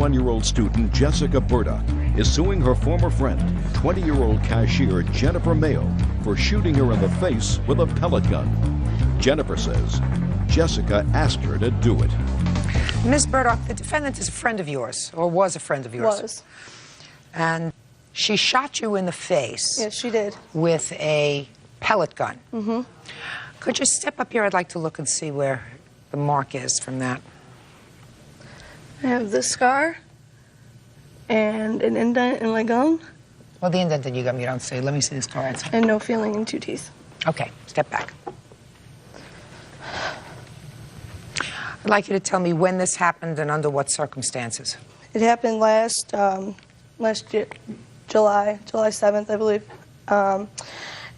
21-year-old student Jessica Burdock is suing her former friend, 20-year-old cashier Jennifer Mayo, for shooting her in the face with a pellet gun. Jennifer says Jessica asked her to do it. Ms. Burdock, the defendant is a friend of yours, or was a friend of yours. Was. And she shot you in the face. Yes, she did. With a pellet gun. Mm-hmm. Could you step up here? I'd like to look and see where the mark is from that. I have this scar and an indent in my gum. Well, the indent in your gum you don't see. Let me see the scar outside. And no feeling in 2 teeth. Okay, step back. I'd like you to tell me when this happened and under what circumstances. It happened last year, July 7th, I believe.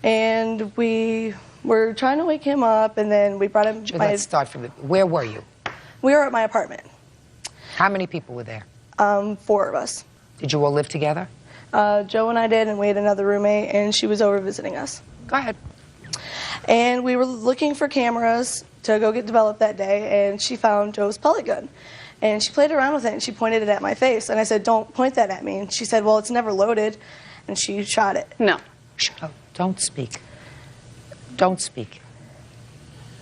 And we were trying to wake him up, and then we brought him. Let's start from where were you? We were at my apartment. How many people were there? 4 of us. Did you all live together? Joe and I did, and we had another roommate, and she was over visiting us. Go ahead. And we were looking for cameras to go get developed that day, and she found Joe's pellet gun. And she played around with it, and she pointed it at my face. And I said, "Don't point that at me." And she said, "Well, it's never loaded." And she shot it. No. Shut up. Don't speak. Don't speak.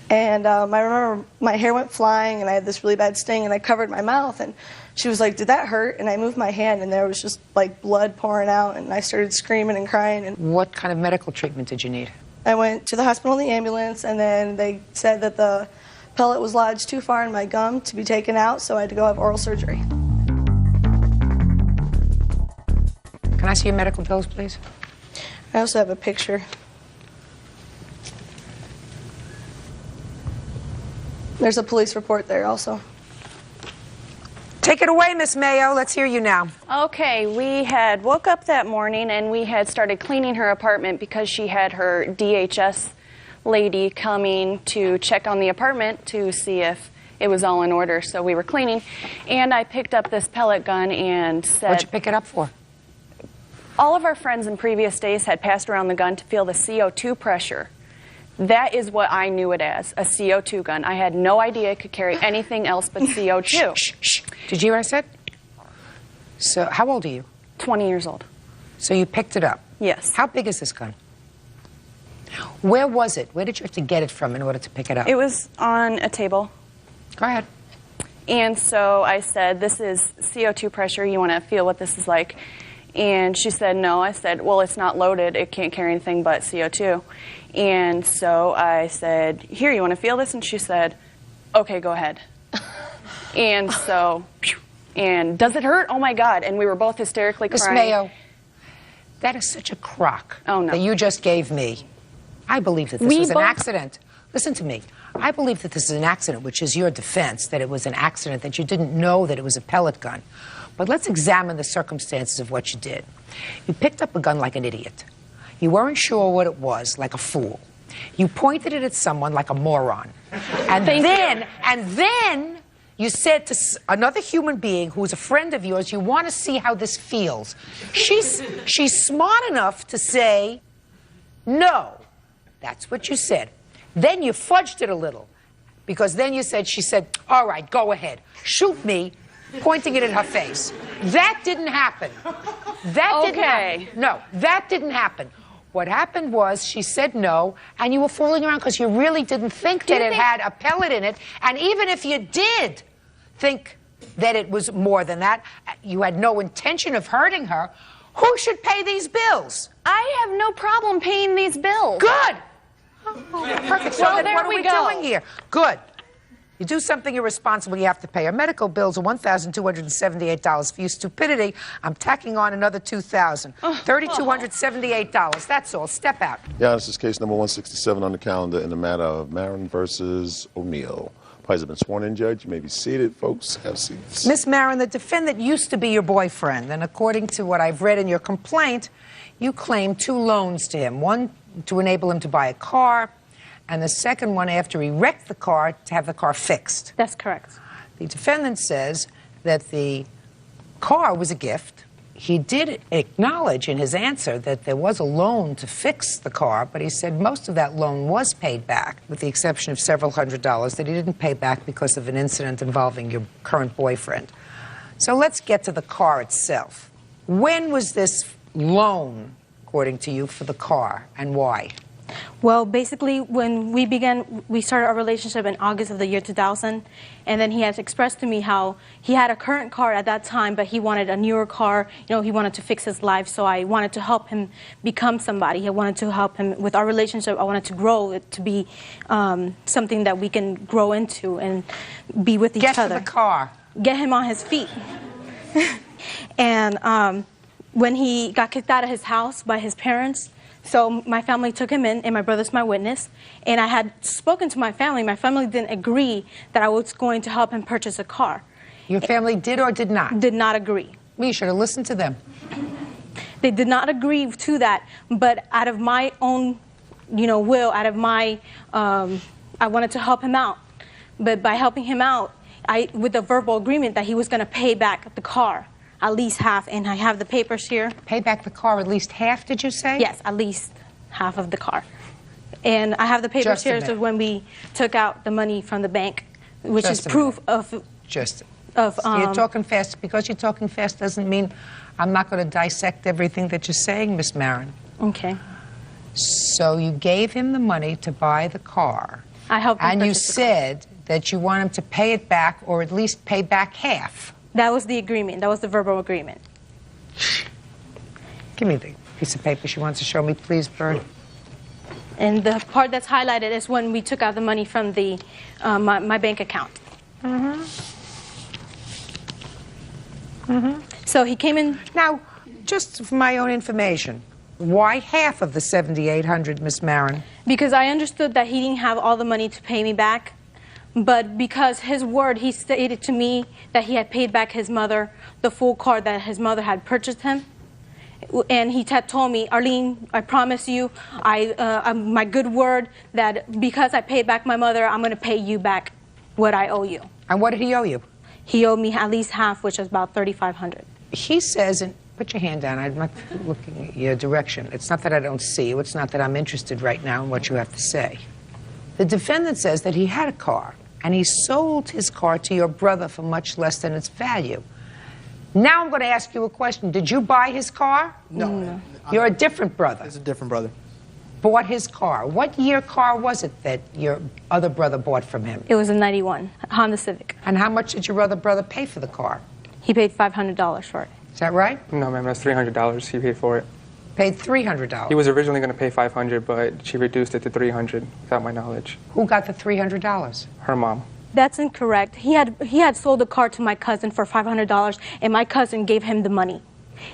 And I remember my hair went flying, and I had this really bad sting, and I covered my mouth. And she was like, "Did that hurt?" And I moved my hand, and there was just, like, blood pouring out. And I started screaming and crying. And what kind of medical treatment did you need? I went to the hospital in the ambulance, and then they said that the pellet was lodged too far in my gum to be taken out, so I had to go have oral surgery. Can I see your medical bills, please? I also have a picture. There's a police report there also. Take it away, Miss Mayo. Let's hear you now. Okay, we had woke up that morning and we had started cleaning her apartment because she had her DHS lady coming to check on the apartment to see if it was all in order. So we were cleaning, and I picked up this pellet gun and said... What'd you pick it up for? All of our friends in previous days had passed around the gun to feel the CO2 pressure. That is what I knew it as, a CO2 gun. I had no idea it could carry anything else but CO2. Shh, shh. Did you hear what I said? So, how old are you? 20 years old. So you picked it up? Yes. How big is this gun? Where was it? Where did you have to get it from in order to pick it up? It was on a table. Go ahead. And so I said, "This is CO2 pressure. You want to feel what this is like?" And she said, "No." I said, "Well, it's not loaded. It can't carry anything but CO2. And so I said, "Here, you want to feel this?" And she said, "Okay, go ahead." And so, and does it hurt? Oh, my God. And we were both hysterically crying. Miss Mayo, that is such a crock that you just gave me. I believe that this was an accident. Listen to me. I believe that this is an accident, which is your defense, that it was an accident, that you didn't know that it was a pellet gun. But let's examine the circumstances of what you did. You picked up a gun like an idiot. You weren't sure what it was, like a fool. You pointed it at someone like a moron. And then you said to another human being who's a friend of yours, "You want to see how this feels." She's smart enough to say, "No." That's what you said. Then you fudged it a little, because then she said, "All right, go ahead. Shoot me," pointing it at her face. That didn't happen. That didn't happen. No, that didn't happen. What happened was she said no, and you were fooling around because you really didn't think that it had a pellet in it. And even if you did think that it was more than that, you had no intention of hurting her. Who should pay these bills? I have no problem paying these bills. Good. Oh, perfect. So then what are we doing here? Good. You do something irresponsible, you have to pay. Our medical bills are $1,278 for your stupidity. I'm tacking on another $2,000. $3,278. That's all. Step out. Yeah, this is case number 167 on the calendar in the matter of Marin versus O'Neill. Parties have been sworn in, Judge. You may be seated, folks. Have seats. Miss Marin, the defendant used to be your boyfriend, and according to what I've read in your complaint, you claimed 2 loans to him. One to enable him to buy a car, and the second one after he wrecked the car to have the car fixed. That's correct. The defendant says that the car was a gift. He did acknowledge in his answer that there was a loan to fix the car, but he said most of that loan was paid back, with the exception of several $100s that he didn't pay back because of an incident involving your current boyfriend. So let's get to the car itself. When was this loan, according to you, for the car, and why? Well, basically, when we started our relationship in August of the year 2000, and then he has expressed to me how he had a current car at that time, but he wanted a newer car. You know, he wanted to fix his life, so I wanted to help him become somebody. I wanted to help him with our relationship. I wanted to grow it to be something that we can grow into and be with each other. Get to the car. Get him on his feet. And when he got kicked out of his house by his parents, so my family took him in, and my brother's my witness, and I had spoken to my family. My family didn't agree that I was going to help him purchase a car. Your family did or did not? Did not agree. Well, you should have listened to them. They did not agree to that, but out of my own, will, out of my, I wanted to help him out. But by helping him out, with a verbal agreement that he was going to pay back the car. At least half, and I have the papers here. Pay back the car at least half, did you say? Yes, at least half of the car. And I have the papers here of when we took out the money from the bank, which is proof of... You're talking fast. Because you're talking fast doesn't mean I'm not going to dissect everything that you're saying, Miss Marin. Okay. So you gave him the money to buy the car. I helped him and you said that you want him to pay it back, or at least pay back half. That was the agreement. That was the verbal agreement. Give me the piece of paper she wants to show me, please, Bird. And the part that's highlighted is when we took out the money from the my bank account. So he came in. Now, just for my own information, why half of the $7,800, Miss Marin? Because I understood that he didn't have all the money to pay me back. But because his word, he stated to me that he had paid back his mother the full car that his mother had purchased him. And he had told me, Arlene, I promise you, my good word, that because I paid back my mother, I'm going to pay you back what I owe you. And what did he owe you? He owed me at least half, which is about $3,500. He says, and put your hand down, I'm not looking at your direction. It's not that I don't see you. It's not that I'm interested right now in what you have to say. The defendant says that he had a car, and he sold his car to your brother for much less than its value. Now I'm going to ask you a question. Did you buy his car? No. You're a different brother. It's a different brother. Bought his car. What year car was it that your other brother bought from him? It was a 91 Honda Civic. And how much did your other brother pay for the car? He paid $500 for it. Is that right? No, ma'am, that's $300 he paid for it. Paid $300. He was originally going to pay $500, but she reduced it to $300 without my knowledge. Who got the $300? Her mom. That's incorrect. He had sold the car to my cousin for $500, and my cousin gave him the money.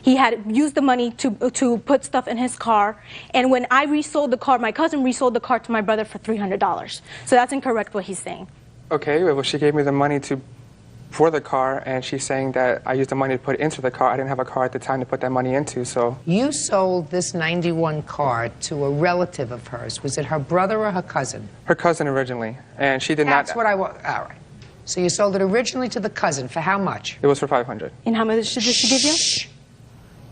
He had used the money to put stuff in his car, and when I resold the car, my cousin resold the car to my brother for $300. So that's incorrect what he's saying. Okay, well, she gave me the money for the car, and she's saying that I used the money to put into the car. I didn't have a car at the time to put that money into, so... You sold this 91 car to a relative of hers. Was it her brother or her cousin? Her cousin originally, and she did not... That's what I want. All right. So you sold it originally to the cousin. For how much? It was for $500. And how much did she give you? Shh.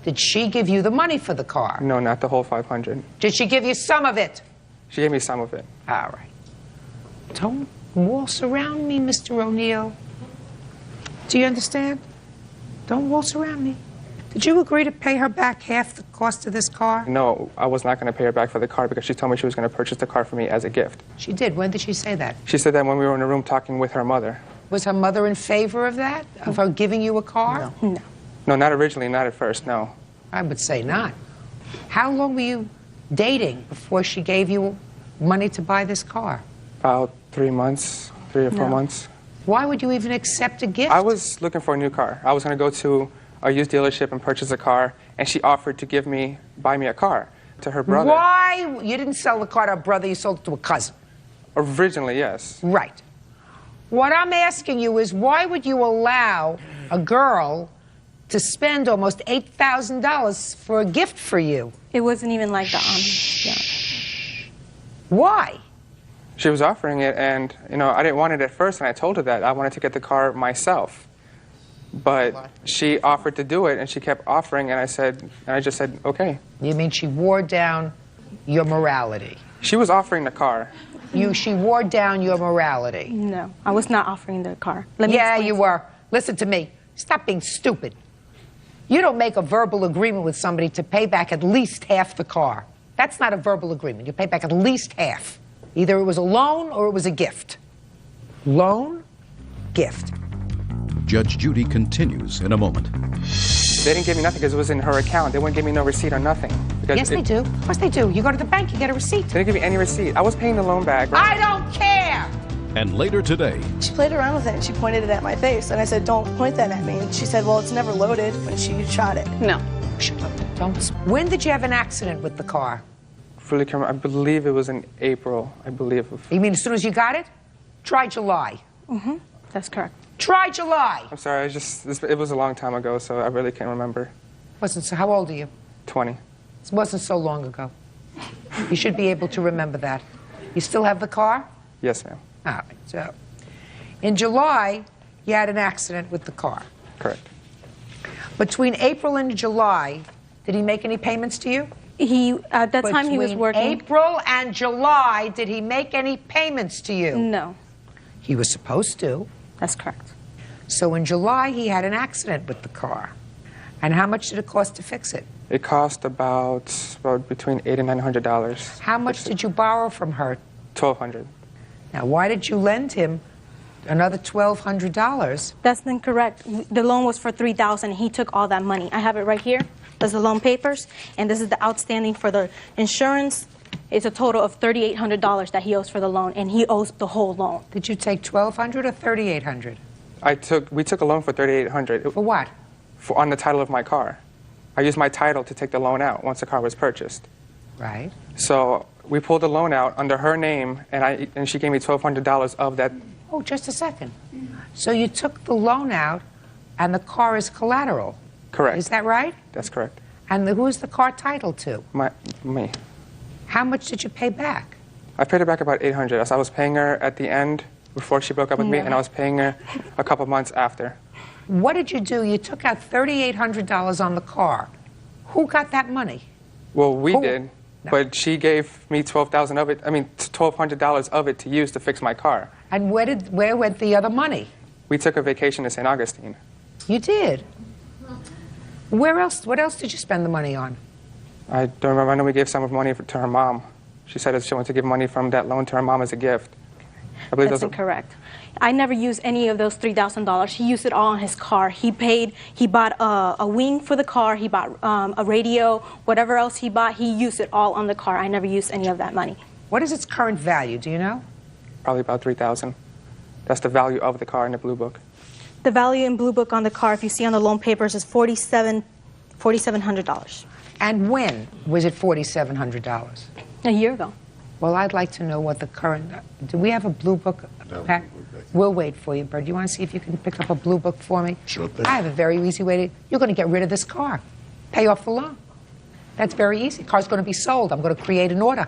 Did she give you the money for the car? No, not the whole $500. Did she give you some of it? She gave me some of it. All right. Don't waltz around me, Mr. O'Neill. Do you understand? Don't waltz around me. Did you agree to pay her back half the cost of this car? No, I was not going to pay her back for the car because she told me she was going to purchase the car for me as a gift. She did. When did she say that? She said that when we were in a room talking with her mother. Was her mother in favor of that? Of her giving you a car? No. No, not originally, not at first, no. I would say not. How long were you dating before she gave you money to buy this car? About 3 months, 3 or 4 months. Why would you even accept a gift? I was looking for a new car. I was going to go to a used dealership and purchase a car, and she offered to buy me a car to her brother. Why? You didn't sell the car to a brother, you sold it to a cousin. Originally, yes. Right. What I'm asking you is, why would you allow a girl to spend almost $8,000 for a gift for you? It wasn't even like that. Yeah. Why? She was offering it, and I didn't want it at first, and I told her that I wanted to get the car myself. But she offered to do it, and she kept offering, and I just said, okay. You mean she wore down your morality? She was offering the car. She wore down your morality? No, I was not offering the car. Yeah, you were. Listen to me. Stop being stupid. You don't make a verbal agreement with somebody to pay back at least half the car. That's not a verbal agreement. You pay back at least half. Either it was a loan or it was a gift. Loan, gift. Judge Judy continues in a moment. They didn't give me nothing because it was in her account. They wouldn't give me no receipt or nothing. Yes, they do. Of course they do. You go to the bank, you get a receipt. They didn't give me any receipt. I was paying the loan back. Right? I don't care! And later today, She played around with it and she pointed it at my face. And I said, don't point that at me. And she said, well, it's never loaded when she shot it. No. Shut up. Don't. When did you have an accident with the car? Really, I believe it was in April. I believe. You mean as soon as you got it? Try July. Mm-hmm. That's correct. Try July. I'm sorry. It was a long time ago, so I really can't remember. Wasn't so. How old are you? 20. It wasn't so long ago. You should be able to remember that. You still have the car? Yes, ma'am. All right. So, in July, you had an accident with the car. Correct. Between April and July, did he make any payments to you? At that time he was working. April and July, did he make any payments to you? No. He was supposed to. That's correct. So in July, he had an accident with the car. And how much did it cost to fix it? It cost about between $800 and $900. How much did you borrow from her? $1,200. Now, why did you lend him another $1,200? That's incorrect. The loan was for $3,000. He took all that money. I have it right here. That's the loan papers, and this is the outstanding for the insurance. It's a total of $3,800 that he owes for the loan, and he owes the whole loan. Did you take $1,200 or $3,800? We took a loan for $3,800. For what? On the title of my car. I used my title to take the loan out once the car was purchased. Right. So we pulled the loan out under her name, and she gave me $1,200 of that. Oh, just a second. So you took the loan out, and the car is collateral. Correct. Is that right? That's correct. And who is the car titled to? Me. How much did you pay back? I paid her back about $800. So I was paying her at the end before she broke up with me, and I was paying her a couple months after. What did you do? You took out $3,800 on the car. Who got that money? Well, we Who? did, No. but she gave me $1,200 of it to use to fix my car. And where went the other money? We took a vacation to St. Augustine. You did. Where else? What else did you spend the money on? I don't remember. I know we gave some of money to her mom. She said that she wanted to give money from that loan to her mom as a gift. I believe That's incorrect. I never used any of those $3,000. He used it all on his car. He bought a wing for the car, he bought a radio, whatever else he bought, he used it all on the car. I never used any of that money. What is its current value? Do you know? Probably about $3,000. That's the value of the car in the Blue Book. The value in Blue Book on the car, if you see on the loan papers, is $4,700. And when was it $4,700? A year ago. Well, I'd like to know what the current. Do we have a Blue Book? No, Pat? We'll wait for you, Bert. Do you want to see if you can pick up a Blue Book for me? Sure thing. I have a very easy way to. You're going to get rid of this car, pay off the loan. That's very easy. The car's going to be sold. I'm going to create an order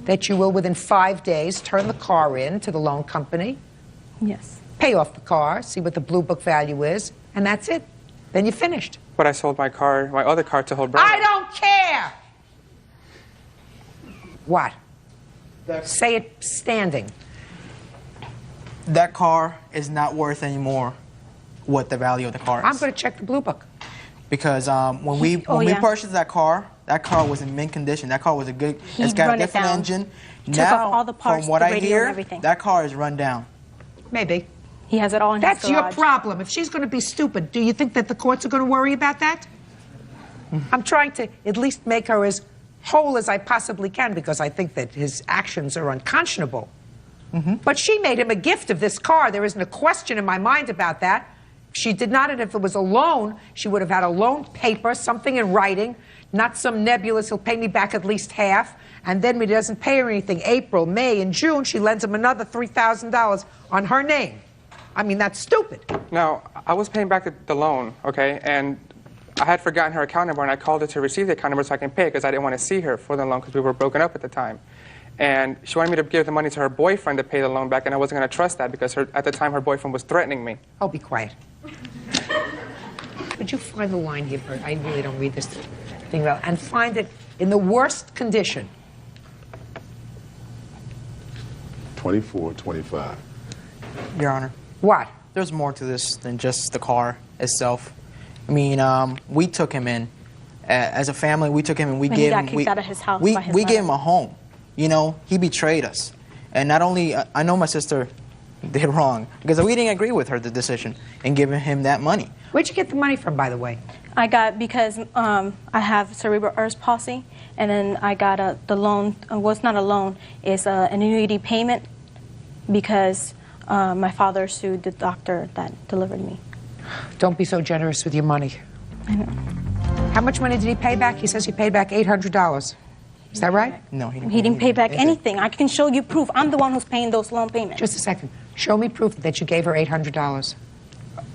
that you will, within 5 days, turn the car in to the loan company. Yes. Pay off the car, see what the Blue Book value is, and that's it. Then you're finished. But I sold my other car to hold Brenda. I don't care! What? Say it standing. That car is not worth anymore what the value of the car is. I'm going to check the Blue Book. Because when we purchased that car was in mint condition. That car was a good. It's got a different engine. Took off all the parts, from what the I radio hear, and everything. that car is run down. Maybe. He has it all in his That's your garage. problem. If she's going to be stupid, do you think that the courts are going to worry about that? I'm trying to at least make her as whole as I possibly can because I think that his actions are unconscionable. But she made him a gift of this car. There isn't a question in my mind about that. She did not, and if it was a loan, she would have had a loan paper, something in writing, not some nebulous, he'll pay me back at least half, and then when he doesn't pay her anything, April, May, and June, she lends him another $3,000 on her name. I mean, that's stupid. Now, I was paying back the loan, okay, and I had forgotten her account number, and I called her to receive the account number so I can pay because I didn't want to see her for the loan because we were broken up at the time. And she wanted me to give the money to her boyfriend to pay the loan back, and I wasn't going to trust that because at the time her boyfriend was threatening me. Oh, be quiet. Could you find the line here, Bert? I really don't read this thing well. And find it in the worst condition. 24, 25. Your Honor, What? there's more to this than just the car. itself. I mean, we took him in. As a family, we took him and we gave him... He got kicked out of his house we by his gave mother. him a home. You know, he betrayed us. And not only... I know my sister did wrong, because we didn't agree with her, the decision, in giving him that money. Where'd you get the money from, by the way? I got, because I have cerebral palsy, and then I got the loan. Well, it's not a loan, it's an annuity payment, because my father sued the doctor that delivered me. Don't be so generous with your money. I know. How much money did he pay back? He says he paid back $800. Is that right? No, He didn't pay back anything. I can show you proof. I'm the one who's paying those loan payments. Just a second. Show me proof that you gave her $800.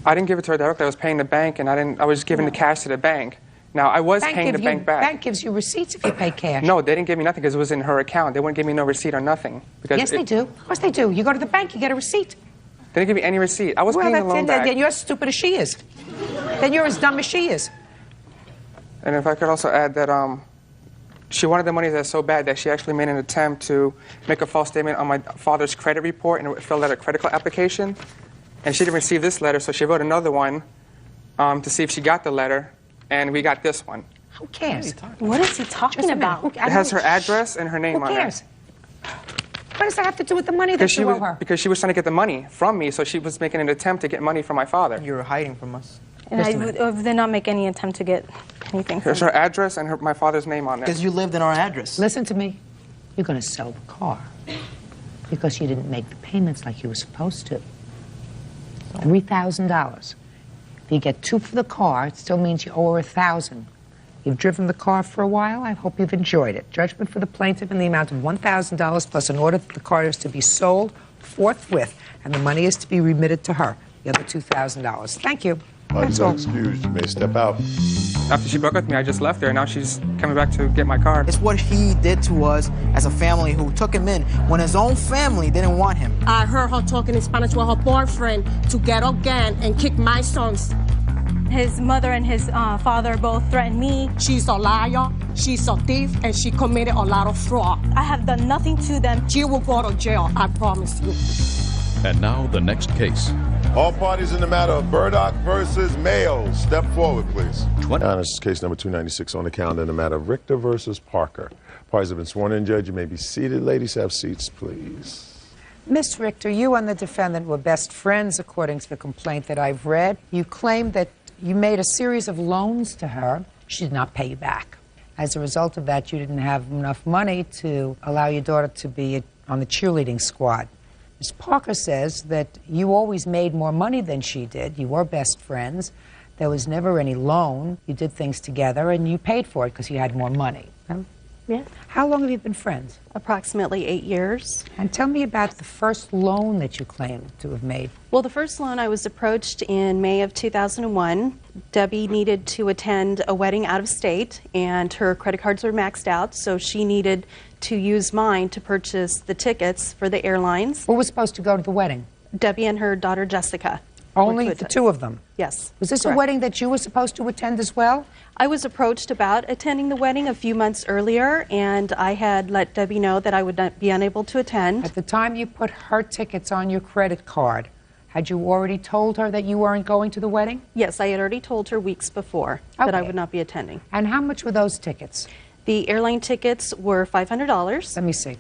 I didn't give it to her directly. I was paying the bank, and I was giving the cash to the bank. Now, I was paying the bank back. Bank gives you receipts if you pay cash. No, they didn't give me nothing because it was in her account. They wouldn't give me no receipt or nothing. Because yes, they do. Of course they do. You go to the bank, you get a receipt. They didn't give me any receipt. I was paying the loan back. Then you're as stupid as she is. Then you're as dumb as she is. And if I could also add that she wanted the money that so bad that she actually made an attempt to make a false statement on my father's credit report and filled out a credit card application. And she didn't receive this letter, so she wrote another one to see if she got the letter, and we got this one. Who cares? What is he talking about? It has her address and her name on it. Who cares? What does that have to do with the money that you owe her? Because she was trying to get the money from me, so she was making an attempt to get money from my father. You were hiding from us. And I did not make any attempt to get anything from There's her address and my father's name on it. Because you lived in our address. Listen to me. You're going to sell the car because you didn't make the payments like you were supposed to. $3,000. If you get 2 for the car, it still means you owe her $1,000. You've driven the car for a while. I hope you've enjoyed it. Judgment for the plaintiff in the amount of $1,000 plus an order that the car is to be sold forthwith, and the money is to be remitted to her, the other $2,000. Thank you. That's all. Excused. You may step out. After she broke up with me, I just left her, and now she's coming back to get my car. It's what he did to us as a family who took him in when his own family didn't want him. I heard her talking in Spanish with her boyfriend to get again and kick my sons. His mother and his father both threatened me. She's a liar, she's a thief, and she committed a lot of fraud. I have done nothing to them. She will go to jail, I promise you. And now the next case. All parties in the matter of Burdock versus Mayo, step forward, please. This is case number 296 on the calendar in the matter of Richter versus Parker. Parties have been sworn in. Judge, you may be seated. Ladies, have seats, please. Miss Richter, you and the defendant were best friends, according to the complaint that I've read. You claim that you made a series of loans to her. She did not pay you back. As a result of that, you didn't have enough money to allow your daughter to be on the cheerleading squad. Ms. Parker says that you always made more money than she did. You were best friends. There was never any loan. You did things together, and you paid for it because you had more money. Yes. How long have you been friends? Approximately 8 years. And tell me about the first loan that you claim to have made. Well, the first loan, I was approached in May of 2001. Debbie needed to attend a wedding out of state, and her credit cards were maxed out, so she needed to use mine to purchase the tickets for the airlines. Who was supposed to go to the wedding? Debbie and her daughter, Jessica. Only the two of them? Yes. Was this correct. a wedding that you were supposed to attend as well? I was approached about attending the wedding a few months earlier, and I had let Debbie know that I would not be unable to attend. At the time you put her tickets on your credit card, had you already told her that you weren't going to the wedding? Yes, I had already told her weeks before that I would not be attending. And how much were those tickets? The airline tickets were $500. Let me see.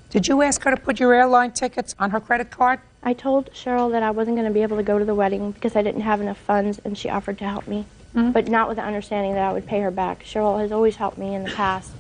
Did you ask her to put your airline tickets on her credit card? I told Cheryl that I wasn't going to be able to go to the wedding because I didn't have enough funds, and she offered to help me, but not with the understanding that I would pay her back. Cheryl has always helped me in the past,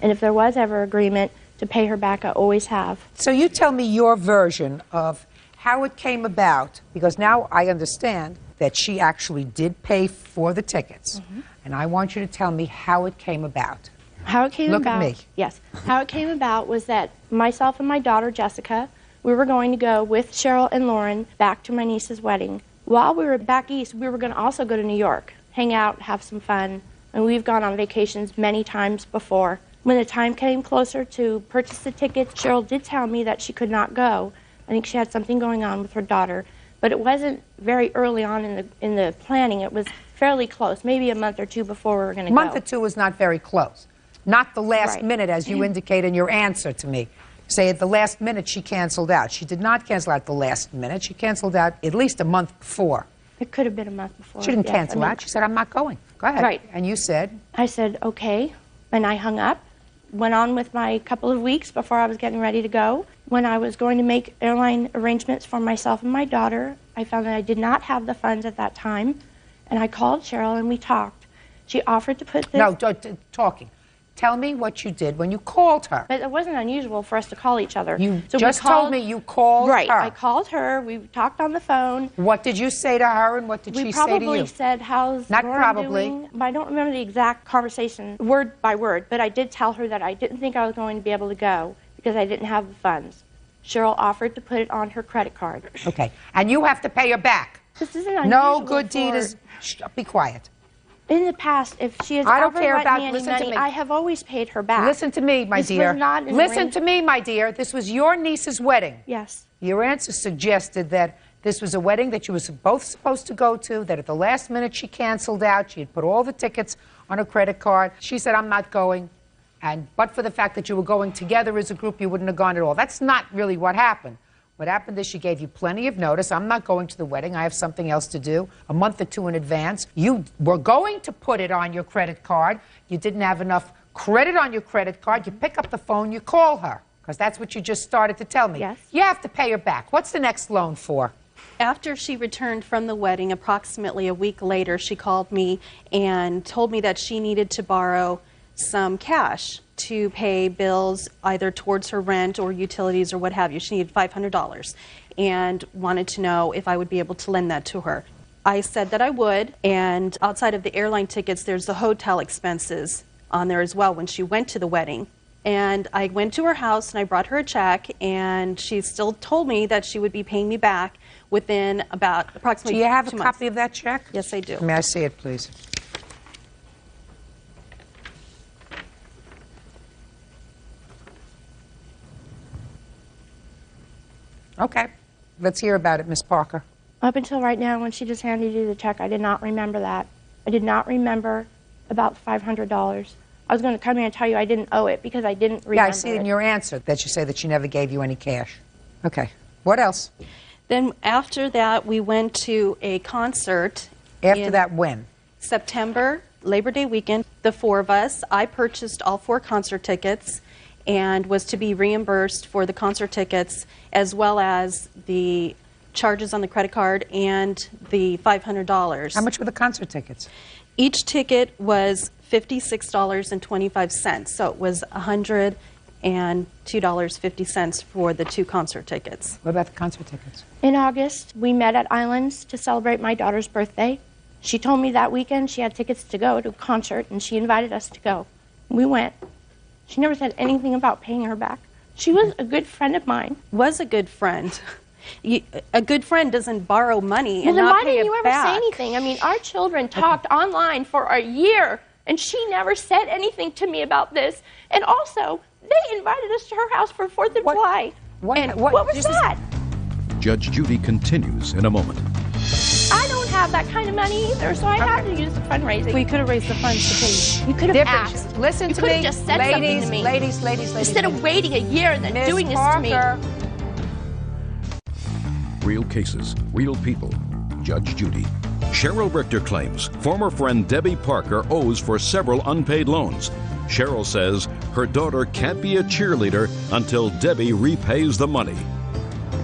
and if there was ever agreement to pay her back, I always have. So you tell me your version of how it came about, because now I understand that she actually did pay for the tickets, and I want you to tell me how it came about. How it came about? Look at me. Yes. How it came about was that myself and my daughter, Jessica, we were going to go with Cheryl and Lauren back to my niece's wedding. While we were back east, we were going to also go to New York, hang out, have some fun, and we've gone on vacations many times before. When the time came closer to purchase the tickets, Cheryl did tell me that she could not go. I think she had something going on with her daughter, but it wasn't very early on in the planning. It was fairly close, maybe a month or two before we were going to go. A month or two was not very close. Not the last minute, as you indicate in your answer to me. Say at the last minute she canceled out. She did not cancel out the last minute. She canceled out at least a month before. It could have been a month before. She didn't cancel out. She said, I'm not going. Go ahead. Right. And you said? I said, okay. And I hung up. Went on with my couple of weeks before I was getting ready to go. When I was going to make airline arrangements for myself and my daughter, I found that I did not have the funds at that time. And I called Cheryl and we talked. She offered to put this... No, talking. Tell me what you did when you called her. But it wasn't unusual for us to call each other. You just told me you called her. Right. I called her. We talked on the phone. What did you say to her and what did she say to you? We probably said, how's Not Lauren probably. doing? I don't remember the exact conversation, word by word, but I did tell her that I didn't think I was going to be able to go because I didn't have the funds. Cheryl offered to put it on her credit card. Okay. And you have to pay her back. This isn't unusual. No good deed is... Shh, be quiet. In the past, if she has ever lent me any listen money, to me. I have always paid her back. Listen to me, my dear. This was not an Listen to me, my dear. This was your niece's wedding. Yes. Your answer suggested that this was a wedding that you were both supposed to go to, that at the last minute she canceled out. She had put all the tickets on her credit card. She said, I'm not going. But for the fact that you were going together as a group, you wouldn't have gone at all. That's not really what happened. What happened is she gave you plenty of notice. I'm not going to the wedding. I have something else to do. A month or two in advance. You were going to put it on your credit card. You didn't have enough credit on your credit card. You pick up the phone, you call her. Because that's what you just started to tell me. Yes. You have to pay her back. What's the next loan for? After she returned from the wedding, approximately a week later, she called me and told me that she needed to borrow some cash to pay bills either towards her rent or utilities or what have you. She needed $500 and wanted to know if I would be able to lend that to her. I said that I would, and outside of the airline tickets, there's the hotel expenses on there as well when she went to the wedding. And I went to her house and I brought her a check, and she still told me that she would be paying me back within about approximately 2 months. Do you have a copy of that check? Yes, I do. May I see it, please? Okay. Let's hear about it, Miss Parker. Up until right now, when she just handed you the check, I did not remember that. I did not remember about the $500. I was going to come here and tell you I didn't owe it because I didn't remember. Yeah, I see it in your answer that you say that she never gave you any cash. Okay. What else? Then after that, we went to a concert. After that, when? September, Labor Day weekend. The four of us. I purchased all 4 concert tickets and was to be reimbursed for the concert tickets as well as the charges on the credit card and the $500. How much were the concert tickets? Each ticket was $56.25, so it was $102.50 for the 2 concert tickets. What about the concert tickets? In August, we met at Islands to celebrate my daughter's birthday. She told me that weekend she had tickets to go to a concert, and she invited us to go. We went. She never said anything about paying her back. She was a good friend of mine. Was a good friend. A good friend doesn't borrow money and then not why pay didn't it you ever back. say anything? I mean, our children talked online for a year, and she never said anything to me about this. And also, they invited us to her house for 4th of July. What was that? Judge Judy continues in a moment. I don't have that kind of money either, so I had to use the fundraising. We could have raised the funds to pay. You could have asked. Listen you to could me. have just said something to me. Ladies. Instead of waiting a year and then Ms. doing this Parker. to me. Real cases, real people. Judge Judy. Cheryl Richter claims former friend Debbie Parker owes for several unpaid loans. Cheryl says her daughter can't be a cheerleader until Debbie repays the money.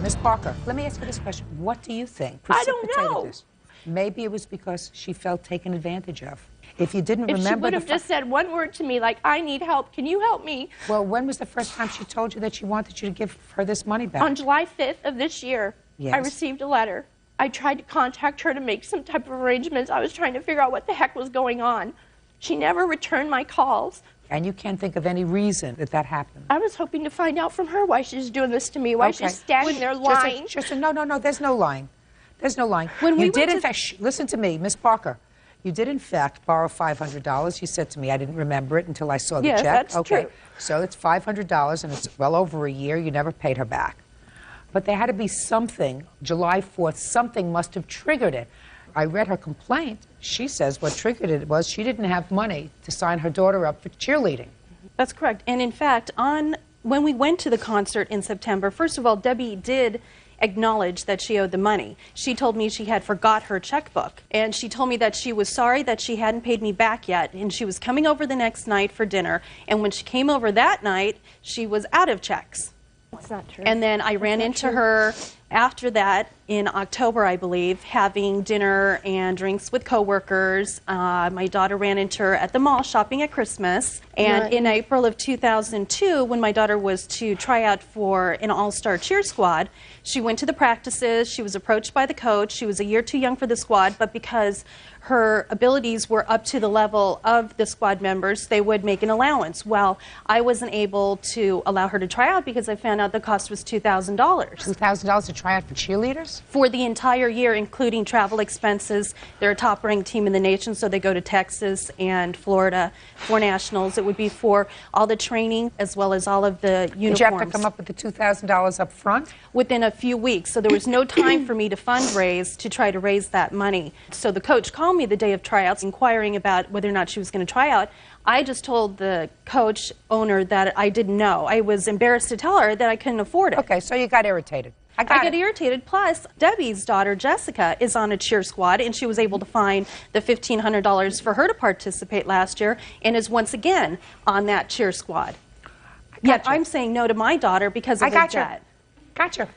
Miss Parker, let me ask you this question. What do you think I don't precipitated know. this? Maybe it was because she felt taken advantage of. If you didn't If she remember would have just said one word to me like, I need help, can you help me? Well, when was the first time she told you that she wanted you to give her this money back? On July 5th of this year, Yes. I received a letter. I tried to contact her to make some type of arrangements. I was trying to figure out what the heck was going on. She never returned my calls. And you can't think of any reason that happened. I was hoping to find out from her why she's doing this to me, why she's standing there lying. No, there's no lying. There's no lying. When we you did, went in fact, listen to me, Miss Parker. You did, in fact, borrow $500. You said to me, I didn't remember it until I saw the Yes, check. that's true. So it's $500, and it's well over a year. You never paid her back. But there had to be something, July 4th, something must have triggered it. I read her complaint. She says what triggered it was she didn't have money to sign her daughter up for cheerleading. That's correct. And in fact, when we went to the concert in September, first of all, Debbie did acknowledge that she owed the money. She told me she had forgot her checkbook, and she told me that she was sorry that she hadn't paid me back yet, and she was coming over the next night for dinner, and when she came over that night, she was out of checks. That's not true. And then I ran into her after that in October, I believe, having dinner and drinks with coworkers. My daughter ran into her at the mall shopping at Christmas. And in April of 2002, when my daughter was to try out for an all-star cheer squad, she went to the practices. She was approached by the coach. She was a year too young for the squad, but because her abilities were up to the level of the squad members, they would make an allowance. Well, I wasn't able to allow her to try out because I found out the cost was $2,000. $2,000 to try out for cheerleaders? For the entire year, including travel expenses. They're a top-ranked team in the nation, so they go to Texas and Florida for nationals. It would be for all the training as well as all of the uniforms. Did you have to come up with the $2,000 up front? Within a few weeks, so there was no time for me to fundraise to try to raise that money. So the coach called me the day of tryouts inquiring about whether or not she was going to try out. I just told the coach owner that I didn't know. I was embarrassed to tell her that I couldn't afford it. Okay, so you got irritated. I got irritated. Plus, Debbie's daughter, Jessica, is on a cheer squad, and she was able to find the $1,500 for her to participate last year and is once again on that cheer squad. Yet I'm saying no to my daughter because of the debt. Gotcha.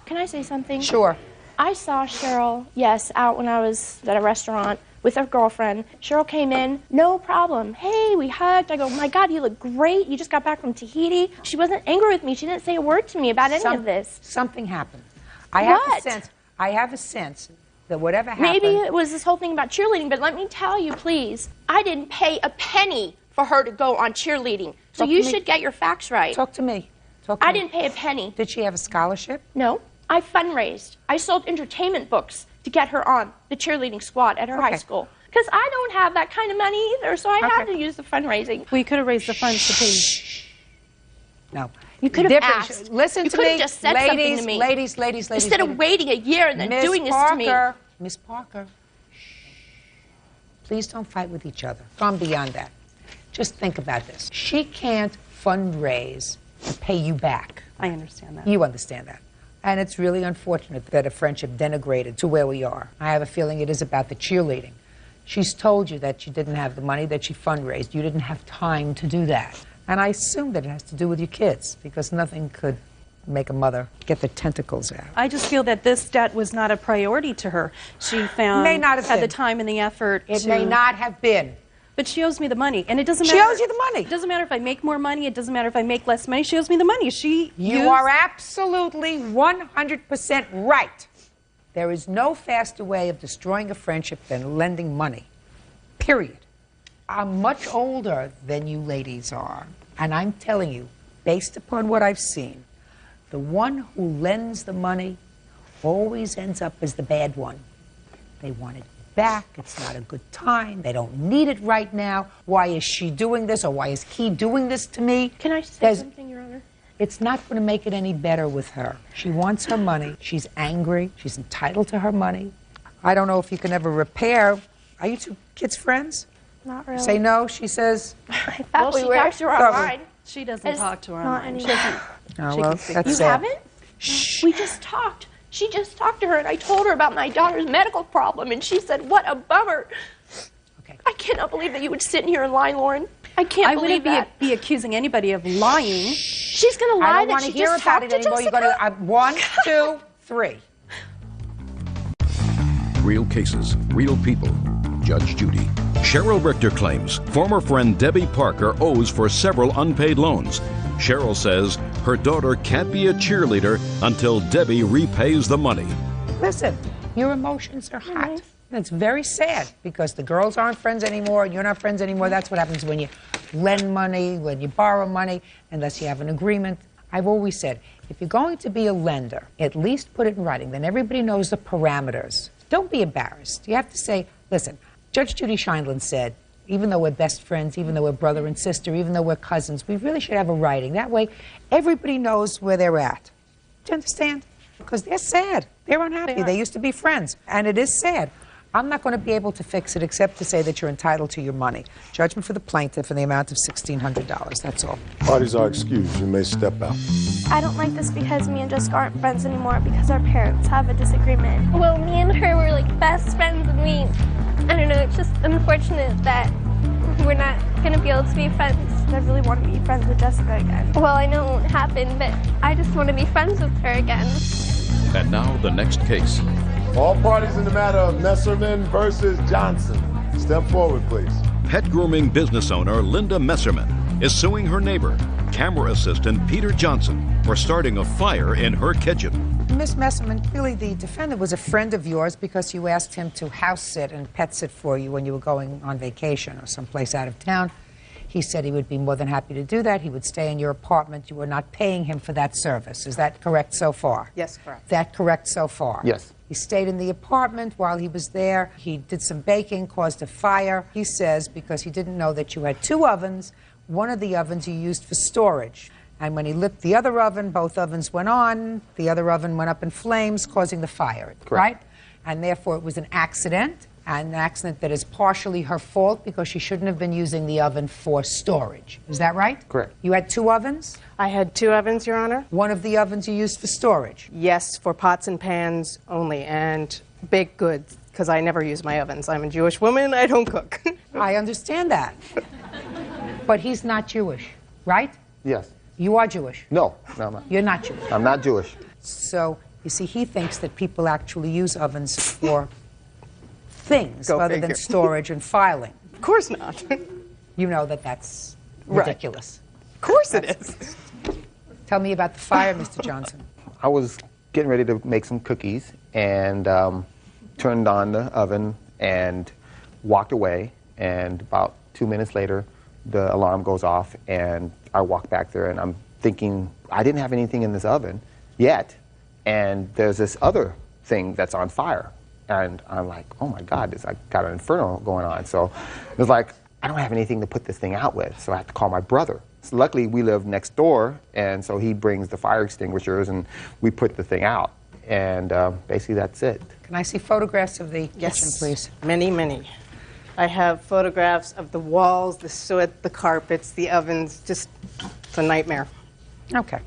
Can I say something? Sure. I saw Cheryl, yes, out when I was at a restaurant with her girlfriend. Cheryl came in, no problem. Hey, we hugged. I go, my God, you look great. You just got back from Tahiti. She wasn't angry with me. She didn't say a word to me about any of this. Something happened. I have a sense that whatever happened... Maybe it was this whole thing about cheerleading, but let me tell you, please, I didn't pay a penny for her to go on cheerleading. So you should get your facts right. Talk to me. I didn't pay a penny. Did she have a scholarship? No. I fundraised. I sold entertainment books to get her on the cheerleading squad at her high school. Because I don't have that kind of money either, so I had to use the fundraising. We could have raised the funds to pay. No. You could have asked. Listen to me. You could have just said something to me. Ladies. Instead of waiting a year and then doing this to me. Miss Parker, please don't fight with each other. Gone beyond that. Just think about this. She can't fundraise to pay you back. I understand that. You understand that. And it's really unfortunate that a friendship denigrated to where we are. I have a feeling it is about the cheerleading. She's told you that you didn't have the money, that she fundraised. You didn't have time to do that. And I assume that it has to do with your kids, because nothing could make a mother get the tentacles out. I just feel that this debt was not a priority to her. She found may not have had been. the time and the effort It may not have been. But she owes me the money, and it doesn't matter. She owes you the money. It doesn't matter if I make more money. It doesn't matter if I make less money. She owes me the money. You are absolutely 100% right. There is no faster way of destroying a friendship than lending money. Period. I'm much older than you ladies are, and I'm telling you, based upon what I've seen, the one who lends the money always ends up as the bad one. They want it back. It's not a good time. They don't need it right now. Why is she doing this, or why is he doing this to me? Can I say something, Your Honor? It's not going to make it any better with her. She wants her money. She's angry. She's entitled to her money. I don't know if you can ever repair. Are you two kids friends? Not really. Say no. She says... I thought we were. Talks to her online. She doesn't talk to her not online. Oh, well, that's You sad. haven't? Shh. We just talked. She just talked to her, and I told her about my daughter's medical problem, and she said, what a bummer. Okay. I cannot believe that you would sit in here and lie, Lauren. I can't believe that. I wouldn't be accusing anybody of lying. She's going to lie. I don't that want to she hear just about talked it to anymore. You Jessica? got to 1, 2, 3. Real cases, real people. Judge Judy. Cheryl Richter claims former friend Debbie Parker owes for several unpaid loans. Cheryl says her daughter can't be a cheerleader until Debbie repays the money. Listen, your emotions are hot. It's very sad because the girls aren't friends anymore and you're not friends anymore. That's what happens when you lend money, when you borrow money, unless you have an agreement. I've always said, if you're going to be a lender, at least put it in writing. Then everybody knows the parameters. Don't be embarrassed. You have to say, listen, Judge Judy Scheindlin said, even though we're best friends, even though we're brother and sister, even though we're cousins, we really should have a writing. That way, everybody knows where they're at. Do you understand? Because they're sad. They're unhappy. They used to be friends. And it is sad. I'm not going to be able to fix it except to say that you're entitled to your money. Judgment for the plaintiff in the amount of $1,600. That's all. Parties are excused. You may step out. I don't like this because me and Jessica aren't friends anymore because our parents have a disagreement. Well, me and her were like best friends, and I don't know, it's just unfortunate that we're not going to be able to be friends. I really want to be friends with Jessica again. Well, I know it won't happen, but I just want to be friends with her again. And now the next case. All parties in the matter of Messerman versus Johnson. Step forward, please. Pet grooming business owner Linda Messerman is suing her neighbor, camera assistant Peter Johnson, for starting a fire in her kitchen. Miss Messerman, really the defendant was a friend of yours because you asked him to house sit and pet sit for you when you were going on vacation or someplace out of town. He said he would be more than happy to do that. He would stay in your apartment. You were not paying him for that service. Is that correct so far? Yes, correct. That correct so far? Yes. He stayed in the apartment while he was there. He did some baking, caused a fire. He says because he didn't know that you had 2 ovens. One of the ovens you used for storage. And when he lit the other oven, both ovens went on. The other oven went up in flames, causing the fire. Correct. Right? And therefore it was an accident. And an accident that is partially her fault because she shouldn't have been using the oven for storage. Is that right? Correct. You had 2 ovens? I had 2 ovens, Your Honor. One of the ovens you used for storage? Yes, for pots and pans only, and baked goods, because I never use my ovens. I'm a Jewish woman, I don't cook. I understand that. But he's not Jewish, right? Yes. You are Jewish? No, I'm not. You're not Jewish? I'm not Jewish. So, you see, he thinks that people actually use ovens for things rather than storage and filing. Of course not. You know that that's ridiculous. Right. Of course it is. Tell me about the fire, Mr. Johnson. I was getting ready to make some cookies and turned on the oven and walked away, and about 2 minutes later the alarm goes off and I walk back there and I'm thinking I didn't have anything in this oven yet, and there's this other thing that's on fire. And I'm like, oh my God, I got an inferno going on. So it was like, I don't have anything to put this thing out with, so I have to call my brother. So luckily, we live next door, and so he brings the fire extinguishers, and we put the thing out. And basically, that's it. Can I see photographs of the kitchen, please? Many, many. I have photographs of the walls, the soot, the carpets, the ovens. Just, it's a nightmare. Okay.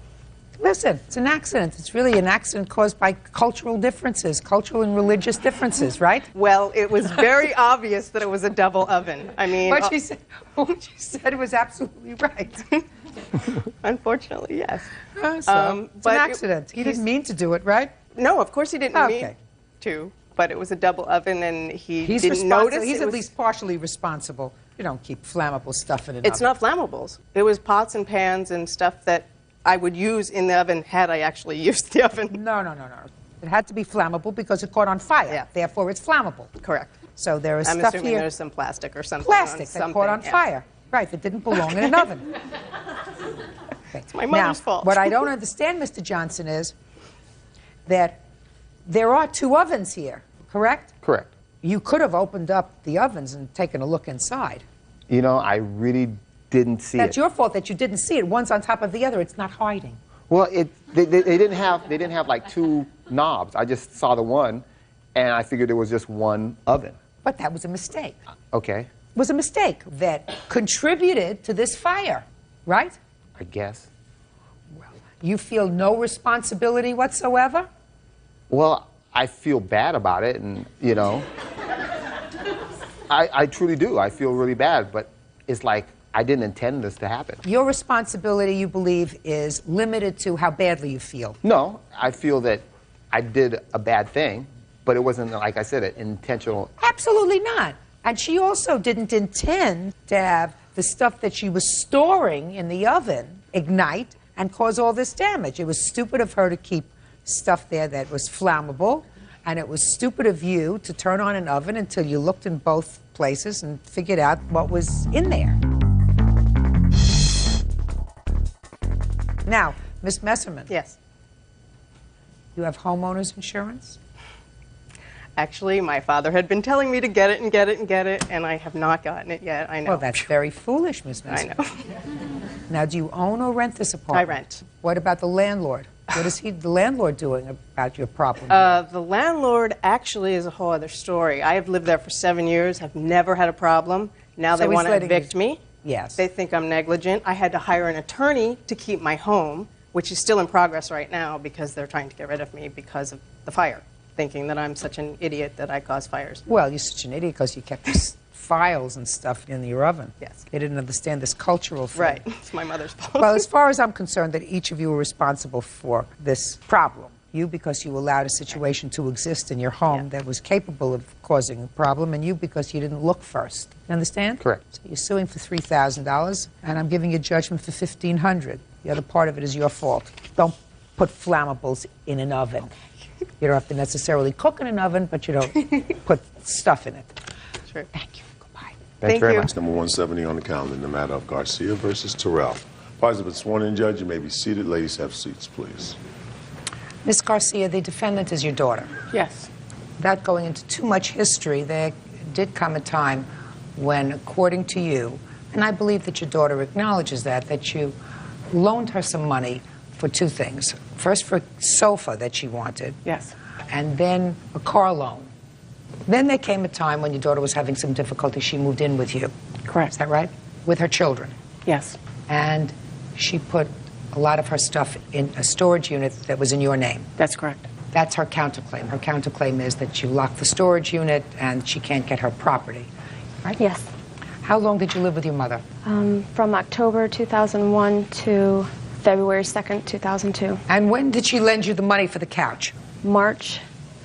Listen, it's an accident. It's really an accident caused by cultural differences, cultural and religious differences, right? Well, it was very obvious that it was a double oven. I mean... What she said was absolutely right. Unfortunately, yes. It's an accident. He didn't mean to do it, right? No, of course he didn't mean to, but it was a double oven and he didn't notice. He's at least partially responsible. You don't keep flammable stuff in an oven. It's not flammables. It was pots and pans and stuff that I would use in the oven had I actually used the oven. No. It had to be flammable because it caught on fire. Yeah. Therefore, it's flammable. Correct. So there is I'm stuff assuming here. There's some plastic or something. Plastic that caught on fire. Right, that didn't belong in an oven. Okay. It's my mother's fault. What I don't understand, Mr. Johnson, is that there are 2 ovens here, correct? Correct. You could have opened up the ovens and taken a look inside. You know, I really didn't see it. That's your fault that you didn't see it. One's on top of the other. It's not hiding. Well, they didn't have like 2 knobs. I just saw the one, and I figured it was just one oven. But that was a mistake. Okay. It was a mistake that contributed to this fire, right? I guess. Well, you feel no responsibility whatsoever? Well, I feel bad about it, and you know, I truly do. I feel really bad, but it's like I didn't intend this to happen. Your responsibility, you believe, is limited to how badly you feel. No, I feel that I did a bad thing, but it wasn't, like I said, an intentional. Absolutely not. And she also didn't intend to have the stuff that she was storing in the oven ignite and cause all this damage. It was stupid of her to keep stuff there that was flammable, and it was stupid of you to turn on an oven until you looked in both places and figured out what was in there. Now, Ms. Messerman. Yes. You have homeowners insurance? Actually, my father had been telling me to get it and get it and get it, and I have not gotten it yet. I know. Well, that's very foolish, Ms. Messerman. I know. Now, do you own or rent this apartment? I rent. What about the landlord? What is the landlord doing about your problem? The landlord actually is a whole other story. I have lived there for 7 years. I've never had a problem. Now they want to evict me. Yes. They think I'm negligent. I had to hire an attorney to keep my home, which is still in progress right now because they're trying to get rid of me because of the fire, thinking that I'm such an idiot that I cause fires. Well, you're such an idiot because you kept this files and stuff in your oven. Yes. They didn't understand this cultural thing. Right. It's my mother's fault. Well, as far as I'm concerned, that each of you are responsible for this problem. You because you allowed a situation to exist in your home that was capable of causing a problem, and you because you didn't look first. You understand? Correct. So you're suing for $3,000, and I'm giving you judgment for $1,500. The other part of it is your fault. Don't put flammables in an oven. You don't have to necessarily cook in an oven, but you don't put stuff in it. Sure. Thank you. Goodbye. Thank you very much. Number 170 on the calendar in the matter of Garcia versus Terrell. Parties have been sworn in, Judge. You may be seated. Ladies, have seats, please. Ms. Garcia, the defendant is your daughter. Yes. Without going into too much history, there did come a time when, according to you, and I believe that your daughter acknowledges that you loaned her some money for two things. First, for a sofa that she wanted. Yes. And then a car loan. Then there came a time when your daughter was having some difficulty. She moved in with you. Correct. Is that right? With her children. Yes. And she put a lot of her stuff in a storage unit that was in your name. That's correct. That's her counterclaim. Her counterclaim is that you locked the storage unit and she can't get her property. Right? Yes. How long did you live with your mother? From October 2001 to February 2nd, 2002. And when did she lend you the money for the couch? March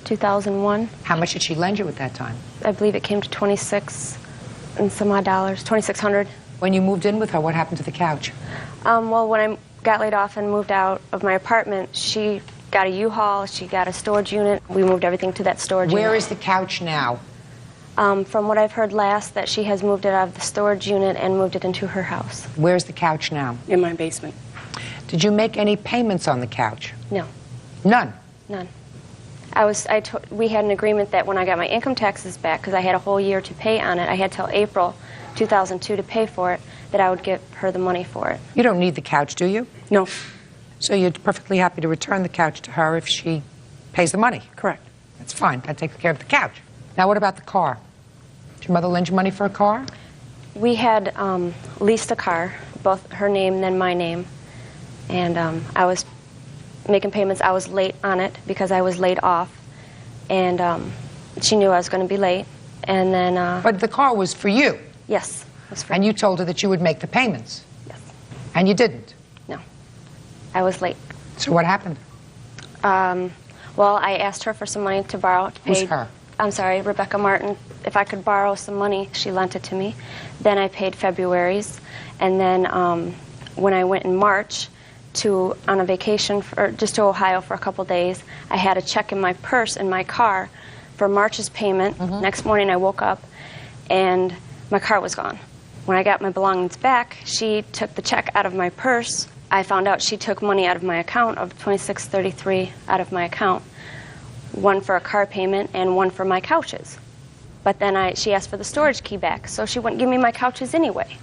2001. How much did she lend you at that time? I believe it came to $26 and some odd dollars, $2,600. When you moved in with her, what happened to the couch? Well, when I got laid off and moved out of my apartment, she got a U-Haul, she got a storage unit. We moved everything to that storage unit. Where is the couch now? From what I've heard last, that she has moved it out of the storage unit and moved it into her house. Where's the couch now? In my basement. Did you make any payments on the couch? No. None? None. We had an agreement that when I got my income taxes back, because I had a whole year to pay on it, I had till April 2002 to pay for it, that I would give her the money for it. You don't need the couch, do you? No. So you're perfectly happy to return the couch to her if she pays the money? Correct. That's fine. That takes care of the couch. Now what about the car? Did your mother lend you money for a car? We had leased a car, both her name and then my name, and I was making payments. I was late on it because I was laid off, and she knew I was going to be late, and then... But the car was for you? Yes. It was for And me. you told her that you would make the payments? Yes. And you didn't? No. I was late. So what happened? Well, I asked her for some money to borrow to pay... Who's her? I'm sorry, Rebecca Martin. If I could borrow some money, she lent it to me. Then I paid February's, and then when I went in March on a vacation just to Ohio for a couple days, I had a check in my purse in my car for March's payment. Mm-hmm. Next morning I woke up and my car was gone. When I got my belongings back, she took the check out of my purse. I found out she took money out of my account of $26.33 out of my account, one for a car payment and one for my couches. But then she asked for the storage key back, so she wouldn't give me my couches anyway,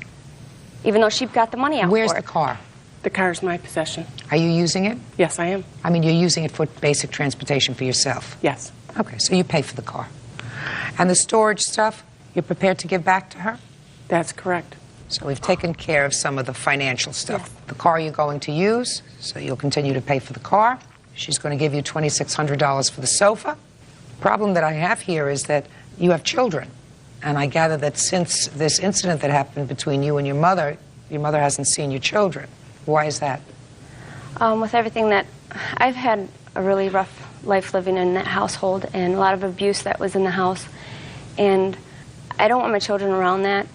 even though she got the money out Where's for it. the car? The car is my possession. Are you using it? Yes, I am. I mean, you're using it for basic transportation for yourself? Yes. Okay, so you pay for the car. And the storage stuff, you're prepared to give back to her? That's correct. So we've taken care of some of the financial stuff. The car you're going to use, so you'll continue to pay for the car. She's going to give you $2,600 for the sofa. The problem that I have here is that you have children. And I gather that since this incident that happened between you and your mother hasn't seen your children. Why is that? With everything that... I've had a really rough life living in that household and a lot of abuse that was in the house. And I don't want my children around that.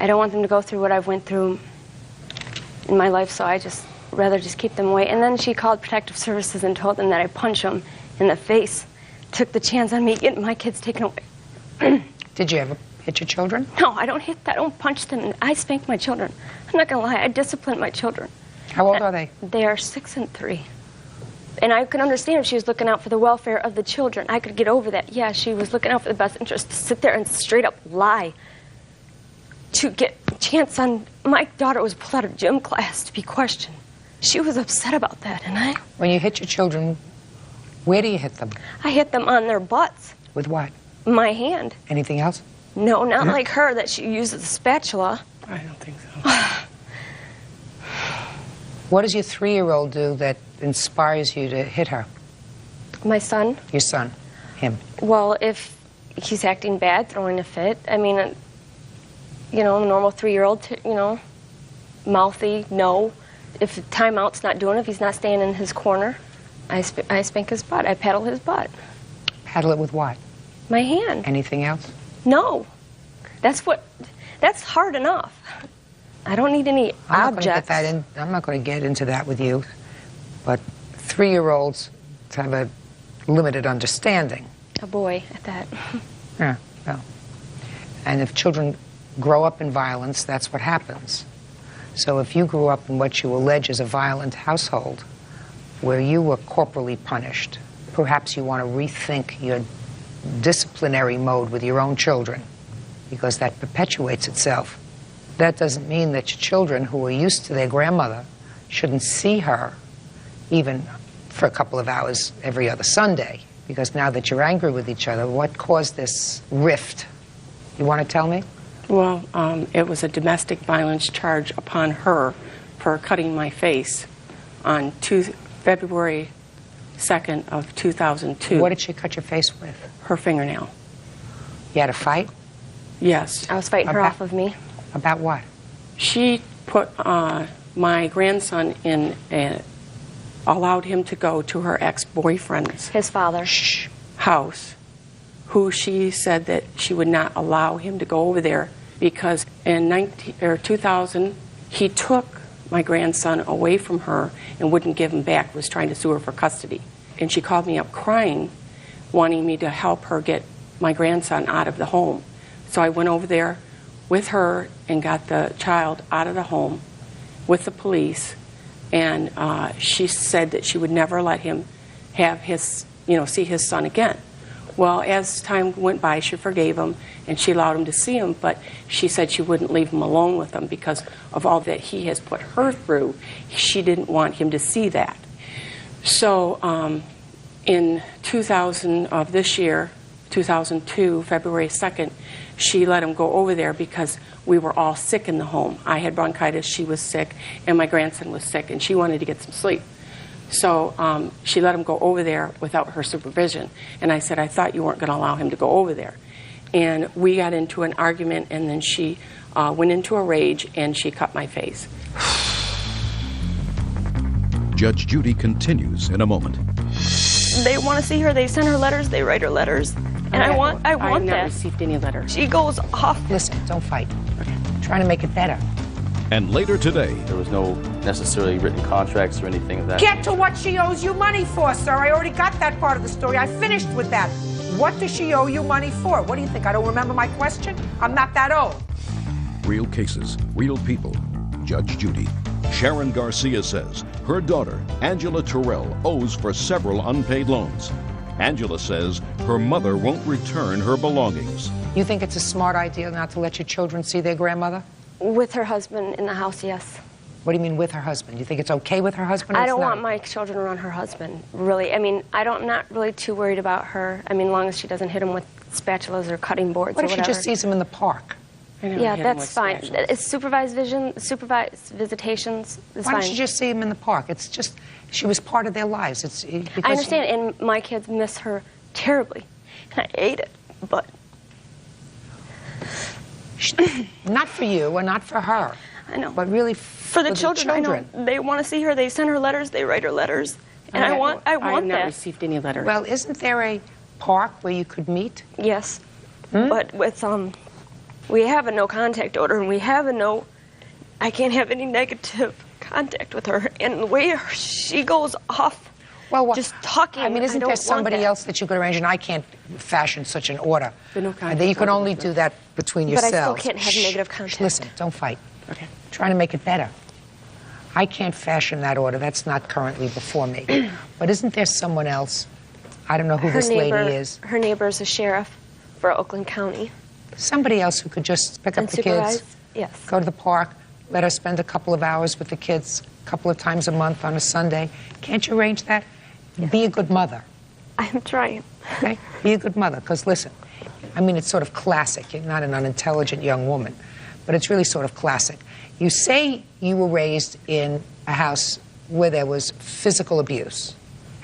I don't want them to go through what I've went through in my life, so I just rather just keep them away. And then she called Protective Services and told them that I punched them in the face. Took the chance on me getting my kids taken away. Did you ever hit your children? No, I don't hit that. I don't punch them. I spank my children. I'm not going to lie. I discipline my children. How old are they? They are 6 and 3. And I can understand if she was looking out for the welfare of the children. I could get over that. Yeah, she was looking out for the best interest. To sit there and straight up lie to get a chance on... My daughter was pulled out of gym class to be questioned. She was upset about that, and I... When you hit your children, where do you hit them? I hit them on their butts. With what? My hand. Anything else? No, not like her, that she uses a spatula. I don't think so. What does your 3-year-old do that inspires you to hit her? My son? Your son. Him. Well, if he's acting bad, throwing a fit, I mean, you know, a normal 3-year-old, you know, mouthy, no. If timeout's not doing it, if he's not staying in his corner, I spank his butt. I paddle his butt. Paddle it with what? My hand. Anything else? No. That's hard enough. I don't need any objects. I'm not going to get into that with you, but 3-year-olds have a limited understanding. A boy at that. Yeah, well. And if children grow up in violence, that's what happens. So if you grew up in what you allege is a violent household, where you were corporally punished, perhaps you want to rethink your disciplinary mode with your own children, because that perpetuates itself. That doesn't mean that your children who are used to their grandmother shouldn't see her even for a couple of hours every other Sunday, because now that you're angry with each other, what caused this rift? You want to tell me? Well, it was a domestic violence charge upon her for cutting my face on February 2nd of 2002. What did she cut your face with? Her fingernail. You had a fight? Yes. I was fighting her off of me. About what? She put my grandson in allowed him to go to her ex-boyfriend's his father house, who she said that she would not allow him to go over there because in 2000 he took my grandson away from her and wouldn't give him back, was trying to sue her for custody. And she called me up crying, wanting me to help her get my grandson out of the home. So I went over there with her and got the child out of the home with the police, and she said that she would never let him have his, see his son again. Well, as time went by, she forgave him and she allowed him to see him, but she said she wouldn't leave him alone with him because of all that he has put her through. She didn't want him to see that. So in 2000 of this year, 2002, February 2nd, she let him go over there because we were all sick in the home. I had bronchitis, she was sick, and my grandson was sick, and she wanted to get some sleep. So she let him go over there without her supervision. And I said, I thought you weren't going to allow him to go over there. And we got into an argument, and then she went into a rage, and she cut my face. Judge Judy continues in a moment. They want to see her. They send her letters. They write her letters. And I want that. I have not received any letters. She goes off. Listen, don't fight. I'm trying to make it better. And later today, there was no necessarily written contracts or anything of that. Get to what she owes you money for, sir. I already got that part of the story. I finished with that. What does she owe you money for? What do you think? I don't remember my question? I'm not that old. Real cases, real people. Judge Judy. Sharon Garcia says her daughter, Angela Terrell, owes for several unpaid loans. Angela says her mother won't return her belongings. You think it's a smart idea not to let your children see their grandmother? With her husband in the house, yes. What do you mean with her husband? You think it's okay with her husband? I don't want my children around her husband, really. I mean, I'm not really too worried about her. I mean, as long as she doesn't hit him with spatulas or cutting boards or whatever. What if she just sees him in the park? Yeah, that's fine. It's supervised visitations. Why don't you just see him in the park? It's just, she was part of their lives. I understand, and my kids miss her terribly. And I hate it, but... Not for you or not for her. I know. But really for the children. I know. They want to see her. They send her letters. They write her letters. And I want that. I have not received any letters. Well, isn't there a park where you could meet? Yes. But with, we have a no contact order, and we have I can't have any negative contact with her. And the way she goes off, just talking. I mean, isn't there somebody else that you could arrange? And I can't fashion such an order. You can only do that between yourselves. But I still can't have negative contact. Listen, don't fight. Okay. I'm trying to make it better. I can't fashion that order. That's not currently before me. But isn't there someone else? I don't know who this lady is. Her neighbor is a sheriff for Oakland County. Somebody else who could just pick up the kids, yes. go to the park, let her spend a couple of hours with the kids, couple of times a month on a Sunday. Can't you arrange that? Be a good mother. I'm trying. Okay? Be a good mother, because listen, I mean, it's sort of classic. You're not an unintelligent young woman, but it's really sort of classic. You say you were raised in a house where there was physical abuse,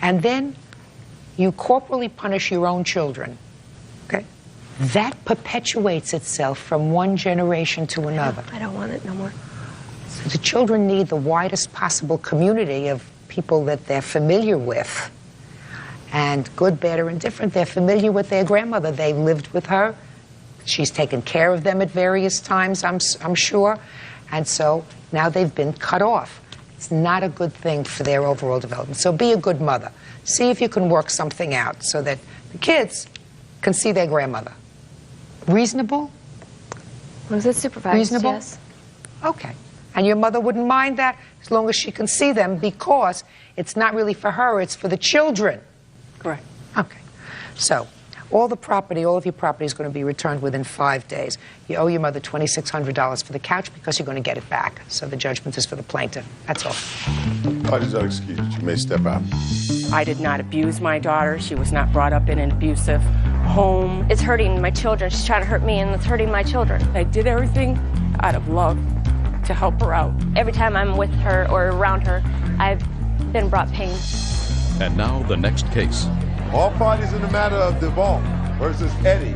and then you corporally punish your own children, okay? That perpetuates itself from one generation to another. I don't want it no more. So the children need the widest possible community of people that they're familiar with. And good, bad, or indifferent, they're familiar with their grandmother. They lived with her. She's taken care of them at various times, I'm sure. And so now they've been cut off. It's not a good thing for their overall development. So be a good mother. See if you can work something out so that the kids can see their grandmother. Reasonable? Was it supervised? Reasonable? Yes. Okay. And your mother wouldn't mind that as long as she can see them, because it's not really for her, it's for the children. Correct. Okay. So, all the property, all of your property is going to be returned within 5 days. You owe your mother $2,600 for the couch because you're going to get it back. So the judgment is for the plaintiff. That's all. Parties are excused. You may step out. I did not abuse my daughter. She was not brought up in an abusive home. It's hurting my children. She's trying to hurt me, and it's hurting my children. I did everything out of love to help her out. Every time I'm with her or around her, I've been brought pain. And now the next case. All parties in the matter of DeVault versus Eddie,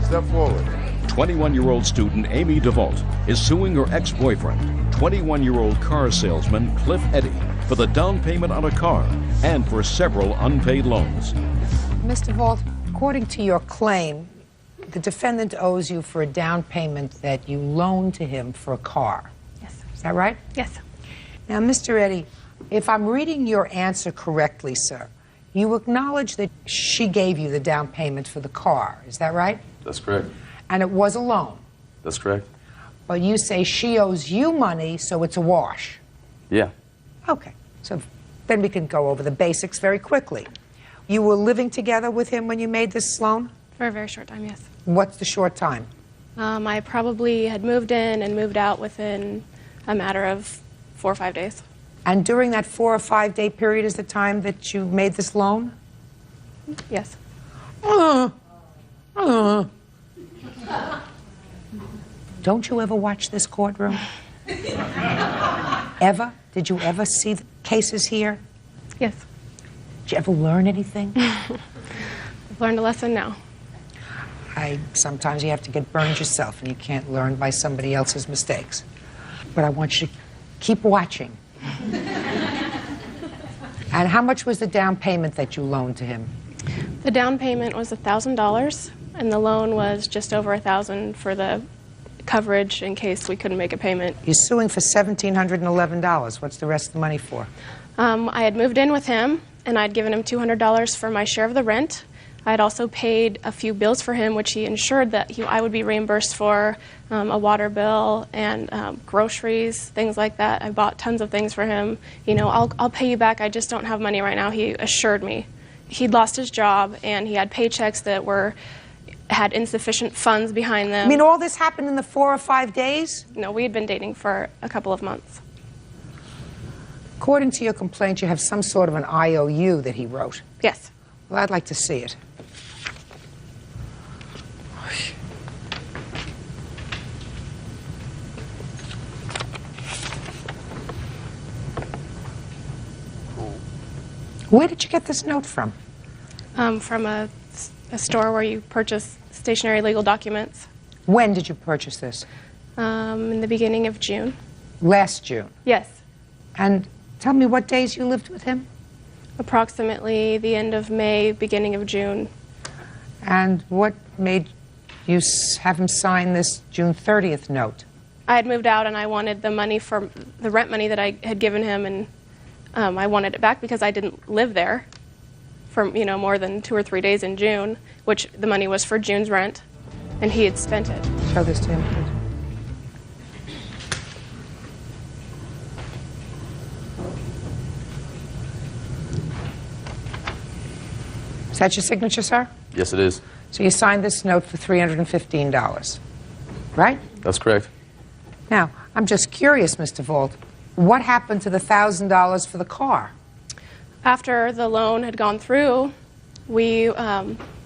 step forward. 21-year-old student Amy DeVault is suing her ex-boyfriend, 21-year-old car salesman Cliff Eddy, for the down payment on a car and for several unpaid loans. Mr. DeVault, according to your claim, the defendant owes you for a down payment that you loaned to him for a car. Yes. Is that right? Yes. Now, Mr. Eddy, if I'm reading your answer correctly, sir, you acknowledge that she gave you the down payment for the car. Is that right? That's correct. And it was a loan. That's correct. But you say she owes you money, so it's a wash. Yeah. Okay. So then we can go over the basics very quickly. You were living together with him when you made this loan? For a very short time, yes. What's the short time? I probably had moved in and moved out within a matter of 4 or 5 days. And during that 4 or 5 day period is the time that you made this loan? Yes. Don't you ever watch this courtroom? Ever? Did you ever see the cases here? Yes. Did you ever learn anything? I've learned a lesson now. Sometimes you have to get burned yourself, and you can't learn by somebody else's mistakes. But I want you to keep watching. And how much was the down payment that you loaned to him? The down payment was $1,000, and the loan was just over $1,000 for the coverage in case we couldn't make a payment. You're suing for $1,711. What's the rest of the money for? I had moved in with him, and I'd given him $200 for my share of the rent. I had also paid a few bills for him, which he ensured that I would be reimbursed for, a water bill and groceries, things like that. I bought tons of things for him. You know, I'll pay you back, I just don't have money right now, he assured me. He'd lost his job, and he had paychecks that had insufficient funds behind them. I mean, all this happened in the 4 or 5 days? No, we had been dating for a couple of months. According to your complaint, you have some sort of an IOU that he wrote. Yes. Well, I'd like to see it. Where did you get this note from? From a store where you purchase stationary legal documents. When did you purchase this? In the beginning of June. Last June? Yes. And tell me what days you lived with him? Approximately the end of May, beginning of June. And what made you have him sign this June 30th note? I had moved out, and I wanted the money for the rent money that I had given him, and I wanted it back because I didn't live there for more than 2 or 3 days in June, which the money was for June's rent, and he had spent it. Show this to him, please. Is that your signature, sir? Yes, it is. So you signed this note for $315, right? That's correct. Now, I'm just curious, Mr. Vault. What happened to the $1,000 for the car? After the loan had gone through, we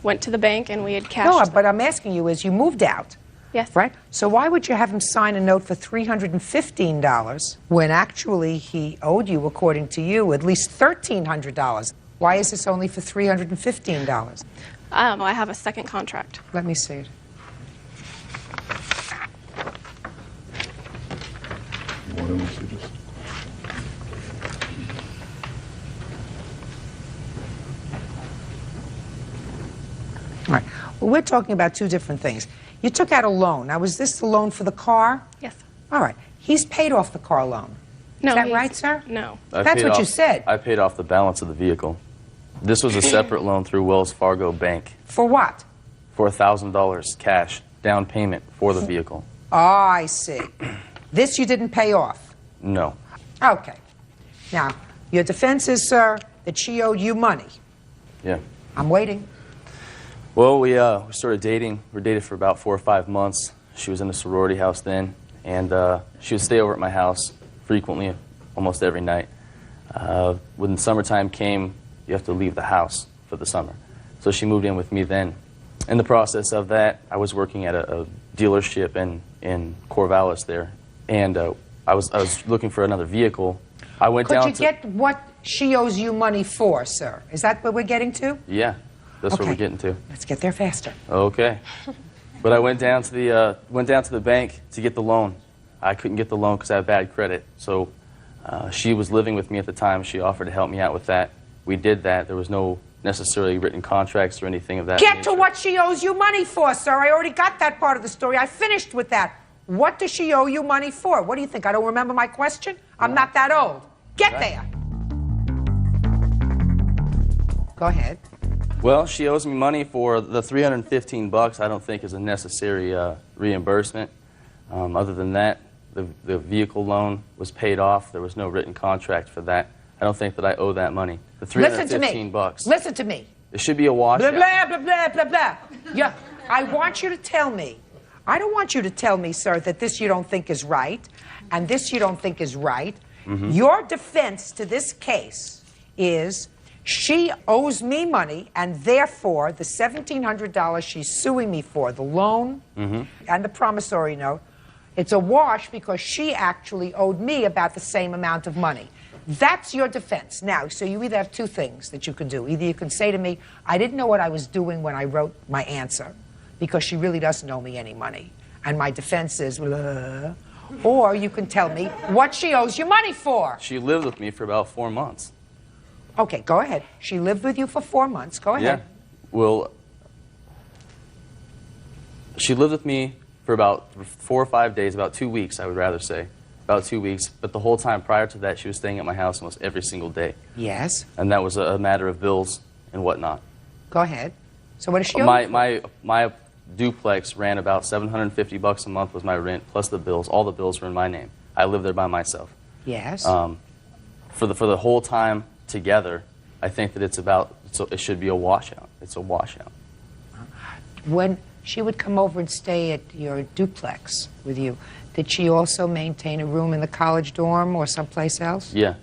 went to the bank and we had cashed. No, but I'm asking you is you moved out. Yes. Right? So why would you have him sign a note for $315 when actually he owed you, according to you, at least $1,300? Why is this only for $315? I have a second contract. Let me see it. All right. Well, we're talking about two different things. You took out a loan. Now, was this the loan for the car? Yes. All right. He's paid off the car loan. No, Is that right, sir? No. That's what you said. I paid off the balance of the vehicle. This was a separate loan through Wells Fargo Bank. For what? For $1,000 cash, down payment for the vehicle. Oh, I see. This you didn't pay off? No. Okay. Now, your defense is, sir, that she owed you money. Yeah. I'm waiting. Well, we started dating. We were dated for about 4 or 5 months. She was in a sorority house then, and she would stay over at my house frequently, almost every night. When summertime came, you have to leave the house for the summer. So she moved in with me then. In the process of that, I was working at a dealership in Corvallis there, and I was looking for another vehicle. I went down to... Could you get what she owes you money for, sir? Is that what we're getting to? Yeah, that's what we're getting to. Let's get there faster. Okay. But I went down to the bank to get the loan. I couldn't get the loan because I had bad credit. So she was living with me at the time. She offered to help me out with that. We did that. There was no necessarily written contracts or anything of that Get nature. to what she owes you money for, sir. I already got that part of the story. I finished with that. What does she owe you money for? What do you think? I don't remember my question? I'm not that old. Get there. Go ahead. Well, she owes me money for the $315. I don't think is a necessary reimbursement. Other than that, the vehicle loan was paid off. There was no written contract for that. I don't think that I owe that money. The $315. Listen to me. It should be a wash. Blah, blah, blah, blah, blah, blah. Yeah, I want you to tell me. I don't want you to tell me, sir, that this you don't think is right, and this you don't think is right. Mm-hmm. Your defense to this case is she owes me money, and therefore the $1,700 she's suing me for, the loan and the promissory note, it's a wash because she actually owed me about the same amount of money. That's your defense. Now, so you either have two things that you can do. Either you can say to me, I didn't know what I was doing when I wrote my answer because she really doesn't owe me any money. And my defense is, blah. Or you can tell me what she owes you money for. She lived with me for about 4 months. Okay, go ahead. She lived with you for 4 months. Go ahead. Yeah. Well, she lived with me for about 4 or 5 days, about 2 weeks, I would rather say. About 2 weeks. But the whole time prior to that, she was staying at my house almost every single day. Yes. And that was a matter of bills and whatnot. Go ahead. So what does she owe you for? My duplex ran about $750 a month was my rent, plus the bills. All the bills were in my name. I lived there by myself. Yes. For the whole time together, I think that it should be a washout. It's a washout. When she would come over and stay at your duplex with you, did she also maintain a room in the college dorm or someplace else? Yeah.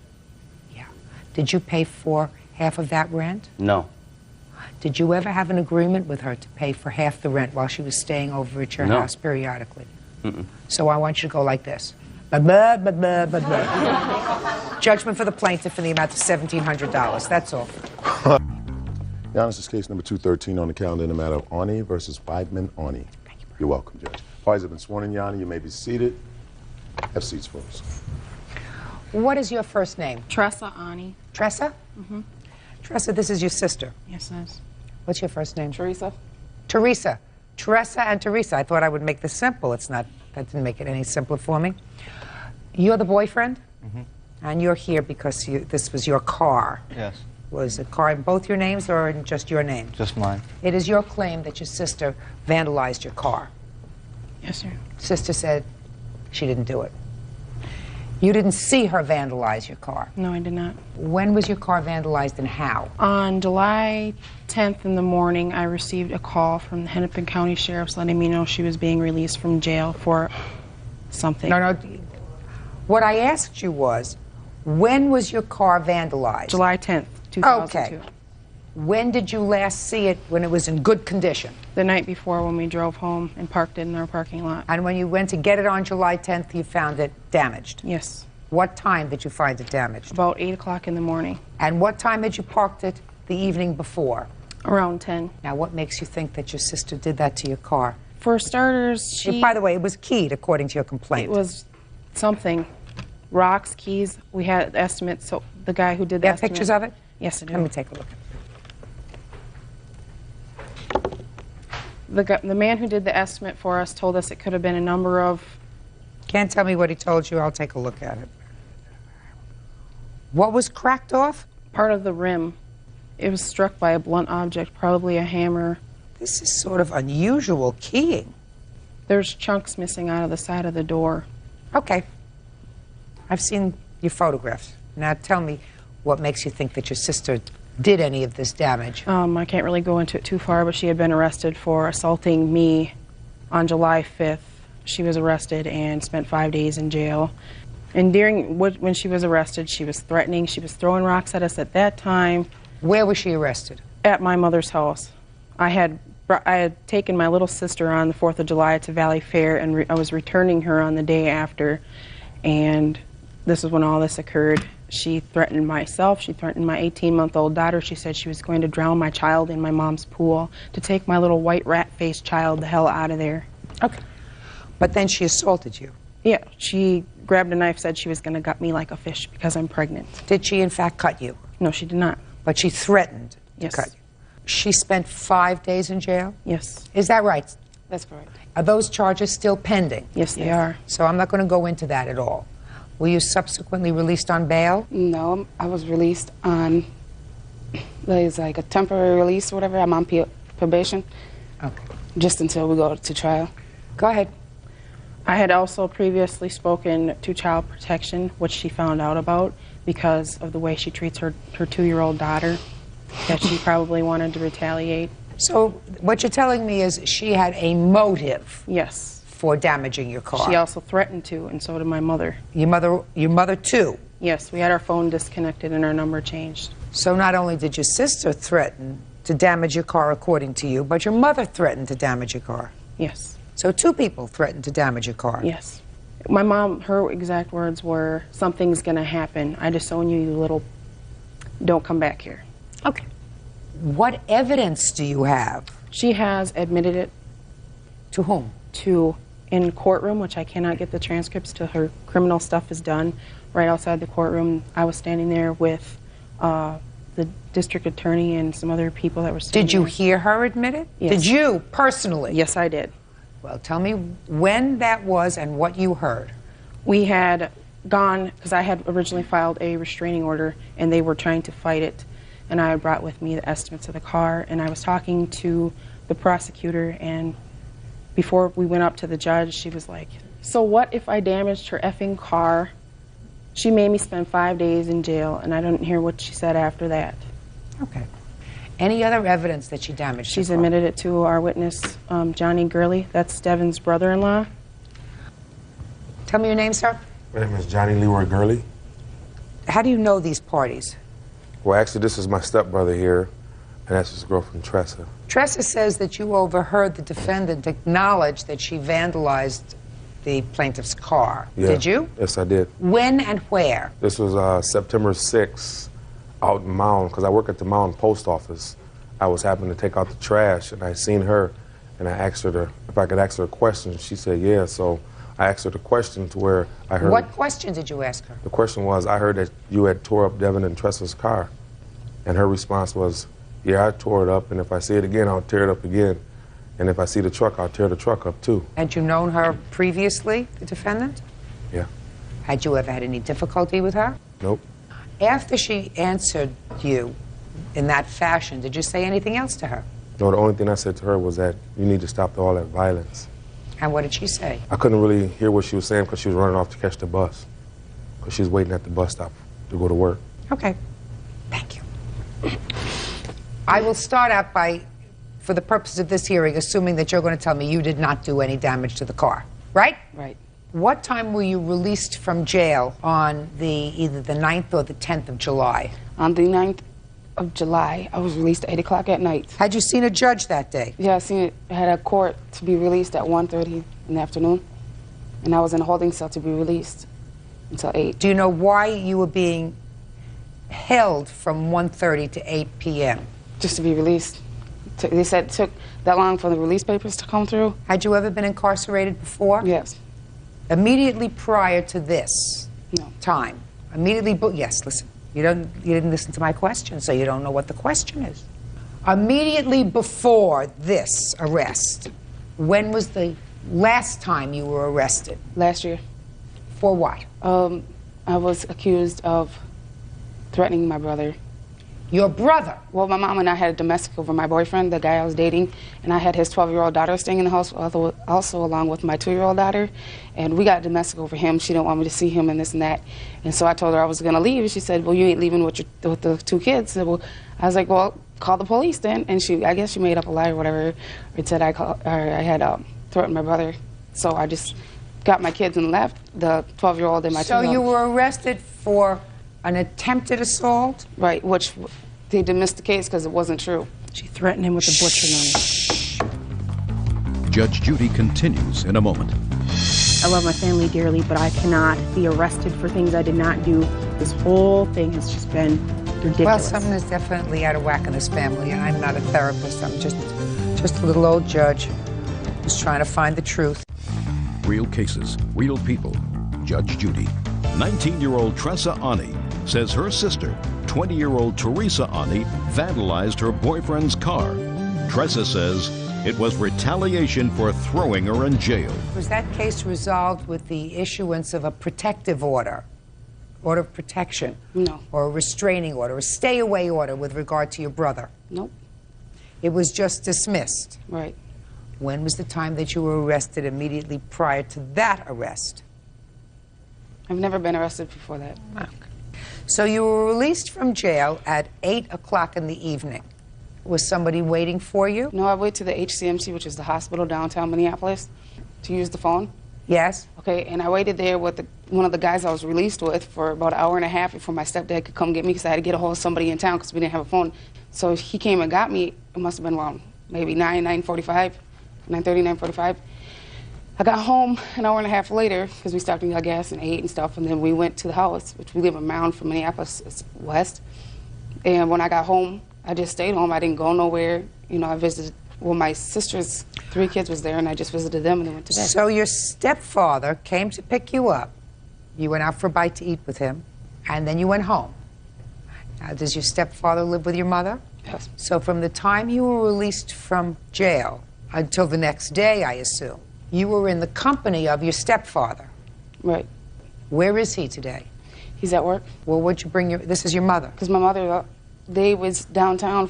Yeah. Did you pay for half of that rent? No. Did you ever have an agreement with her to pay for half the rent while she was staying over at your No. house periodically? Mm-mm. So I want you to go like this. Blah, blah, blah, blah, blah, blah. Judgment for the plaintiff in the amount of $1,700. That's all. Your Honor, this is case number 213 on the calendar in the matter of Arnie versus Weidman Arnie. You're welcome, Judge. Parties have been sworn in, Your Honor. You may be seated. Have seats, folks. What is your first name? Tressa Ani. Tressa? Mm-hmm. Tressa, this is your sister. Yes, it is. What's your first name? Teresa. Teresa. Teresa and Teresa. I thought I would make this simple. It's not. That didn't make it any simpler for me. You're the boyfriend? Mm-hmm. And you're here because this was your car. Yes. Was the car in both your names or in just your name? Just mine. It is your claim that your sister vandalized your car. Yes, sir. Sister said she didn't do it. You didn't see her vandalize your car. No, I did not. When was your car vandalized and how? On July 10th in the morning, I received a call from the Hennepin County Sheriff's letting me know she was being released from jail for something. No. What I asked you was, when was your car vandalized? July 10th, 2002. Okay. When did you last see it when it was in good condition? The night before when we drove home and parked it in our parking lot. And when you went to get it on July 10th, you found it damaged? Yes. What time did you find it damaged? About 8 o'clock in the morning. And what time had you parked it the evening before? Around 10. Now, what makes you think that your sister did that to your car? For starters, she... By the way, it was keyed, according to your complaint. It was something. Rocks, keys. We had estimates, so the guy who did the estimate... You have pictures of it? Yes, I do. Let me take a look. The man who did the estimate for us told us it could have been a number of... Can't tell me what he told you. I'll take a look at it. What was cracked off? Part of the rim. It was struck by a blunt object, probably a hammer. This is sort of unusual keying. There's chunks missing out of the side of the door. Okay. I've seen your photographs. Now tell me what makes you think that your sister did any of this damage. I can't really go into it too far, but she had been arrested for assaulting me on July 5th. She was arrested and spent 5 days in jail. And when she was arrested, she was threatening. She was throwing rocks at us at that time. Where was she arrested? At my mother's house. I had taken my little sister on the 4th of July to Valley Fair, and I was returning her on the day after. And this is when all this occurred. She threatened myself. She threatened my 18-month-old daughter. She said she was going to drown my child in my mom's pool, to take my little white rat-faced child the hell out of there. Okay. But then she assaulted you. Yeah, she grabbed a knife, said she was going to gut me like a fish because I'm pregnant. Did she, in fact, cut you? No, she did not. But she threatened to cut you. She spent 5 days in jail? Yes. Is that right? That's correct. Are those charges still pending? Yes, they are. So I'm not going to go into that at all. Were you subsequently released on bail? No, I was released on, there's like a temporary release or whatever. I'm on probation. Okay. Just until we go to trial. Go ahead. I had also previously spoken to Child Protection, which she found out about because of the way she treats her 2-year-old daughter, that she probably wanted to retaliate. So what you're telling me is she had a motive? Yes. For damaging your car? She also threatened to, and so did my mother. Your mother too? Yes, we had our phone disconnected and our number changed. So not only did your sister threaten to damage your car according to you, but your mother threatened to damage your car? Yes. So 2 people threatened to damage your car? Yes. My mom, her exact words were, something's gonna happen. I disown you, you little, don't come back here. Okay. What evidence do you have? She has admitted it. To whom? To, in courtroom, which I cannot get the transcripts till her criminal stuff is done. Right outside the courtroom, I was standing there with the district attorney and some other people that were standing Did you there. hear her admit it? Yes. Did you, personally? Yes, I did. Well, tell me when that was and what you heard. We had gone, because I had originally filed a restraining order, and they were trying to fight it, and I had brought with me the estimates of the car, and I was talking to the prosecutor, and before we went up to the judge, she was like, so what if I damaged her effing car? She made me spend 5 days in jail, and I didn't hear what she said after that. Okay. Any other evidence that she damaged She's your car? admitted it to our witness, Johnny Gurley. That's Devin's brother-in-law. Tell me your name, sir. My name is Johnny Leroy Gurley. How do you know these parties? Well, actually, this is my stepbrother here, and that's his girlfriend, Tressa. Tressa says that you overheard the defendant acknowledge that she vandalized the plaintiff's car. Yeah. Did you? Yes, I did. When and where? This was September 6th out in Mound, because I work at the Mound post office. I was happening to take out the trash, and I seen her, and I asked her if I could ask her a question. She said, yeah, so I asked her the question to where I heard... What question did you ask her? The question was, I heard that you had tore up Devin and Tressa's car. And her response was, yeah, I tore it up, and if I see it again, I'll tear it up again. And if I see the truck, I'll tear the truck up too. Had you known her previously, the defendant? Yeah. Had you ever had any difficulty with her? Nope. After she answered you in that fashion, did you say anything else to her? No, the only thing I said to her was that you need to stop all that violence. And what did she say? I couldn't really hear what she was saying because she was running off to catch the bus. Because she was waiting at the bus stop to go to work. Okay. Thank you. I will start out by, for the purpose of this hearing, assuming that you're going to tell me you did not do any damage to the car. Right? Right. What time were you released from jail on either the 9th or the 10th of July? On the 9th of July, I was released at 8 o'clock at night. Had you seen a judge that day? Yeah, I seen it. I had a court to be released at 1:30 in the afternoon, and I was in a holding cell to be released until 8. Do you know why you were being held from 1:30 to 8 p.m.? Just to be released. They said it took that long for the release papers to come through. Had you ever been incarcerated before? Yes. Immediately prior to this time? Immediately, yes, listen. You didn't listen to my question, so you don't know what the question is. Immediately before this arrest, when was the last time you were arrested? Last year. For what? I was accused of threatening my brother. Your brother? Well, my mom and I had a domestic over my boyfriend, the guy I was dating, and I had his 12-year-old daughter staying in the house, also along with my 2-year-old daughter, and we got domestic over him. She didn't want me to see him and this and that, and so I told her I was going to leave. She said, well, you ain't leaving with the 2 kids. I was like, well, call the police then, and I guess she made up a lie or whatever. It said I had threatened my brother, so I just got my kids and left, the 12-year-old and my 2-year-old. So you were arrested for an attempted assault? Right, which they dismissed the case because it wasn't true. She threatened him with a butcher knife. Judge Judy continues in a moment. I love my family dearly, but I cannot be arrested for things I did not do. This whole thing has just been ridiculous. Well, something is definitely out of whack in this family, and I'm not a therapist. I'm just a little old judge who's trying to find the truth. Real cases, real people. Judge Judy. 19-year-old Tressa Ani says her sister, 20-year-old Teresa Ani, vandalized her boyfriend's car. Tressa says it was retaliation for throwing her in jail. Was that case resolved with the issuance of a protective order of protection? No. Or a restraining order, a stay-away order with regard to your brother? Nope. It was just dismissed? Right. When was the time that you were arrested immediately prior to that arrest? I've never been arrested before that. Okay. So you were released from jail at 8 o'clock in the evening. Was somebody waiting for you? No, I went to the HCMC, which is the hospital downtown Minneapolis, to use the phone. Yes. Okay, and I waited there with one of the guys I was released with for about an hour and a half before my stepdad could come get me because I had to get a hold of somebody in town because we didn't have a phone. So he came and got me. It must have been around maybe 9:45. I got home an hour and a half later because we stopped and got gas and ate and stuff, and then we went to the house, which we live in Mound from Minneapolis, it's west. And when I got home, I just stayed home. I didn't go nowhere. You know, I visited, well, my sister's 3 kids was there, and I just visited them and then went to bed. So your stepfather came to pick you up. You went out for a bite to eat with him, and then you went home. Now, does your stepfather live with your mother? Yes. So from the time you were released from jail until the next day, I assume, you were in the company of your stepfather. Right. Where is he today? He's at work. Well, what'd you bring this is your mother? Because my mother, they was downtown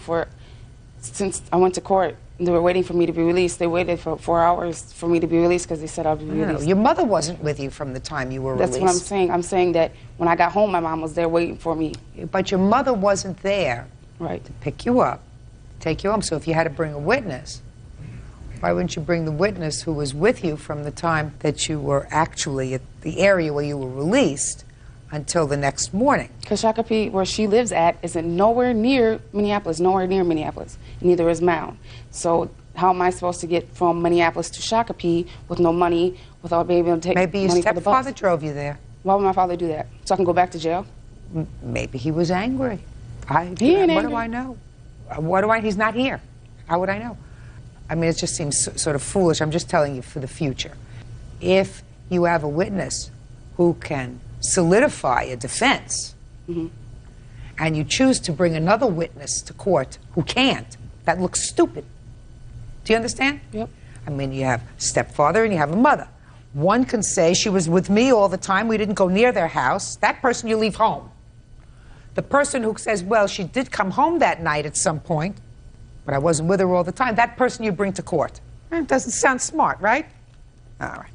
since I went to court. They were waiting for me to be released. They waited for 4 hours for me to be released because they said I'd be released. Your mother wasn't with you from the time you were released. That's what I'm saying. I'm saying that when I got home, my mom was there waiting for me. But your mother wasn't there right. to pick you up, take you home. So if you had to bring a witness, why wouldn't you bring the witness who was with you from the time that you were actually at the area where you were released until the next morning? Because Shakopee, where she lives at, is nowhere near Minneapolis, neither is Mound. So how am I supposed to get from Minneapolis to Shakopee with no money, without being able to take Maybe your money for the bus? stepfather drove you there. Why would my father do that? So I can go back to jail? Maybe he was angry. He ain't angry. What do I know? He's not here. How would I know? I mean, it just seems sort of foolish. I'm just telling you for the future. If you have a witness who can solidify a defense, and you choose to bring another witness to court who can't, that looks stupid. Do you understand? Yep. I mean, you have stepfather and you have a mother. One can say, she was with me all the time, we didn't go near their house. That person you leave home. The person who says, well, she did come home that night at some point, but I wasn't with her all the time, that person you bring to court. It doesn't sound smart, right? All right.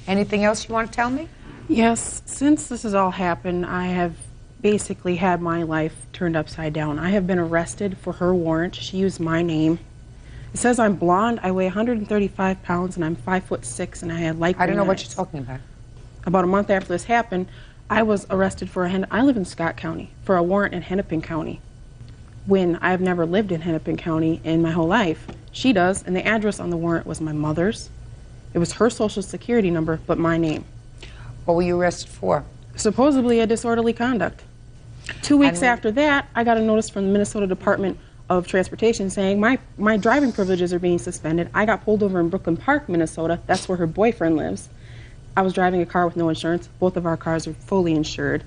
Anything else you want to tell me? Yes, since this has all happened, I have basically had my life turned upside down. I have been arrested for her warrant. She used my name. It says I'm blonde, I weigh 135 pounds, and I'm 5'6", and I had light green I don't know what eyes. you're talking about. About a month after this happened, I was arrested for I live in Scott County, for a warrant in Hennepin County, when I've never lived in Hennepin County in my whole life. She does, and the address on the warrant was my mother's. It was her social security number, but my name. What were you arrested for? Supposedly a disorderly conduct. 2 weeks after that, I got a notice from the Minnesota Department of Transportation saying my driving privileges are being suspended. I got pulled over in Brooklyn Park, Minnesota. That's where her boyfriend lives. I was driving a car with no insurance. Both of our cars are fully insured.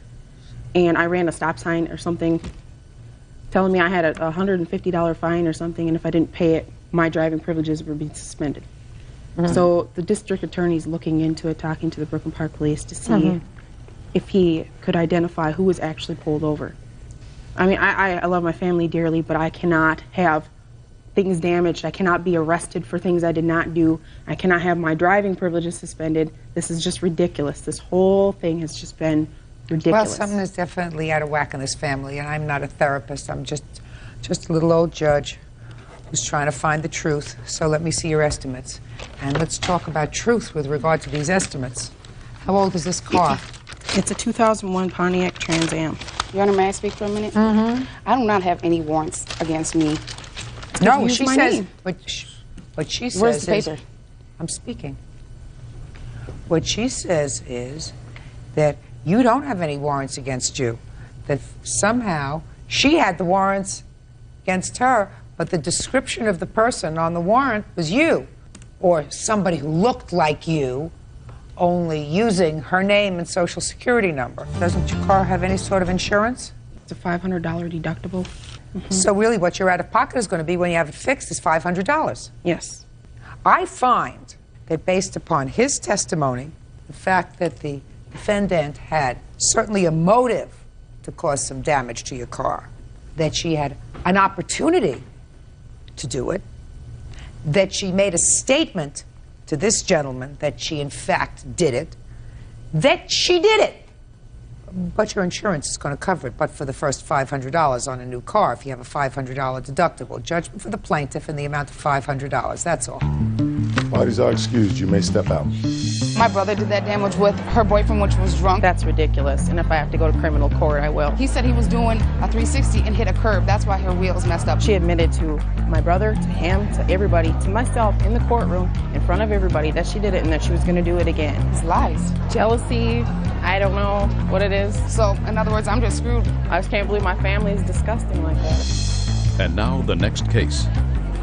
And I ran a stop sign or something telling me I had a $150 fine or something, and if I didn't pay it, my driving privileges were being suspended. So the district attorney's looking into it, talking to the Brooklyn Park Police to see if he could identify who was actually pulled over. I mean, I love my family dearly, but I cannot have things damaged. I cannot be arrested for things I did not do. I cannot have my driving privileges suspended. This is just ridiculous. This whole thing has just been ridiculous. Well, something is definitely out of whack in this family, and I'm not a therapist. I'm just a little old judge who's trying to find the truth. So let me see your estimates. And let's talk about truth with regard to these estimates. How old is this car? It's a 2001 Pontiac Trans Am. Your Honor, may I speak for a minute? I do not have any warrants against me. No, she says, what she says Where's the paper? I'm speaking. What she says is that you don't have any warrants against you, that somehow she had the warrants against her, but the description of the person on the warrant was you, or somebody who looked like you, only using her name and social security number. Doesn't your car have any sort of insurance? It's a $500 deductible. So really what your out-of-pocket is going to be when you have it fixed is $500. Yes. I find that based upon his testimony, the fact that the defendant had certainly a motive to cause some damage to your car, that she had an opportunity to do it, that she made a statement to this gentleman that she in fact did it, that she did it. But your insurance is going to cover it, but for the first $500 on a new car, if you have a $500 deductible. Judgment for the plaintiff in the amount of $500. That's all. Parties are excused. You may step out. My brother did that damage with her boyfriend, which was drunk. That's ridiculous, and if I have to go to criminal court, I will. He said he was doing a 360 and hit a curb. That's why her wheels messed up. She admitted to my brother, to him, to everybody, to myself in the courtroom, in front of everybody, that she did it and that she was going to do it again. It's lies. Jealousy, I don't know what it is. So, in other words, I'm just screwed. I just can't believe my family is disgusting like that. And now the next case.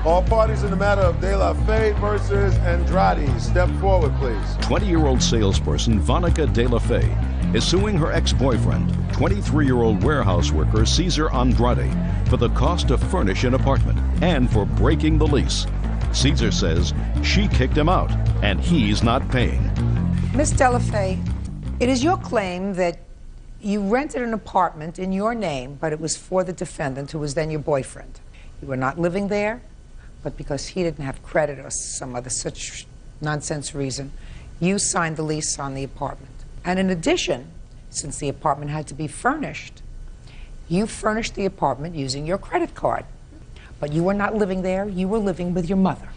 All parties in the matter of De La Fey versus Andrade, step forward, please. 20-year-old salesperson Vonica De La Fey is suing her ex-boyfriend, 23-year-old warehouse worker Cesar Andrade, for the cost to furnish an apartment and for breaking the lease. Cesar says she kicked him out and he's not paying. Miss De La Fey, it is your claim that you rented an apartment in your name, but it was for the defendant, who was then your boyfriend. You were not living there, but because he didn't have credit or some other such nonsense reason, you signed the lease on the apartment. And in addition, since the apartment had to be furnished, you furnished the apartment using your credit card. But you were not living there, you were living with your mother.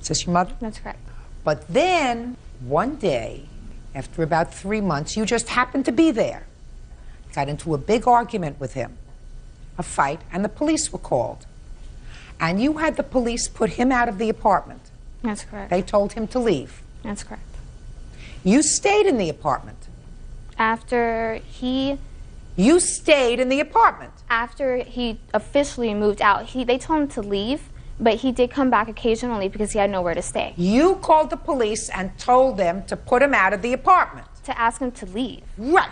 Is this your mother? That's correct. But then, one day, after about 3 months, you just happened to be there. Got into a big argument with him, a fight, and the police were called. And you had the police put him out of the apartment. That's correct. They told him to leave. That's correct. You stayed in the apartment. After he... You stayed in the apartment. After he officially moved out, they told him to leave, but he did come back occasionally because he had nowhere to stay. You called the police and told them to put him out of the apartment. To ask him to leave. Right.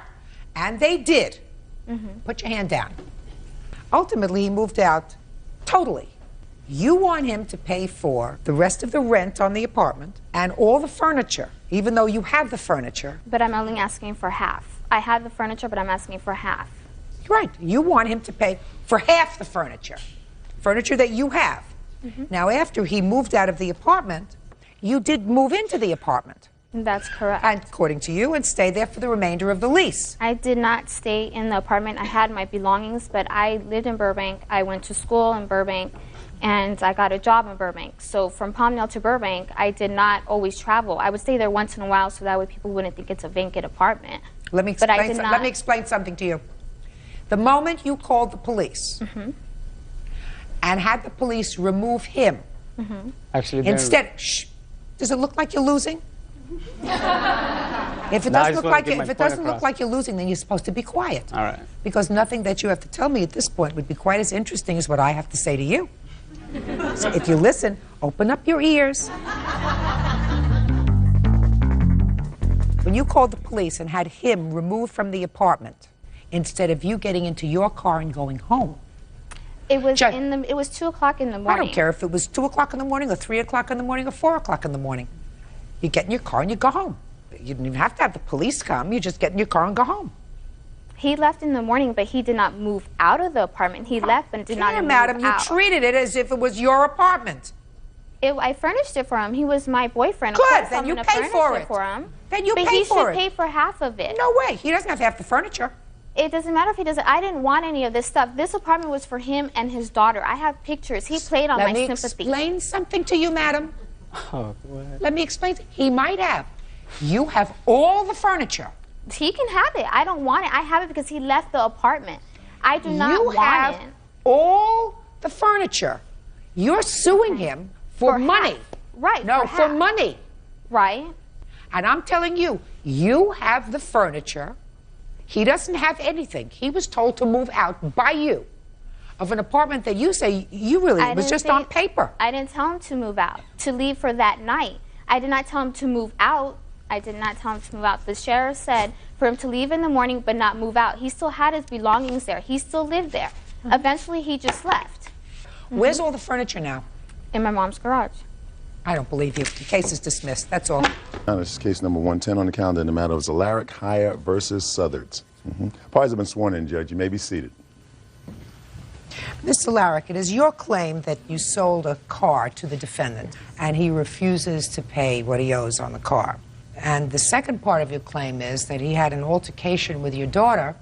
And they did. Put your hand down. Ultimately, he moved out totally. You want him to pay for the rest of the rent on the apartment and all the furniture, even though you have the furniture. But I'm only asking for half. I have the furniture, but I'm asking for half. Right. You want him to pay for half the furniture that you have. Now, after he moved out of the apartment, you did move into the apartment. That's correct. And according to you, and stay there for the remainder of the lease. I did not stay in the apartment. I had my belongings, but I lived in Burbank. I went to school in Burbank, and I got a job in Burbank. So from Palmdale to Burbank, I did not always travel. I would stay there once in a while so that way people wouldn't think it's a vacant apartment. Let me explain something to you. The moment you called the police and had the police remove him, Actually, instead, shh, does it look like you're losing? If it doesn't look like you're losing, then you're supposed to be quiet. All right. Because nothing that you have to tell me at this point would be quite as interesting as what I have to say to you. So if you listen, open up your ears. When you called the police and had him removed from the apartment, instead of you getting into your car and going home. It was it was 2 o'clock in the morning. I don't care if it was 2 o'clock in the morning or 3 o'clock in the morning or 4 o'clock in the morning. You get in your car and you go home. You didn't even have to have the police come. You just get in your car and go home. He left in the morning, but he did not move out of the apartment. He left, but did not move madam, out. You treated it as if it was your apartment. I furnished it for him. He was my boyfriend. Good, then you pay for it. Then you pay for it. But he should pay for half of it. No way. He doesn't have half the furniture. It doesn't matter if he doesn't. I didn't want any of this stuff. This apartment was for him and his daughter. I have pictures. He played on my sympathy. Let me explain something to you, madam. Oh, what? Let me explain. He might have. You have all the furniture. He can have it. I don't want it. I have it because he left the apartment. I do not want it. You have all the furniture. You're suing him for money. Right. No, for money. Right. And I'm telling you, you have the furniture. He doesn't have anything. He was told to move out by you of an apartment that you say you really was just on paper. I didn't tell him to move out, to leave for that night. I did not tell him to move out. I did not tell him to move out. The sheriff said for him to leave in the morning but not move out. He still had his belongings there. He still lived there. Eventually, he just left. Where's all the furniture now? In my mom's garage. I don't believe you. The case is dismissed. That's all. Now, this is case number 110 on the calendar in the matter of Zalaric Hire versus Southards. Parties have been sworn in, Judge. You may be seated. Mr. Larrick, it is your claim that you sold a car to the defendant and he refuses to pay what he owes on the car. And the second part of your claim is that he had an altercation with your daughter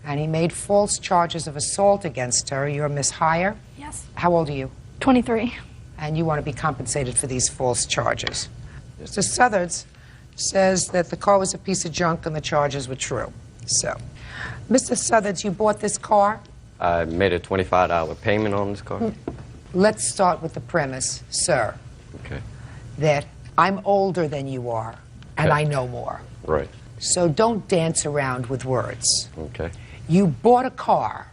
and he made false charges of assault against her. You're Miss Hire? Yes. How old are you? 23. And you want to be compensated for these false charges. Mr. Southards says that the car was a piece of junk and the charges were true. So, Mr. Southards, you bought this car? I made a $25 payment on this car. Let's start with the premise, sir, Okay. that I'm older than you are and I know more. Right. So don't dance around with words. Okay. You bought a car,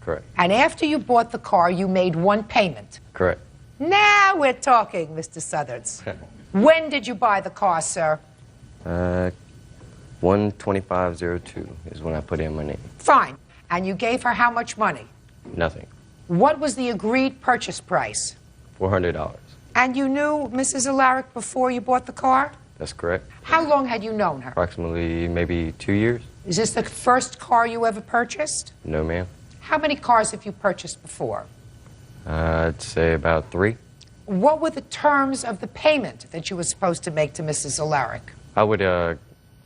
Correct. and after you bought the car, you made one payment. Correct. Now we're talking, Mr. Southards. When did you buy the car, sir? 12502 is when I put in my name. Fine. And you gave her how much money? Nothing. What was the agreed purchase price? $400. And you knew Mrs. Alaric before you bought the car? That's correct. How long had you known her? Approximately maybe 2 years. Is this the first car you ever purchased? No, ma'am. How many cars have you purchased before? I'd say about 3. What were the terms of the payment that you were supposed to make to Mrs. Alaric? I would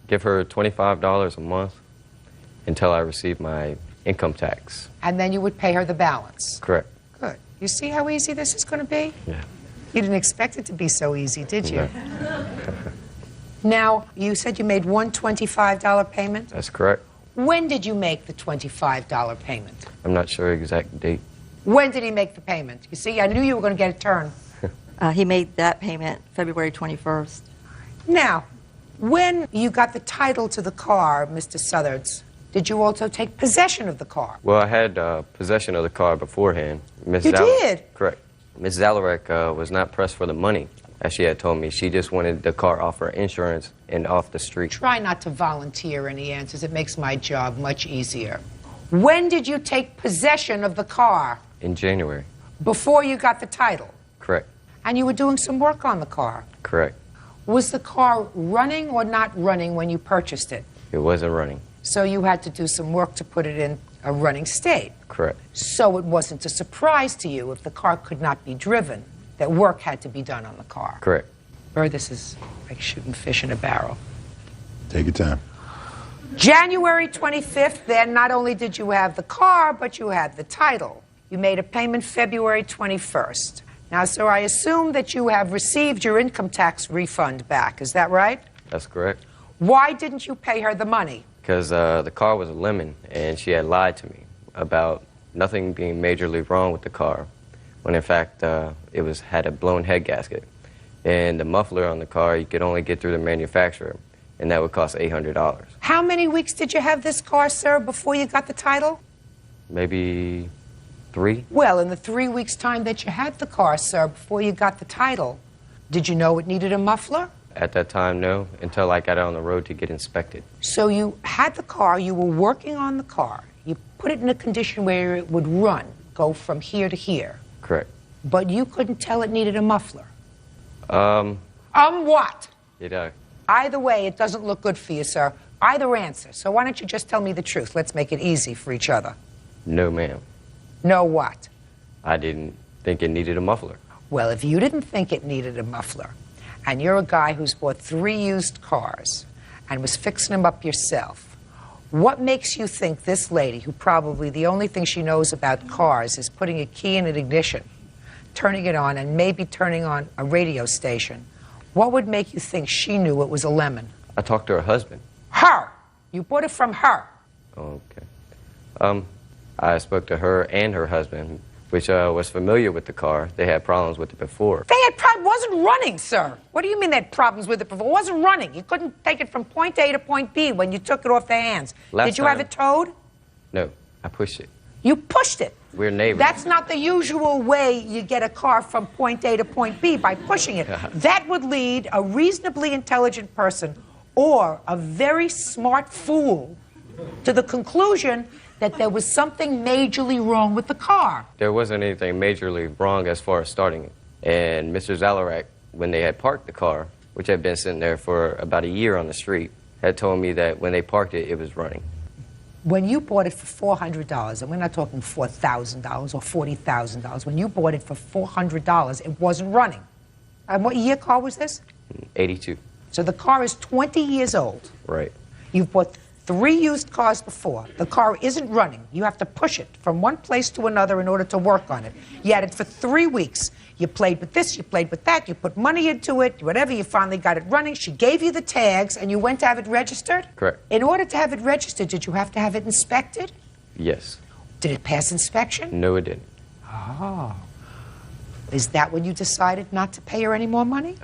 give her $25 a month until I received my income tax. And then you would pay her the balance? Correct. Good. You see how easy this is going to be? Yeah. You didn't expect it to be so easy, did you? No. Now, you said you made one $25 payment? That's correct. When did you make the $25 payment? I'm not sure exact date. When did he make the payment? You see, I knew you were going to get a turn. He made that payment February 21st. Now, when you got the title to the car, Mr. Southards, did you also take possession of the car? Well, I had possession of the car beforehand. You did? Correct. Ms. Zalaric was not pressed for the money, as she had told me. She just wanted the car off her insurance and off the street. Try not to volunteer any answers. It makes my job much easier. When did you take possession of the car? In January. Before you got the title? Correct. And you were doing some work on the car? Correct. Was the car running or not running when you purchased it? It wasn't running. So you had to do some work to put it in a running state? Correct. So it wasn't a surprise to you if the car could not be driven, that work had to be done on the car? Correct. Bird, this is like shooting fish in a barrel. Take your time. January 25th, then, not only did you have the car, but you had the title. You made a payment February 21st. Now, sir, I assume that you have received your income tax refund back. Is that right? That's correct. Why didn't you pay her the money? Because the car was a lemon, and she had lied to me about nothing being majorly wrong with the car, when in fact it had a blown head gasket. And the muffler on the car, you could only get through the manufacturer, and that would cost $800. How many weeks did you have this car, sir, before you got the title? Maybe 3. Well, in the 3 weeks' time that you had the car, sir, before you got the title, did you know it needed a muffler? At that time, no, until I got out on the road to get inspected. So you had the car, you were working on the car, you put it in a condition where it would run, go from here to here. Correct. But you couldn't tell it needed a muffler. What? Either way, it doesn't look good for you, sir. Either answer. So why don't you just tell me the truth? Let's make it easy for each other. No, ma'am. No what? I didn't think it needed a muffler. Well, if you didn't think it needed a muffler, and you're a guy who's bought 3 used cars and was fixing them up yourself, what makes you think this lady, who probably the only thing she knows about cars is putting a key in an ignition, turning it on, and maybe turning on a radio station, what would make you think she knew it was a lemon? I talked to her husband. Her! You bought it from her. Okay. I spoke to her and her husband, which was familiar with the car. They had problems with it before. They had problems. It wasn't running, sir. What do you mean they had problems with it before? It wasn't running. You couldn't take it from point A to point B when you took it off their hands. Did you have it towed? No, I pushed it. You pushed it. We're neighbors. That's not the usual way you get a car from point A to point B, by pushing it. That would lead a reasonably intelligent person or a very smart fool to the conclusion that there was something majorly wrong with the car. There wasn't anything majorly wrong as far as starting it. And Mr. Zalarak, when they had parked the car, which had been sitting there for about a year on the street, had told me that when they parked it, it was running. When you bought it for $400, and we're not talking $4,000 or $40,000, when you bought it for $400, it wasn't running. And what year car was this? 82. So the car is 20 years old. Right. You've bought 3 used cars before. The car isn't running. You have to push it from one place to another in order to work on it. You had it for 3 weeks. You played with this, you played with that, you put money into it, whatever, you finally got it running. She gave you the tags, and you went to have it registered? Correct. In order to have it registered, did you have to have it inspected? Yes. Did it pass inspection? No, it didn't. Oh. Is that when you decided not to pay her any more money?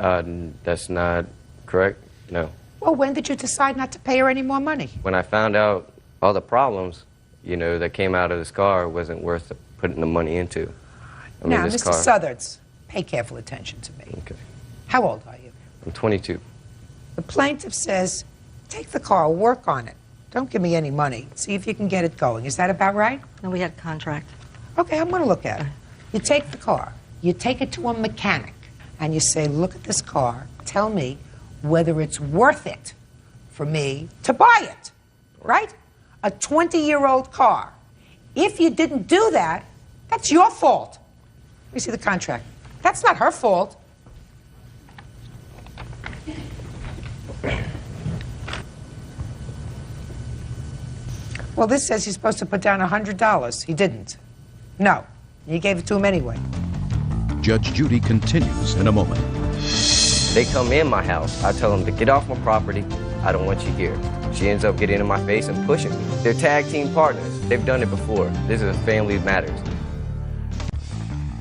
That's not correct, no. Well, when did you decide not to pay her any more money? When I found out all the problems, you know, that came out of this car wasn't worth putting the money into. I mean, now, this Mr. car... Southards, pay careful attention to me. Okay. How old are you? I'm 22. The plaintiff says, take the car, work on it. Don't give me any money. See if you can get it going. Is that about right? No, we had a contract. Okay, I'm going to look at it. You take the car, you take it to a mechanic, and you say, look at this car, tell me whether it's worth it for me to buy it, right? A 20-year-old car. If you didn't do that, that's your fault. Let me see the contract. That's not her fault. Well, this says he's supposed to put down $100. He didn't. No. You gave it to him anyway. Judge Judy continues in a moment. They come in my house. I tell them to get off my property. I don't want you here. She ends up getting in my face and pushing me. They're tag team partners. They've done it before. This is a family matters.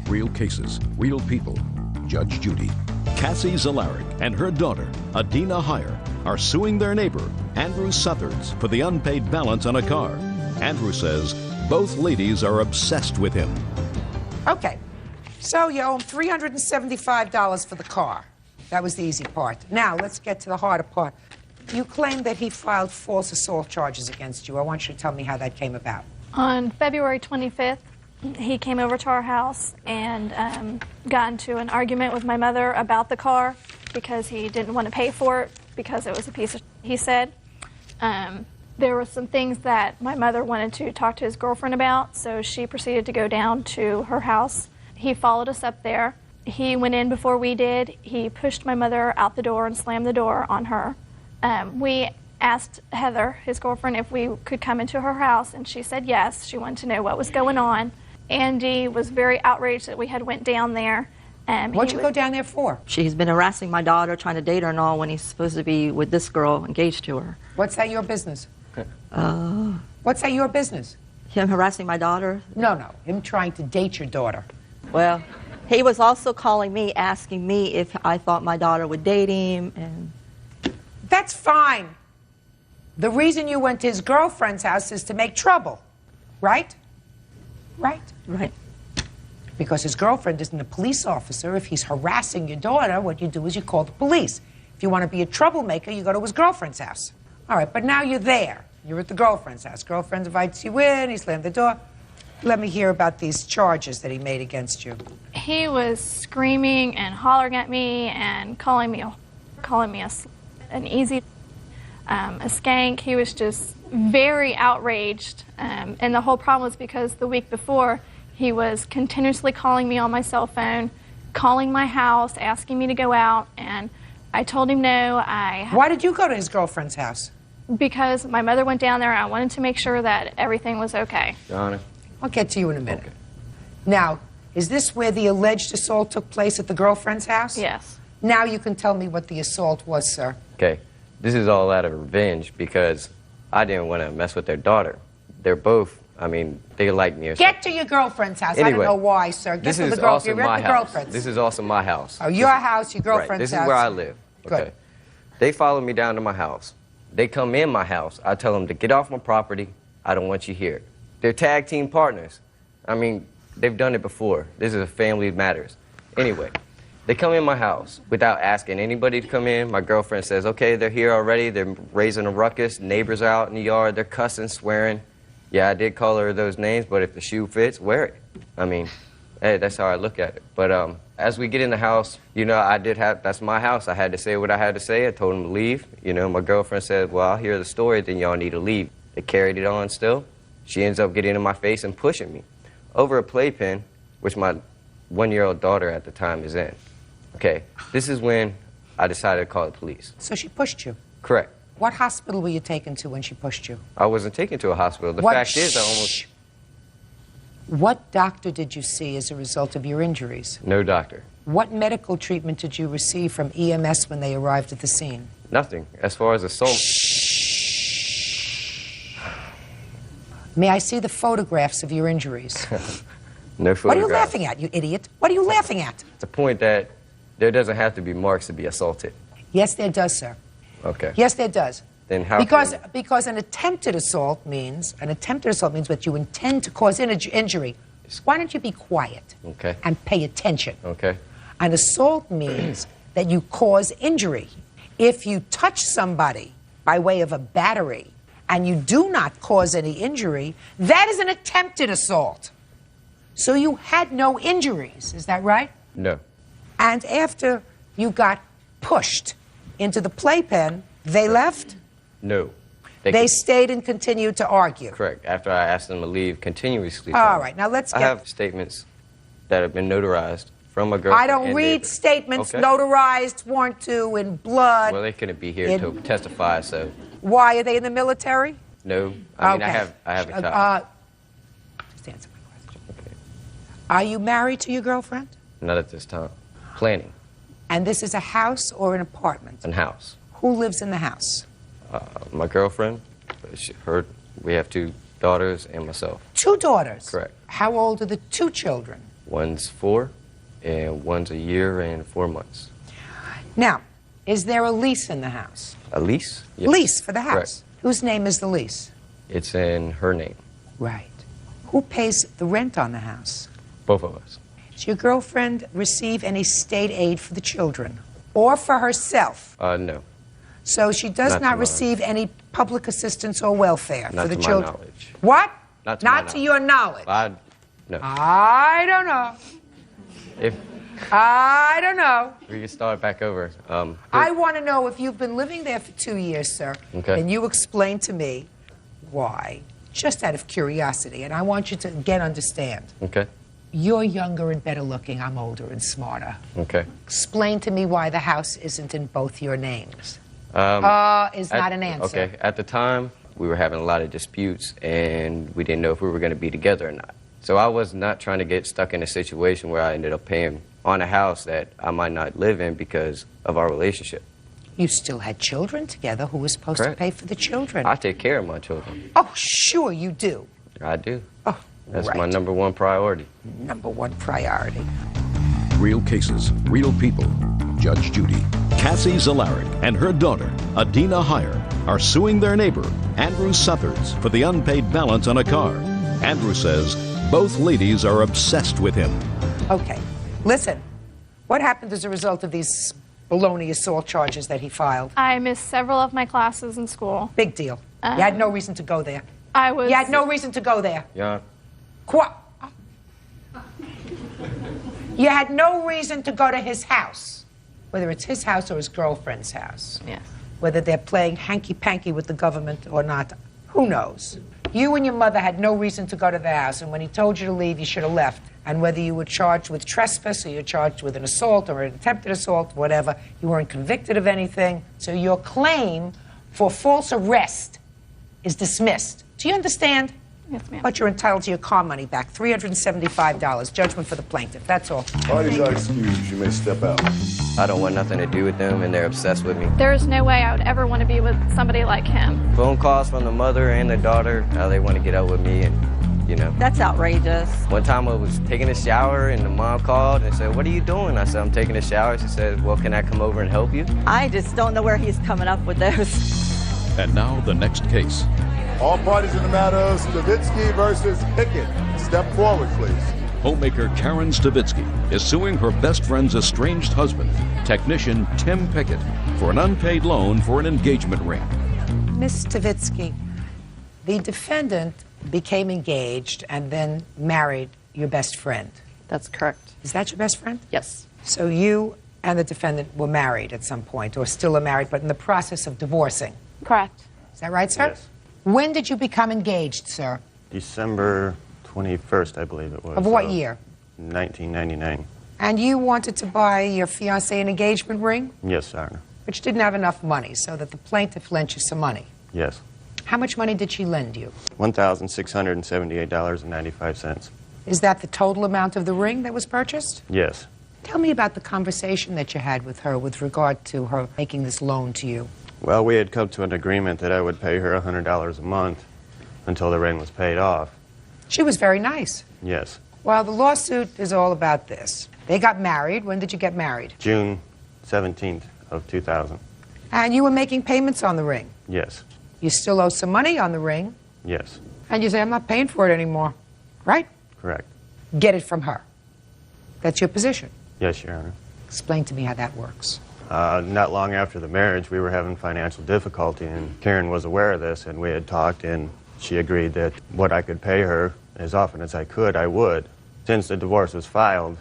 Real cases, real people. Judge Judy. Cassie Zalaric and her daughter, Adina Heyer, are suing their neighbor, Andrew Southards, for the unpaid balance on a car. Andrew says both ladies are obsessed with him. Okay. So you owe him $375 for the car. That was the easy part. Now, let's get to the harder part. You claim that he filed false assault charges against you. I want you to tell me how that came about. On February 25th, he came over to our house and got into an argument with my mother about the car because he didn't want to pay for it because it was a piece of he said. There were some things that my mother wanted to talk to his girlfriend about, so she proceeded to go down to her house. He followed us up there. He went in before we did. He pushed my mother out the door and slammed the door on her. We asked Heather, his girlfriend, if we could come into her house, and she said yes. She wanted to know what was going on. Andy was very outraged that we had went down there. What'd you go down there for? She's been harassing my daughter, trying to date her and all, when he's supposed to be with this girl engaged to her. What's that your business? What's that your business? Him harassing my daughter? No, him trying to date your daughter. Well, he was also calling me, asking me if I thought my daughter would date him, and... That's fine. The reason you went to his girlfriend's house is to make trouble, right? Right? Right. Because his girlfriend isn't a police officer. If he's harassing your daughter, what you do is you call the police. If you want to be a troublemaker, you go to his girlfriend's house. All right, but now you're there. You're at the girlfriend's house. Girlfriend invites you in, he slammed the door. Let me hear about these charges that he made against you. He was screaming and hollering at me and calling me an easy, a skank. He was just very outraged. And the whole problem was because the week before, he was continuously calling me on my cell phone, calling my house, asking me to go out, and I told him no. Why did you go to his girlfriend's house? Because my mother went down there, and I wanted to make sure that everything was okay. Donna? I'll get to you in a minute. Okay. Now, is this where the alleged assault took place, at the girlfriend's house? Yes. Now you can tell me what the assault was, sir. Okay. This is all out of revenge because I didn't want to mess with their daughter. They're both, I mean, they like me or something. Get to your girlfriend's house. Anyway, I don't know why, sir. Get this to is the girl. also You're my at the house. girlfriend's. This is also my house. Oh, your house, your girlfriend's right. This house. is where I live. Good. Okay. They follow me down to my house. They come in my house. I tell them to get off my property. I don't want you here. They're tag team partners. I mean, they've done it before. This is a family matters. Anyway, they come in my house without asking anybody to come in. My girlfriend says, okay, they're here already. They're raising a ruckus. Neighbors are out in the yard. They're cussing, swearing. Yeah, I did call her those names, but if the shoe fits, wear it. I mean, hey, that's how I look at it. But as we get in the house, you know, that's my house. I had to say what I had to say. I told them to leave. You know, my girlfriend said, well, I'll hear the story, then y'all need to leave. They carried it on still. She ends up getting in my face and pushing me over a playpen, which my 1-year-old daughter at the time is in. Okay, this is when I decided to call the police. So she pushed you? Correct. What hospital were you taken to when she pushed you? I wasn't taken to a hospital. The fact is, I almost... What doctor did you see as a result of your injuries? No doctor. What medical treatment did you receive from EMS when they arrived at the scene? Nothing. As far as assault... May I see the photographs of your injuries? No photographs. What are you laughing at, you idiot? What are you laughing at? It's a point that there doesn't have to be marks to be assaulted. Yes, there does, sir. Okay. Yes, there does. Then how because an attempted assault means that you intend to cause injury. Why don't you be quiet and pay attention? Okay. An assault means that you cause injury. If you touch somebody by way of a battery and you do not cause any injury, that is an attempted assault. So you had no injuries, is that right? No. And after you got pushed into the playpen, they left? No. They stayed and continued to argue? Correct. After I asked them to leave continuously. All right, now let's get... I have statements that have been notarized from a girlfriend. I don't read statements notarized, sworn to, in blood. Well, they couldn't be here to testify, so... Why? Are they in the military? No. I mean, I have a child. Just answer my question. Okay. Are you married to your girlfriend? Not at this time. Planning. And this is a house or an apartment? An house. Who lives in the house? My girlfriend. We have 2 daughters and myself. 2 daughters? Correct. How old are the 2 children? One's 4, and one's a year and 4 months. Now, is there a lease in the house? A lease? Yes. Lease for the house? Correct. Whose name is the lease? It's in her name. Right. Who pays the rent on the house? Both of us. Does your girlfriend receive any state aid for the children? Or for herself? No. So she does not receive any public assistance or welfare for the children? Not to my knowledge. What? Not to your knowledge? No. I don't know. I don't know. We can start back over. I want to know if you've been living there for 2 years, sir. Okay. And you explain to me why, just out of curiosity, and I want you to again understand. Okay. You're younger and better looking. I'm older and smarter. Okay. Explain to me why the house isn't in both your names. Is not an answer. Okay. At the time, we were having a lot of disputes, and we didn't know if we were going to be together or not. So I was not trying to get stuck in a situation where I ended up paying on a house that I might not live in because of our relationship. You still had children together. Who was supposed Correct. to pay for the children? I take care of my children. Oh, sure you do. I do. Oh, That's right. my #1 priority. #1 priority. Real cases, real people. Judge Judy. Cassie Zalaric and her daughter, Adina Heyer, are suing their neighbor, Andrew Southards, for the unpaid balance on a car. Andrew says both ladies are obsessed with him. Okay. Listen, what happened as a result of these baloney assault charges that he filed? I missed several of my classes in school. Big deal. You had no reason to go there. You had no reason to go there. Yeah. You had no reason to go to his house, whether it's his house or his girlfriend's house. Yes. Whether they're playing hanky-panky with the government or not, who knows? You and your mother had no reason to go to the house, and when he told you to leave, you should have left. And whether you were charged with trespass or you're charged with an assault or an attempted assault, whatever, you weren't convicted of anything. So your claim for false arrest is dismissed. Do you understand? Yes, ma'am. But you're entitled to your car money back, $375. Judgment for the plaintiff, that's all. Parties are excused. You may step out. I don't want nothing to do with them, and they're obsessed with me. There's no way I would ever want to be with somebody like him. Phone calls from the mother and the daughter, how they want to get out with me, and, you know. That's outrageous. One time I was taking a shower, and the mom called and said, "What are you doing?" I said, "I'm taking a shower." She said, "Well, can I come over and help you?" I just don't know where he's coming up with those. And now the next case. All parties in the matter, Stavitsky versus Pickett. Step forward, please. Homemaker Karen Stavitsky is suing her best friend's estranged husband, technician Tim Pickett, for an unpaid loan for an engagement ring. Miss Stavitsky, the defendant became engaged and then married your best friend. That's correct. Is that your best friend? Yes. So you and the defendant were married at some point, or still are married, but in the process of divorcing. Correct. Is that right, sir? Yes. When did you become engaged, sir? December 21st, I believe it was. Of what year? 1999. And you wanted to buy your fiancé an engagement ring, Yes, Your Honor. but you didn't have enough money, so that the plaintiff lent you some money. Yes. How much money did she lend you? $1,678.95. Is that the total amount of the ring that was purchased? Yes. Tell me about the conversation that you had with her with regard to her making this loan to you. Well, we had come to an agreement that I would pay her $100 a month until the ring was paid off. She was very nice. Yes. Well, the lawsuit is all about this. They got married. When did you get married? June 17th of 2000. And you were making payments on the ring. Yes. You still owe some money on the ring. Yes. And you say, I'm not paying for it anymore. Right? Correct. Get it from her. That's your position. Yes, Your Honor. Explain to me how that works. Not long after the marriage, we were having financial difficulty, and Karen was aware of this, and we had talked, and she agreed that what I could pay her as often as I could, I would. Since the divorce was filed,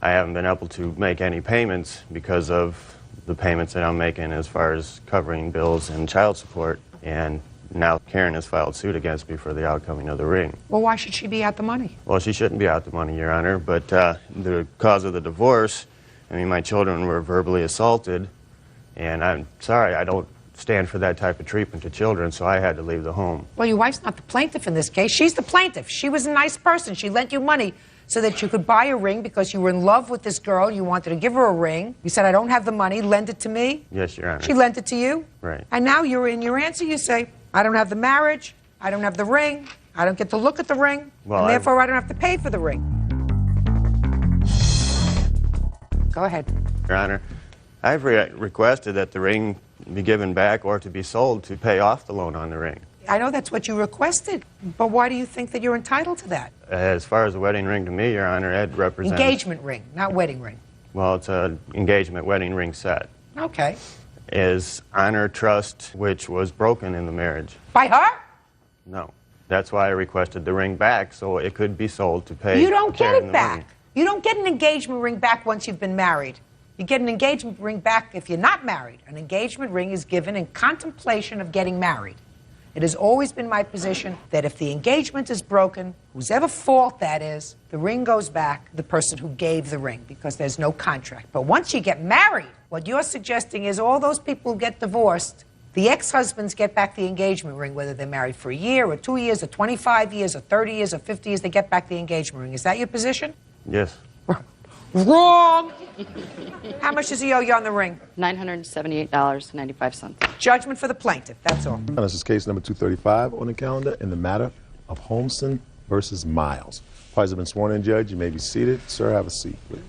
I haven't been able to make any payments because of the payments that I'm making as far as covering bills and child support, and now Karen has filed suit against me for the outcoming of the ring. Well, why should she be out the money? Well, she shouldn't be out the money, Your Honor, but the cause of the divorce, I mean, my children were verbally assaulted, and I'm sorry, I don't stand for that type of treatment to children, so I had to leave the home. Well, your wife's not the plaintiff in this case. She's the plaintiff. She was a nice person. She lent you money so that you could buy a ring because you were in love with this girl. You wanted to give her a ring. You said, I don't have the money. Lend it to me. Yes, Your Honor. She lent it to you. Right. And now you're in your answer. You say, I don't have the marriage. I don't have the ring. I don't get to look at the ring. Well, and therefore, I don't have to pay for the ring. Go ahead. Your Honor, I've requested that the ring be given back or to be sold to pay off the loan on the ring. I know that's what you requested, but why do you think that you're entitled to that? As far as a wedding ring to me, Your Honor, it represents... Engagement ring, not wedding ring. Well, it's an engagement wedding ring set. Okay. Is honor, trust, which was broken in the marriage. By her? No. That's why I requested the ring back, so it could be sold to pay... You don't get Karen it the back. money. You don't get an engagement ring back once you've been married. You get an engagement ring back if you're not married. An engagement ring is given in contemplation of getting married. It has always been my position that if the engagement is broken, whosever fault that is, the ring goes back to the person who gave the ring because there's no contract. But once you get married, what you're suggesting is all those people who get divorced, the ex-husbands get back the engagement ring, whether they're married for a year or 2 years or 25 years or 30 years or 50 years, they get back the engagement ring. Is that your position? Yes. Wrong! How much does he owe you on the ring? $978.95. Judgment for the plaintiff, that's all. This is case number 235 on the calendar in the matter of Holmson versus Miles. Parties have been sworn in, Judge. You may be seated. Sir, have a seat, please.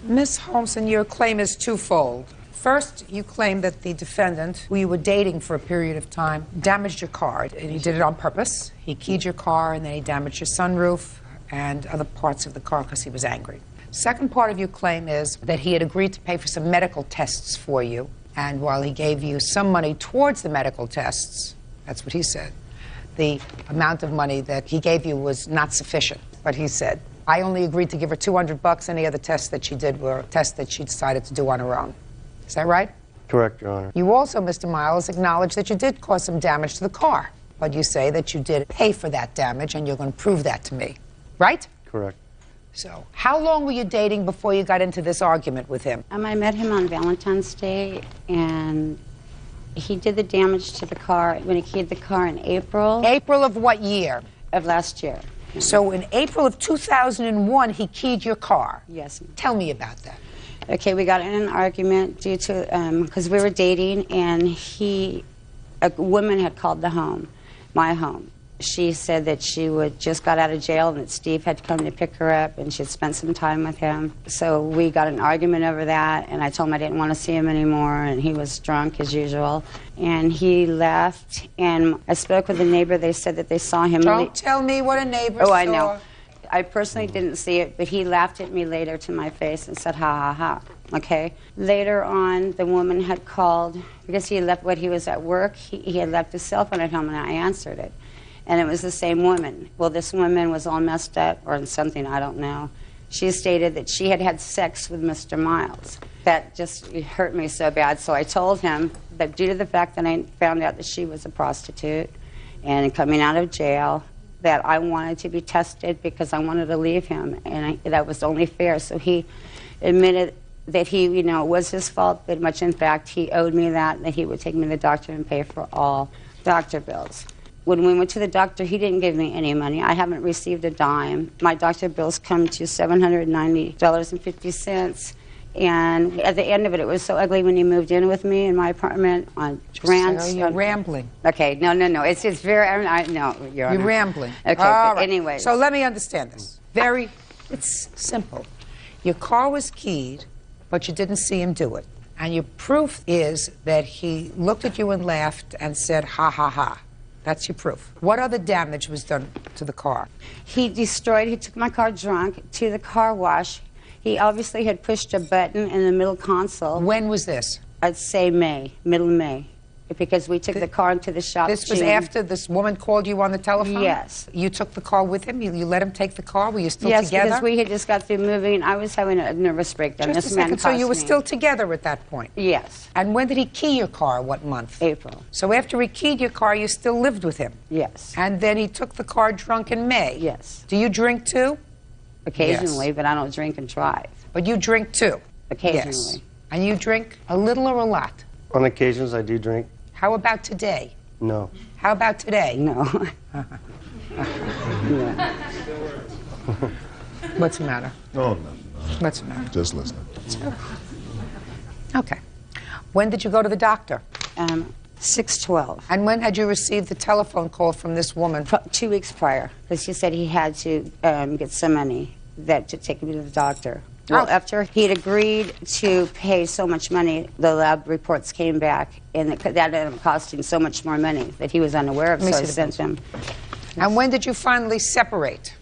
Ms. Holmson, your claim is twofold. First, you claim that the defendant, who you were dating for a period of time, damaged your car, and he did it on purpose. He keyed your car, and then he damaged your sunroof and other parts of the car because he was angry. Second part of your claim is that he had agreed to pay for some medical tests for you, and while he gave you some money towards the medical tests, that's what he said, the amount of money that he gave you was not sufficient. But he said, I only agreed to give her $200. Any other tests that she did were tests that she decided to do on her own. Is that right? Correct, Your Honor. You also, Mr. Miles, acknowledge that you did cause some damage to the car, but you say that you did pay for that damage, and you're going to prove that to me, right? Correct. So, how long were you dating before you got into this argument with him? I met him on Valentine's Day, and he did the damage to the car when he keyed the car in April. April of what year? Of last year. So, in April of 2001, he keyed your car? Yes. Tell me about that. Okay, we got in an argument due to, because we were dating, and a woman had called the home, my home. She said that she just got out of jail and that Steve had come to pick her up and she'd spent some time with him. So we got an argument over that, and I told him I didn't want to see him anymore, and he was drunk as usual. And he left, and I spoke with a neighbor. They said that they saw him. Don't tell me what a neighbor saw. Oh, I know. I personally didn't see it, but he laughed at me later to my face and said, ha, ha, ha. Okay? Later on, the woman had called, because he left when he was at work, he had left his cell phone at home, and I answered it. And it was the same woman. Well, this woman was all messed up or something, I don't know. She stated that she had had sex with Mr. Miles. That just hurt me so bad. So I told him that due to the fact that I found out that she was a prostitute and coming out of jail, that I wanted to be tested because I wanted to leave him, and that was only fair. So he admitted that it was his fault, but much in fact he owed me that he would take me to the doctor and pay for all doctor bills. When we went to the doctor, he didn't give me any money. I haven't received a dime. My doctor bills come to $790.50. And at the end of it, it was so ugly when he moved in with me in my apartment on Grant. You're rambling. Okay, no. It's very, no, Your Honor. You're rambling. Okay, all right. Anyway. So let me understand this. It's simple. Your car was keyed, but you didn't see him do it. And your proof is that he looked at you and laughed and said, ha, ha, ha. That's your proof. What other damage was done to the car? He took my car drunk to the car wash. He obviously had pushed a button in the middle console. When was this? I'd say middle of May, because we took the car into the shop. This was after this woman called you on the telephone? Yes. You took the car with him? You let him take the car? Were you still together? Yes, because we had just got through moving. I was having a nervous breakdown. Just a second. So you were still together at that point? Yes. And when did he key your car? What month? April. So after he keyed your car, you still lived with him? Yes. And then he took the car drunk in May? Yes. Do you drink too? Occasionally, but I don't drink and drive. But you drink too? Occasionally. Yes. And you drink a little or a lot? On occasions, I do drink. How about today? No. How about today? No. What's the matter? Oh, no. What's the matter? Just listening. Okay. When did you go to the doctor? 6/12. And when had you received the telephone call from this woman? 2 weeks prior, because she said he had to get some money to take me to the doctor. Well, after he had agreed to pay so much money, the lab reports came back, and that ended up costing so much more money that he was unaware of, so I sent them. And when did you finally separate?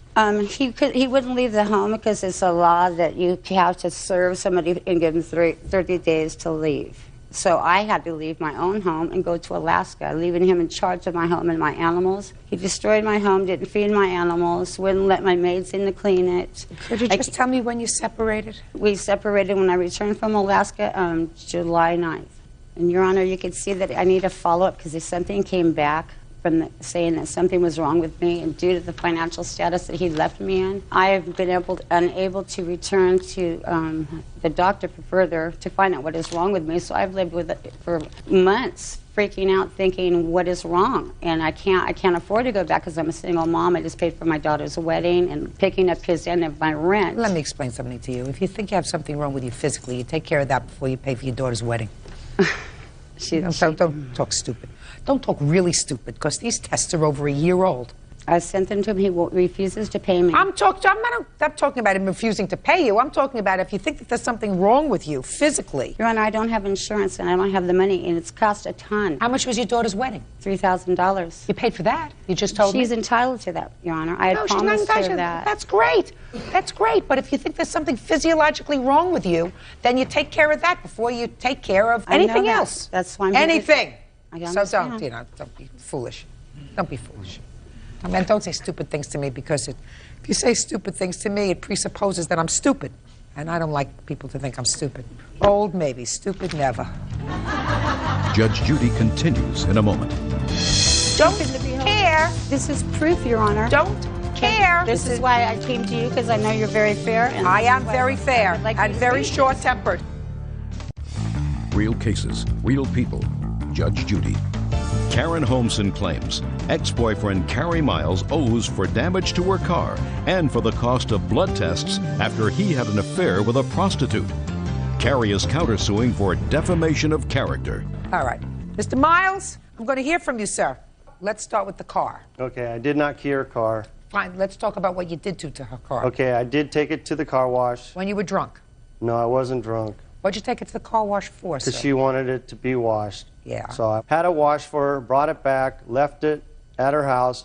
He wouldn't leave the home because it's a law that you have to serve somebody and give them 30 days to leave. So I had to leave my own home and go to Alaska, leaving him in charge of my home and my animals. He destroyed my home, didn't feed my animals, wouldn't let my maids in to clean it. Could you just tell me when you separated? We separated when I returned from Alaska July 9th. And, Your Honor, you could see that I need a follow-up because something came back from saying that something was wrong with me, and due to the financial status that he left me in, I have been unable to return to the doctor to find out what is wrong with me. So I've lived with it for months, freaking out, thinking, what is wrong? And I can't afford to go back because I'm a single mom. I just paid for my daughter's wedding and picking up his end of my rent. Let me explain something to you. If you think you have something wrong with you physically, you take care of that before you pay for your daughter's wedding. Don't talk stupid. Don't talk really stupid, because these tests are over a year old. I sent them to him. He refuses to pay me. I'm not talking about him refusing to pay you. I'm talking about if you think that there's something wrong with you physically. Your Honor, I don't have insurance and I don't have the money, and it's cost a ton. How much was your daughter's wedding? $3,000. You paid for that? You just told me? She's entitled to that, Your Honor. I had promised her that. That's great. That's great. But if you think there's something physiologically wrong with you, then you take care of that before you take care of anything else. That's why I'm anything. So don't be foolish. Don't be foolish. I mean, don't say stupid things to me, because if you say stupid things to me, it presupposes that I'm stupid. And I don't like people to think I'm stupid. Old, maybe. Stupid, never. Judge Judy continues in a moment. Don't care. This is proof, Your Honor. Don't care. This is why I came to you, because I know you're very fair. And I am very fair and very short-tempered. Real cases, real people. Judge Judy. Karen Holmeson claims ex-boyfriend Carrie Miles owes for damage to her car and for the cost of blood tests after he had an affair with a prostitute. Carrie is countersuing for defamation of character. All right. Mr. Miles, I'm going to hear from you, sir. Let's start with the car. Okay, I did not key her car. Fine, let's talk about what you did to her car. Okay, I did take it to the car wash. When you were drunk? No, I wasn't drunk. What'd you take it to the car wash for, sir? Because she wanted it to be washed. Yeah. So I had it washed for her, brought it back, left it at her house.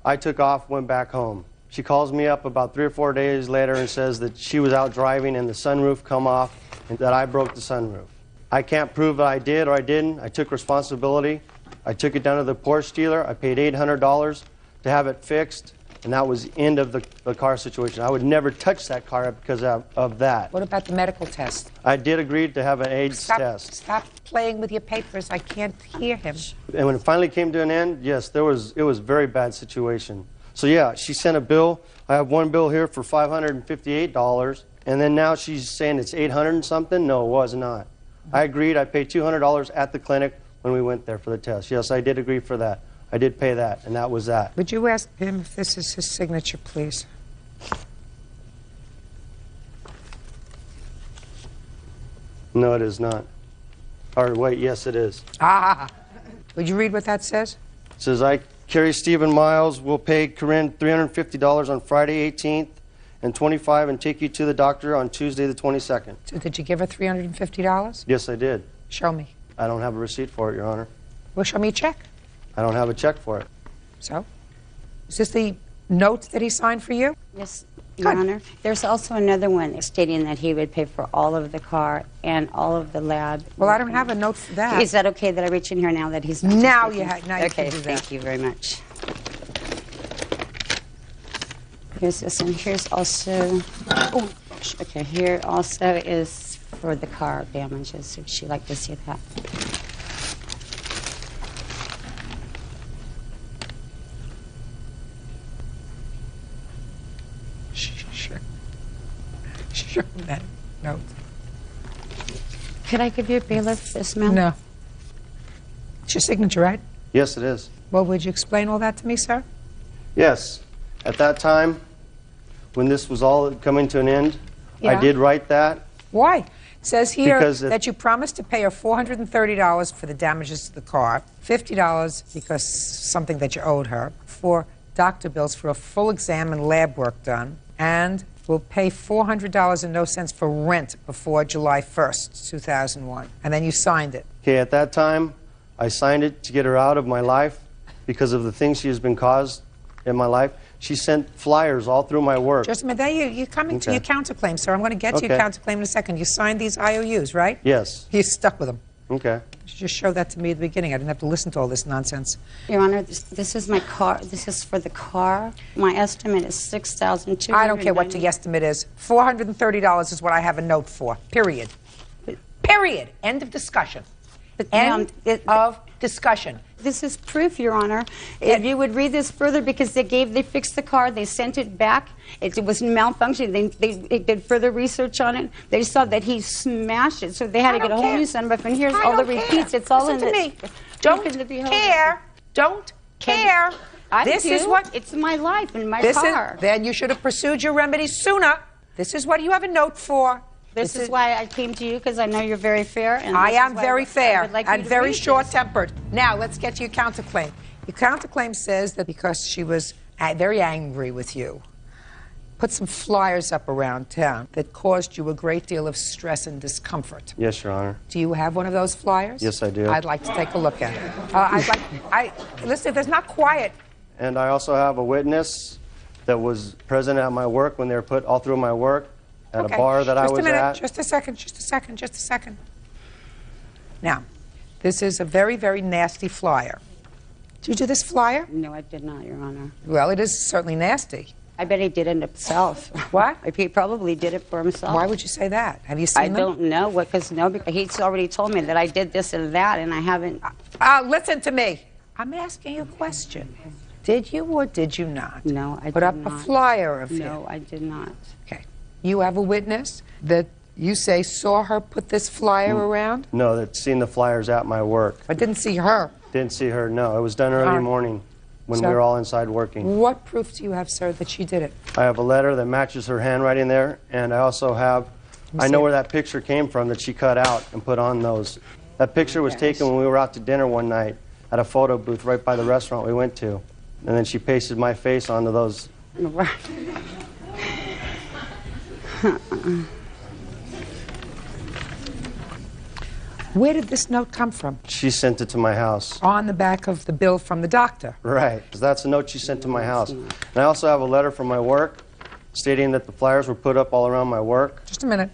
I took off, went back home. She calls me up about 3 or 4 days later and says that she was out driving and the sunroof come off and that I broke the sunroof. I can't prove that I did or I didn't. I took responsibility. I took it down to the Porsche dealer. I paid $800 to have it fixed, and that was the end of the car situation. I would never touch that car because of that. What about the medical test? I did agree to have an AIDS test. Stop playing with your papers. I can't hear him. And when it finally came to an end, yes, it was a very bad situation. So yeah, she sent a bill. I have one bill here for $558, and then now she's saying it's $800 and something. No, it was not. I agreed. I paid $200 at the clinic when we went there for the test. Yes, I did agree for that. I did pay that, and that was that. Would you ask him if this is his signature, please? No, it is not. Or wait, yes, it is. Would you read what that says? It says, I, Carrie Stephen Miles, will pay Corinne $350 on Friday 18th and $25 and take you to the doctor on Tuesday the 22nd. So did you give her $350? Yes, I did. Show me. I don't have a receipt for it, Your Honor. Well, show me a check. I don't have a check for it. So? Is this the note that he signed for you? Yes, Your Honor. There's also another one stating that he would pay for all of the car and all of the lab. Well, I don't have a note for that. Is that okay that I reach in here now that he's not? Now you have. Now you okay, can do that. thank you very much. Here's this one. Here's also. Oh, gosh. Okay, here also is for the car damages. Would she like to see that? Sure, that note. Could I give you a bailiff this, ma'am? No. It's your signature, right? Yes, it is. Well, would you explain all that to me, sir? Yes. At that time, when this was all coming to an end, I did write that. Why? It says here Because that you promised to pay her $430 for the damages to the car, $50 because something that you owed her, for doctor bills for a full exam and lab work done, and will pay $400 and no cents for rent before July 1st, 2001. And then you signed it. Okay, at that time, I signed it to get her out of my life because of the things she has been caused in my life. She sent flyers all through my work. Just a minute. You're coming to your counterclaim, sir. I'm going to get to your counterclaim in a second. You signed these IOUs, right? Yes. You stuck with them. Okay. You should just show that to me at the beginning. I didn't have to listen to all this nonsense. Your Honor, this is my car. This is for the car. My estimate is $6,200. I don't care what your estimate is. $430 is what I have a note for. Period. Period. End of discussion. End of discussion. This is proof, Your Honor. If you would read this further, because they fixed the car, they sent it back. It was malfunctioning. They did further research on it. They saw that he smashed it, so they had to get a whole new sunroof. And here's all the repeats. It's all in me. Don't care. Don't care. This is what, it's my life and my car. Then you should have pursued your remedies sooner. This is what you have a note for. This is why I came to you, because I know you're very fair. And I am very fair and very short. short-tempered. Now, let's get to your counterclaim. Your counterclaim says that because she was very angry with you, put some flyers up around town that caused you a great deal of stress and discomfort. Yes, Your Honor. Do you have one of those flyers? Yes, I do. I'd like to take a look at it. Listen, if there's not quiet. And I also have a witness that was present at my work when they were put all through my work at a bar that I was at. Just a second. Now, this is a very, very nasty flyer. Did you do this flyer? No, I did not, Your Honor. Well, it is certainly nasty. I bet he did it himself. What? He probably did it for himself. Why would you say that? Have you seen them? I don't know, because he's already told me that I did this and that, and I haven't. Listen to me. I'm asking you a question. Did you or did you not? No, I did not. Put up a flyer of him? No, I did not. Okay. You have a witness that you say saw her put this flyer around? No, that seen the flyers at my work. But didn't see her? Didn't see her, no. It was done early morning when we were all inside working. What proof do you have, sir, that she did it? I have a letter that matches her handwriting there, and I also have, I know where that picture came from that she cut out and put on those. That picture was taken when we were out to dinner one night at a photo booth right by the restaurant we went to. And then she pasted my face onto those. Where did this note come from? She sent it to my house. On the back of the bill from the doctor. Right, because that's a note she sent to my house. And I also have a letter from my work stating that the flyers were put up all around my work. Just a minute.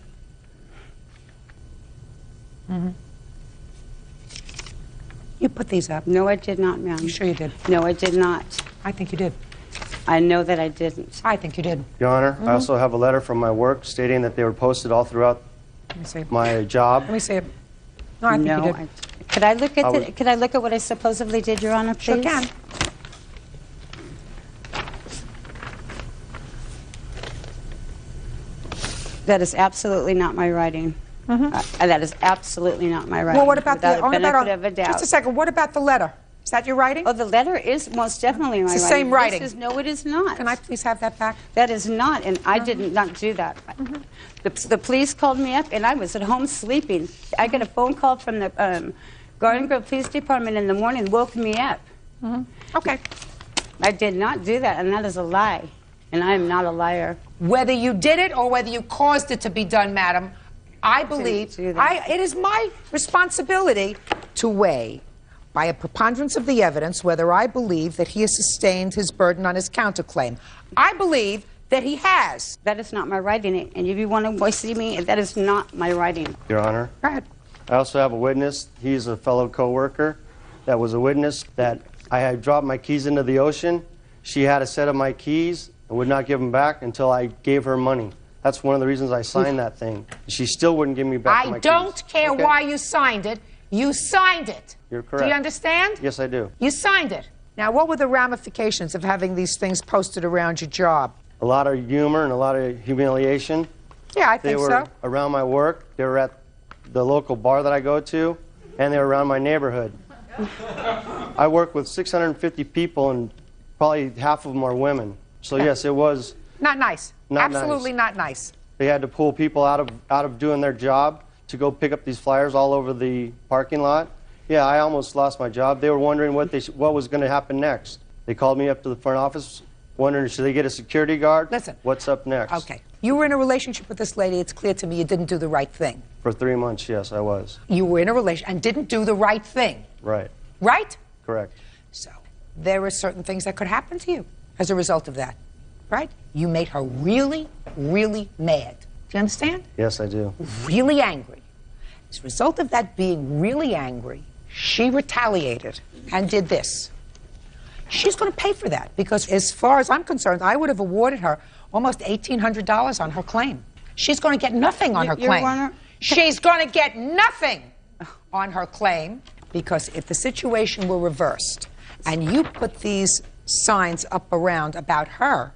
You put these up. No, I did not, ma'am. You sure you did? No, I did not. I think you did. I know that I didn't. I think you did. Your Honor, I also have a letter from my work stating that they were posted all throughout my job. Let me see it. No, I think you did. Could I look at Could I look at what I supposedly did, Your Honor, please? Sure can. That is absolutely not my writing. That is absolutely not my writing. Well, what about the benefit of a doubt? Just a second. What about the letter? Is that your writing? Oh, the letter is most definitely my writing. It's the same writing. No, it is not. Can I please have that back? That is not, and I did not do that. The police called me up, and I was at home sleeping. I got a phone call from the Garden Grove Police Department in the morning, woke me up. Okay. I did not do that, and that is a lie, and I am not a liar. Whether you did it or whether you caused it to be done, madam, I believe it is my responsibility to weigh by a preponderance of the evidence whether I believe that he has sustained his burden on his counterclaim. I believe that he has. That is not my writing, and if you want to see me, that is not my writing. Your Honor. Go ahead. I also have a witness. He's a fellow co-worker that was a witness that I had dropped my keys into the ocean. She had a set of my keys and would not give them back until I gave her money. That's one of the reasons I signed that thing. She still wouldn't give me back my keys. I don't care why you signed it. You signed it. You're correct. Do you understand? Yes, I do. You signed it. Now, what were the ramifications of having these things posted around your job? A lot of humor and a lot of humiliation. Yeah, I think so. They were around my work. They were at the local bar that I go to, and they were around my neighborhood. I work with 650 people, and probably half of them are women. So yes, it was not nice. Absolutely not nice. They had to pull people out of doing their job to go pick up these flyers all over the parking lot. Yeah, I almost lost my job. They were wondering what was going to happen next. They called me up to the front office, wondering should they get a security guard? Listen. What's up next? Okay. You were in a relationship with this lady. It's clear to me you didn't do the right thing. For 3 months, yes, I was. You were in a relationship and didn't do the right thing. Right. Right? Correct. So there are certain things that could happen to you as a result of that. Right? You made her really, really mad. Do you understand? Yes, I do. Really angry. As a result of that being really angry, she retaliated and did this. She's going to pay for that because as far as I'm concerned, I would have awarded her almost $1,800 on her claim. She's going to get nothing on her claim. She's going to get nothing on her claim Because if the situation were reversed and you put these signs up around about her,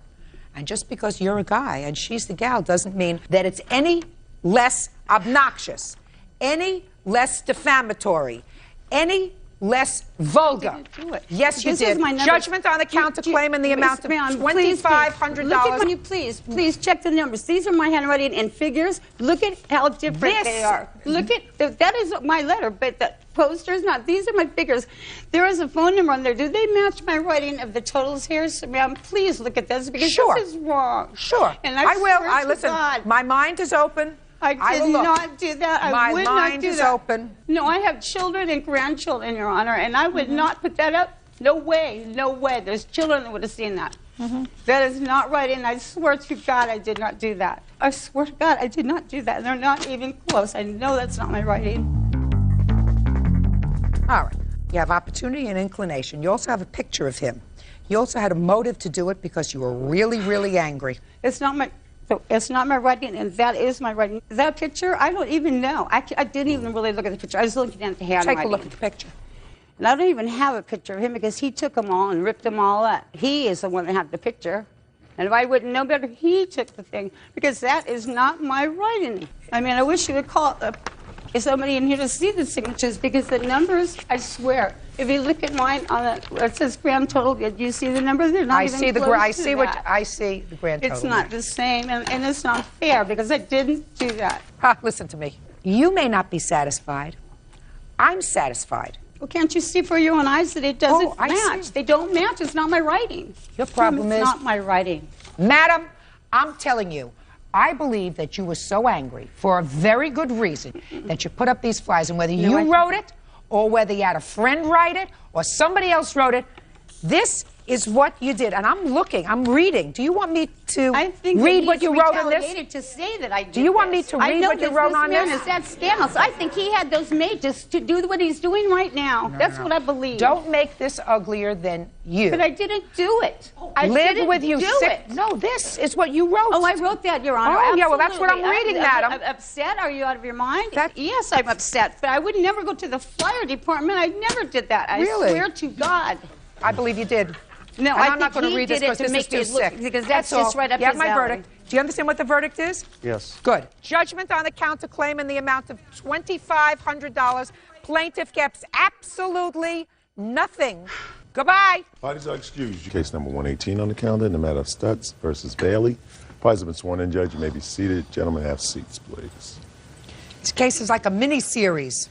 and just because you're a guy and she's the gal doesn't mean that it's any less obnoxious, any less defamatory, any less vulgar. Yes, you did. Judgment on the counterclaim in the amount of $2,500. Look at me, please check the numbers. These are my handwriting and figures. Look at how different they are. Look at that is my letter, but the poster's not. These are my figures. There is a phone number on there. Do they match my writing of the totals here? So, ma'am, please look at this because this is wrong. Sure. And I will. swear to Listen. God, my mind is open. I did not do that. I would not do that. My mind is open. No, I have children and grandchildren, Your Honor, and I would not put that up. No way. No way. There's children that would have seen that. That is not right, and I swear to God I did not do that. I swear to God I did not do that. They're not even close. I know that's not my writing. All right. You have opportunity and inclination. You also have a picture of him. You also had a motive to do it because you were really, really angry. It's not my writing, and that is my writing. That picture, I don't even know. I didn't even really look at the picture. I was looking at the handwriting. Take a look at the picture. And I don't even have a picture of him because he took them all and ripped them all up. He is the one that had the picture. And if I wouldn't know better, he took the thing because that is not my writing. I mean, I wish you would call somebody in here to see the signatures because the numbers, I swear, if you look at mine on it says grand total, do you see the numbers? They're not even close to that. I see the grand total. It's not the same, and it's not fair because I didn't do that. Listen to me. You may not be satisfied. I'm satisfied. Well, can't you see for your own eyes that it doesn't match? They don't match. It's not my writing. Your problem is... It's not my writing. Madam, I'm telling you, I believe that you were so angry for a very good reason that you put up these flyers, and whether you wrote it or whether you had a friend write it or somebody else wrote it, this is what you did. And I'm looking, I'm reading. Do you want me to read what you wrote on this? To say that I did Do you want me to read what you wrote on this? I know this man is that scandalous. I think he had those made just to do what he's doing right now. That's what I believe. Don't make this uglier than you. But I didn't do it. I Live didn't with you do sick. it. No, this is what you wrote. Oh, I wrote that, Your Honor. Oh, yeah, well, that's what I'm Absolutely. reading, madam. I'm upset? Are you out of your mind? Yes, I'm upset. But I would never go to the fire department. I never did that. I swear to God. I believe you did. No, I'm not going to read this because this is too sick. Because that's just right up You have his my alley. verdict. Do you understand what the verdict is? Yes. Good. Judgment on the counterclaim in the amount of $2,500. Plaintiff gets absolutely nothing. Goodbye. Parties are excused. Case number 118 on the calendar in the matter of Stutz versus Bailey. Parties have been sworn in. Judge, you may be seated. Gentlemen, have seats, please. This case is like a mini-series.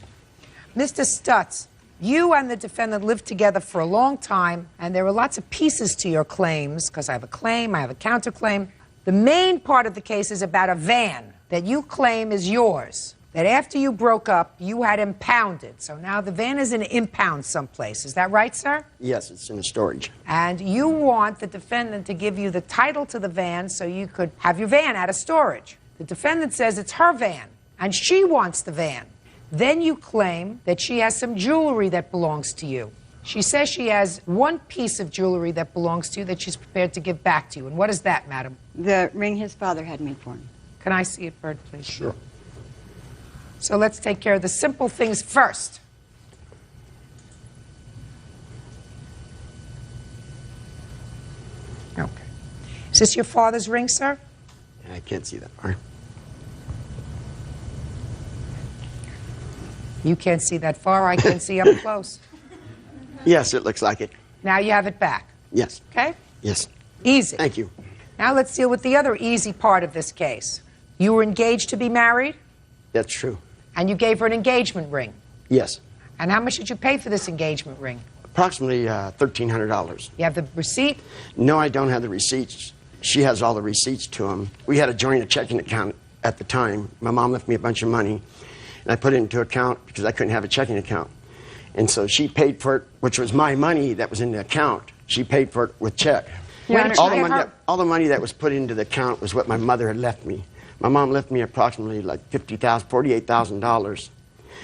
Mr. Stutz, you and the defendant lived together for a long time, and there were lots of pieces to your claims, because I have a claim, I have a counterclaim. The main part of the case is about a van that you claim is yours, that after you broke up, you had impounded. So now the van is in impound someplace. Is that right, sir? Yes, it's in a storage. And you want the defendant to give you the title to the van so you could have your van out of storage. The defendant says it's her van, and she wants the van. Then you claim that she has some jewelry that belongs to you. She says she has one piece of jewelry that belongs to you that she's prepared to give back to you. And what is that, madam? The ring his father had made for him. Can I see it, Bird, please? Sure. So let's take care of the simple things first. Okay. Is this your father's ring, sir? I can't see that far. You can't see that far. I can see up close. Yes, it looks like it. Now you have it back. Yes. Okay? Yes. Easy. Thank you. Now let's deal with the other easy part of this case. You were engaged to be married, That's true. and you gave her an engagement ring. Yes. And how much did you pay for this engagement ring? Approximately $1,300. You have the receipt? No, I don't have the receipts. She has all the receipts to them. We had a joint checking account at the time. My mom left me a bunch of money, and I put it into account because I couldn't have a checking account. And so she paid for it, which was my money that was in the account. She paid for it with check. All the money that was put into the account was what my mother had left me. My mom left me approximately like $48,000,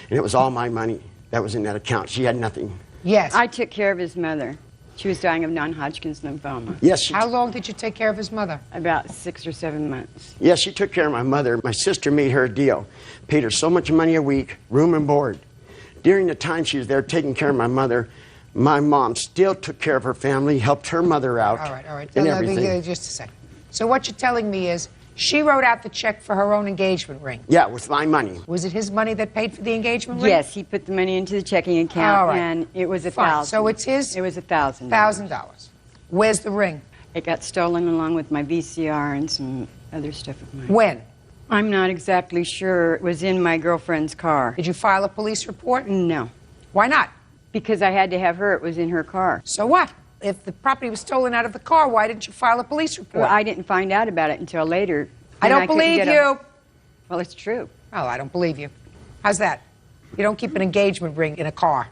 and it was all my money that was in that account. She had nothing. Yes. I took care of his mother. She was dying of non-Hodgkin's lymphoma. Yes. How long did you take care of his mother? About 6 or 7 months. Yes, she took care of my mother. My sister made her a deal. Paid her so much money a week, room and board. During the time she was there taking care of my mother, my mom still took care of her family, helped her mother out. All right. And Let me everything. just a second. So what you're telling me is she wrote out the check for her own engagement ring. Yeah, with my money. Was it his money that paid for the engagement ring? Yes, he put the money into the checking account, All right. and it was Fine. $1,000. So it's his? It was $1,000. $1,000. Where's the ring? It got stolen along with my VCR and some other stuff of mine. When? I'm not exactly sure. It was in my girlfriend's car. Did you file a police report? No. Why not? Because I had to have her. It was in her car. So what? If the property was stolen out of the car, why didn't you file a police report? Well, I didn't find out about it until later. I Then don't couldn't believe get you. Well, it's true. Oh, I don't believe you. How's that? You don't keep an engagement ring in a car.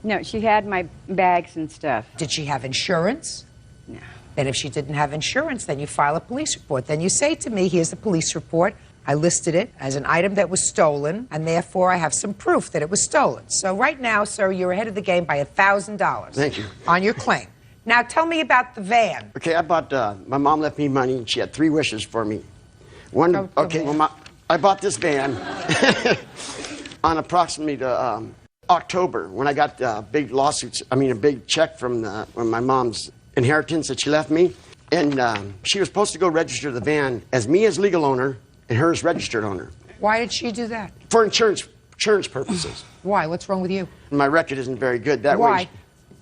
No, she had my bags and stuff. Did she have insurance? No. Then if she didn't have insurance, then you file a police report. Then you say to me, here's the police report. I listed it as an item that was stolen, and therefore I have some proof that it was stolen. So right now, sir, you're ahead of the game by $1,000. Thank you. On your claim. Now tell me about the van. Okay, I bought, my mom left me money, and she had 3 wishes for me. One, okay, well, I bought this van on approximately October, when I got a big check from my mom's inheritance that she left me. And she was supposed to go register the van as me as legal owner and her as registered owner. Why did she do that? For insurance purposes. Why? What's wrong with you? My record isn't very good that Why? way.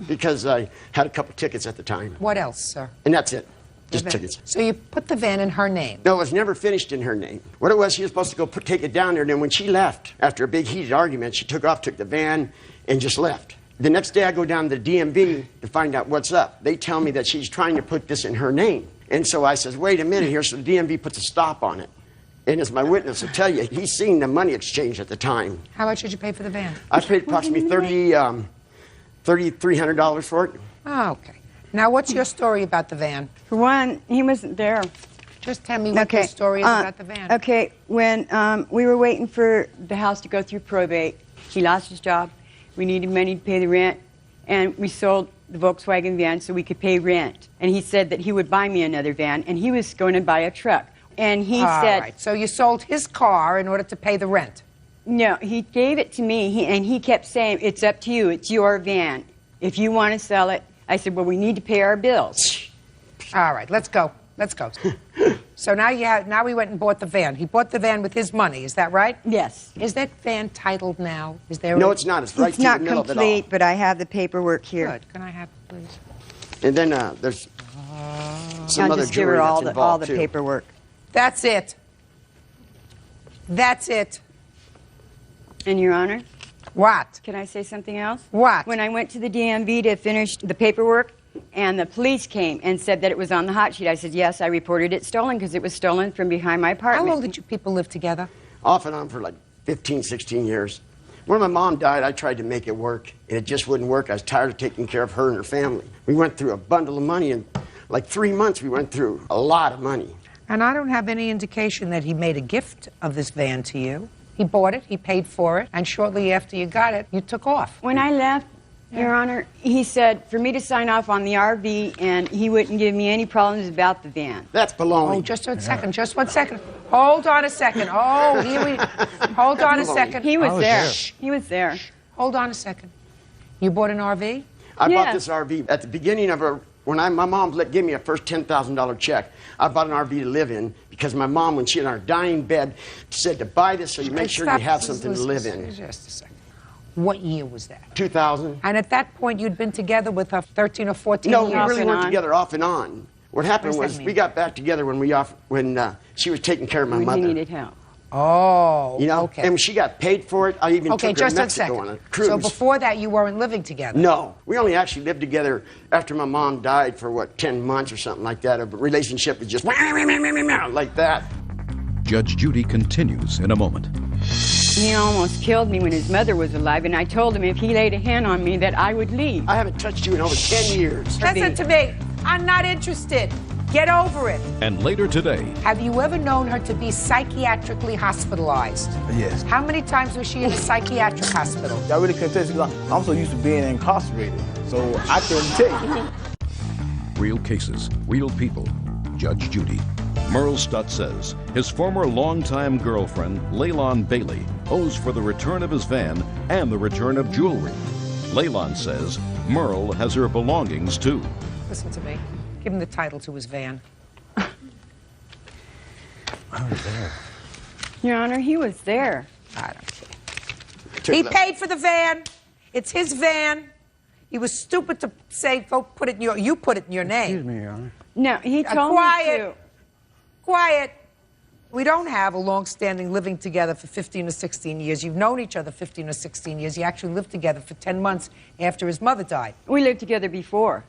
Because I had a couple tickets at the time. What else, sir? And that's it. Just The van. tickets. So you put the van in her name. No, it was never finished in her name. What it was, she was supposed to go take it down there, and then when she left, after a big heated argument, she took the van, and just left. The next day, I go down to the DMV to find out what's up. They tell me that she's trying to put this in her name. And so I says, wait a minute here, so the DMV puts a stop on it. And as my witness will tell you, he's seen the money exchange at the time. How much did you pay for the van? I paid approximately $3,300 for it. Oh, okay. Now, what's your story about the van? For one, he wasn't there. Just tell me what your story is about the van. Okay, when we were waiting for the house to go through probate, he lost his job. We needed money to pay the rent, and we sold the Volkswagen van so we could pay rent. And he said that he would buy me another van, and he was going to buy a truck. And he said... All right, so you sold his car in order to pay the rent? No, he gave it to me, and he kept saying, it's up to you, it's your van. If you want to sell it. I said, well, we need to pay our bills. All right, let's go. Let's go. So now we went and bought the van. He bought the van with his money, is that right? Yes. Is that van titled now? Is there? No, it's not. It's right It's through not the middle of it all. complete, but I have the paperwork here. Good. Can I have it, please? And then there's some I'll other just give jewelry her that's all the involved, too. paperwork. That's it. That's it. And Your Honor? What? Can I say something else? What? When I went to the DMV to finish the paperwork, and the police came and said that it was on the hot sheet, I said, yes, I reported it stolen because it was stolen from behind my apartment. How long did you people live together? Off and on for like 15, 16 years. When my mom died, I tried to make it work, and it just wouldn't work. I was tired of taking care of her and her family. We went through a bundle of money, and like 3 months, we went through a lot of money. And I don't have any indication that he made a gift of this van to you. He bought it, he paid for it, and shortly after you got it, you took off. When I left, Your Honor, he said for me to sign off on the RV, and he wouldn't give me any problems about the van. That's baloney. Oh, just 1 second, just 1 second. Hold on a second. Oh, here we... Hold on a second. He was there. Shh. He was there. Hold on a second. You bought an RV? I bought this RV at the beginning of when my mom gave me a first $10,000 check. I bought an RV to live in because my mom, when she was on her dying bed, said to buy this so you make sure you have something to live in. Just a second. What year was that? 2000. And at that point, you'd been together with her 13 or 14 No, years? we really weren't together off and on. What happened What does was that we mean? got back together when she was taking care of my When mother. he needed help. Oh, You know, okay. and when she got paid for it, I even Okay, took her to just 1 Mexico second. on a cruise. So before that, you weren't living together? No, we only actually lived together after my mom died for, 10 months or something like that. A relationship was just like that. Judge Judy continues in a moment. He almost killed me when his mother was alive, and I told him if he laid a hand on me that I would leave. I haven't touched you in over 10 years. Listen to me. I'm not interested. Get over it. And later today, Have you ever known her to be psychiatrically hospitalized? Yes. How many times was she in a psychiatric hospital? I really couldn't tell you because I'm so used to being incarcerated, so I couldn't tell you. real cases, real people. Judge Judy. Merle Stutt says his former longtime girlfriend, Leilon Bailey, owes for the return of his van and the return of jewelry. Leylon says Merle has her belongings too. Listen to me. Give him the title to his van. I was there. Your Honor, he was there. I don't care. He paid for the van. It's his van. He was stupid to say, go put it in your, you put it in your name. Excuse me, Your Honor. No, he told quiet. me to. Quiet. We don't have a long-standing living together for 15 or 16 years. You've known each other 15 or 16 years. You actually lived together for 10 months after his mother died. We lived together before.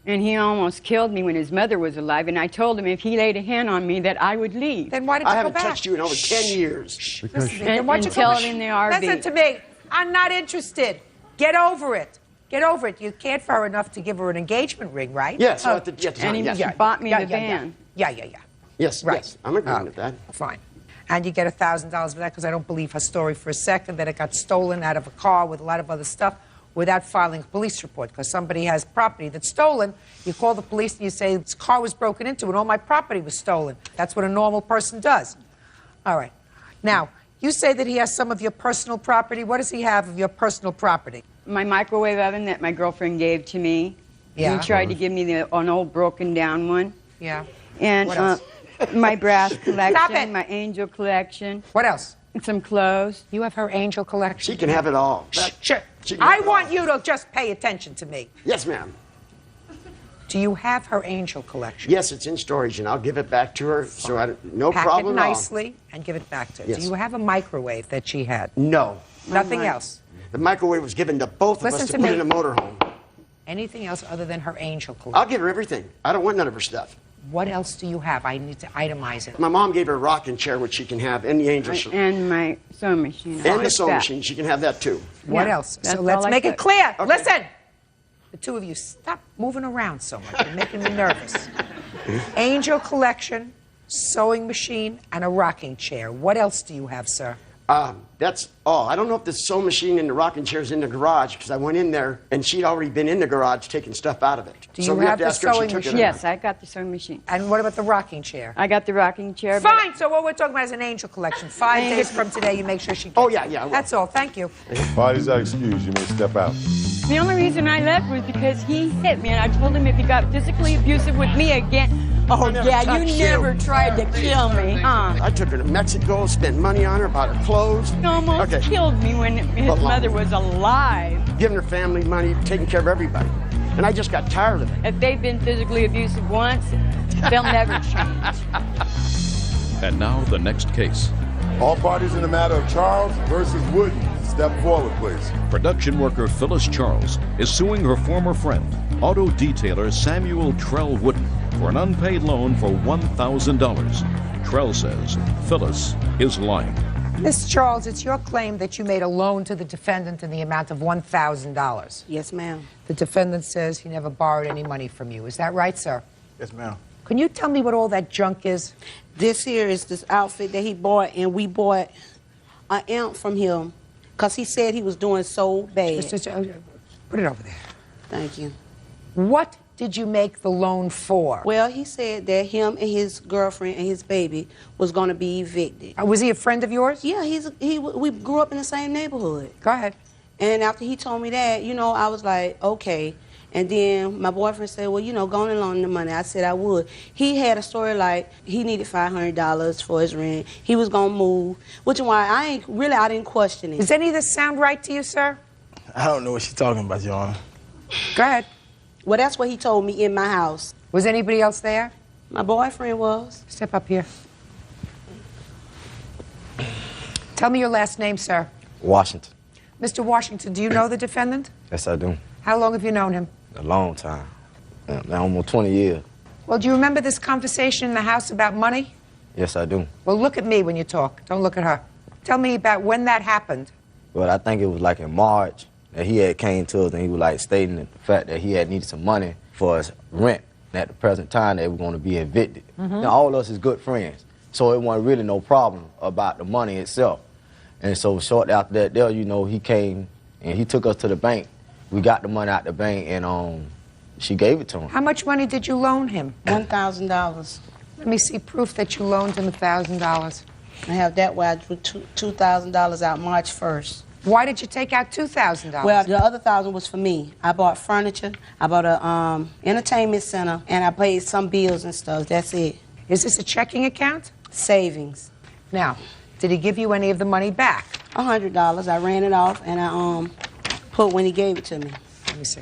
And he almost killed me when his mother was alive, and I told him if he laid a hand on me that I would leave. Then why did you I go haven't back? touched you in over 10 years. Then why'd you go Until back? in the RV. Listen to me. I'm not interested. Get over it. Get over it. You cared for her enough to give her an engagement ring, right? Yes, and he bought me the van. Yeah. Yes, Right. yes. I'm agreeing with that. Fine. And you get $1,000 for that because I don't believe her story for a second that it got stolen out of a car with a lot of other stuff without filing a police report because somebody has property that's stolen. You call the police and you say, this car was broken into and all my property was stolen. That's what a normal person does. All right. Now, you say that he has some of your personal property. What does he have of your personal property? My microwave oven that my girlfriend gave to me. Yeah. He tried to give me an old broken down one. Yeah. And What else? my brass Stop it. collection, my angel collection. What else? Some clothes. You have her angel collection? She can have it all. Sure. She can I have it want all. you to just pay attention to me. Yes, ma'am. Do you have her angel collection? Yes, it's in storage, and I'll give it back to her. So no Pack problem it at all. nicely and give it back to her. Yes. Do you have a microwave that she had? No. Nothing else? The microwave was given to both of us Listen to to put me. in a motorhome. Anything else other than her angel collection? I'll give her everything. I don't want none of her stuff. What else do you have? I need to itemize it. My mom gave her a rocking chair, which she can have, and the angel And my sewing machine. and the sewing machine. She can have that too. What Yeah, else? that's So let's all I make it took. clear. Okay. Listen. The two of you, stop moving around so much. You're making me nervous. Angel collection, sewing machine, and a rocking chair. What else do you have, sir? That's all. I don't know if the sewing machine and the rocking chair is in the garage because I went in there and she'd already been in the garage taking stuff out of it. Do so you we have to the ask her if she sewing took machine? it. Yes, I got the sewing machine. And what about the rocking chair? I got the rocking chair. but- Fine. So what we're talking about is an angel collection. 5 days from today, you make sure she gets Oh, yeah, yeah, I will. That's all. Thank you. Parties are excused. You may step out. The only reason I left was because he hit me, and I told him if he got physically abusive with me again, oh never yeah, touched you you. never tried to kill me, huh? I took her to Mexico, spent money on her, bought her clothes. He almost Okay. killed me when his But mother was alive. Giving her family money, taking care of everybody. And I just got tired of it. If they've been physically abusive once, they'll never change. And now the next case. All parties in the matter of Charles versus Wooden. Step forward, please. Production worker Phyllis Charles is suing her former friend, auto detailer Samuel Trell Wooden, for an unpaid loan for $1,000. Trell says Phyllis is lying. Miss Charles, it's your claim that you made a loan to the defendant in the amount of $1,000. Yes, ma'am. The defendant says he never borrowed any money from you. Is that right, sir? Yes, ma'am. Can you tell me what all that junk is? This here is this outfit that he bought, and we bought an amp from him because he said he was doing so bad. Put it over there. Thank you. What did you make the loan for? Well, he said that him and his girlfriend and his baby was going to be evicted. Was he a friend of yours? Yeah, we grew up in the same neighborhood. Go ahead. And after he told me that, you know, I was like, okay. And then my boyfriend said, well, you know, go on and loan the money. I said I would. He had a story like he needed $500 for his rent. He was going to move, which is why I didn't question it. Does any of this sound right to you, sir? I don't know what she's talking about, Your Honor. Go ahead. Well, that's what he told me in my house. Was anybody else there? My boyfriend was. Step up here. Tell me your last name, sir. Washington. Mr. Washington, do you know the defendant? Yes, I do. How long have you known him? A long time. Now almost 20 years. Well, do you remember this conversation in the house about money? Yes, I do. Well, look at me when you talk. Don't look at her. Tell me about when that happened. Well, I think it was like in March that he had came to us and he was like stating the fact that he had needed some money for his rent. And at the present time, they were going to be evicted. Now, all of us is good friends, so it wasn't really no problem about the money itself. And so shortly after that, there, you know, he came and he took us to the bank. We got the money out the bank and she gave it to him. How much money did you loan him? $1,000. Let me see proof that you loaned him $1,000. I have that where I drew $2,000 out March 1st. Why did you take out $2,000? Well, the other $1,000 was for me. I bought furniture, I bought a entertainment center, and I paid some bills and stuff. That's it. Is this a checking account? Savings. Now, did he give you any of the money back? $100. I ran it off, and I put when he gave it to me. Let me see.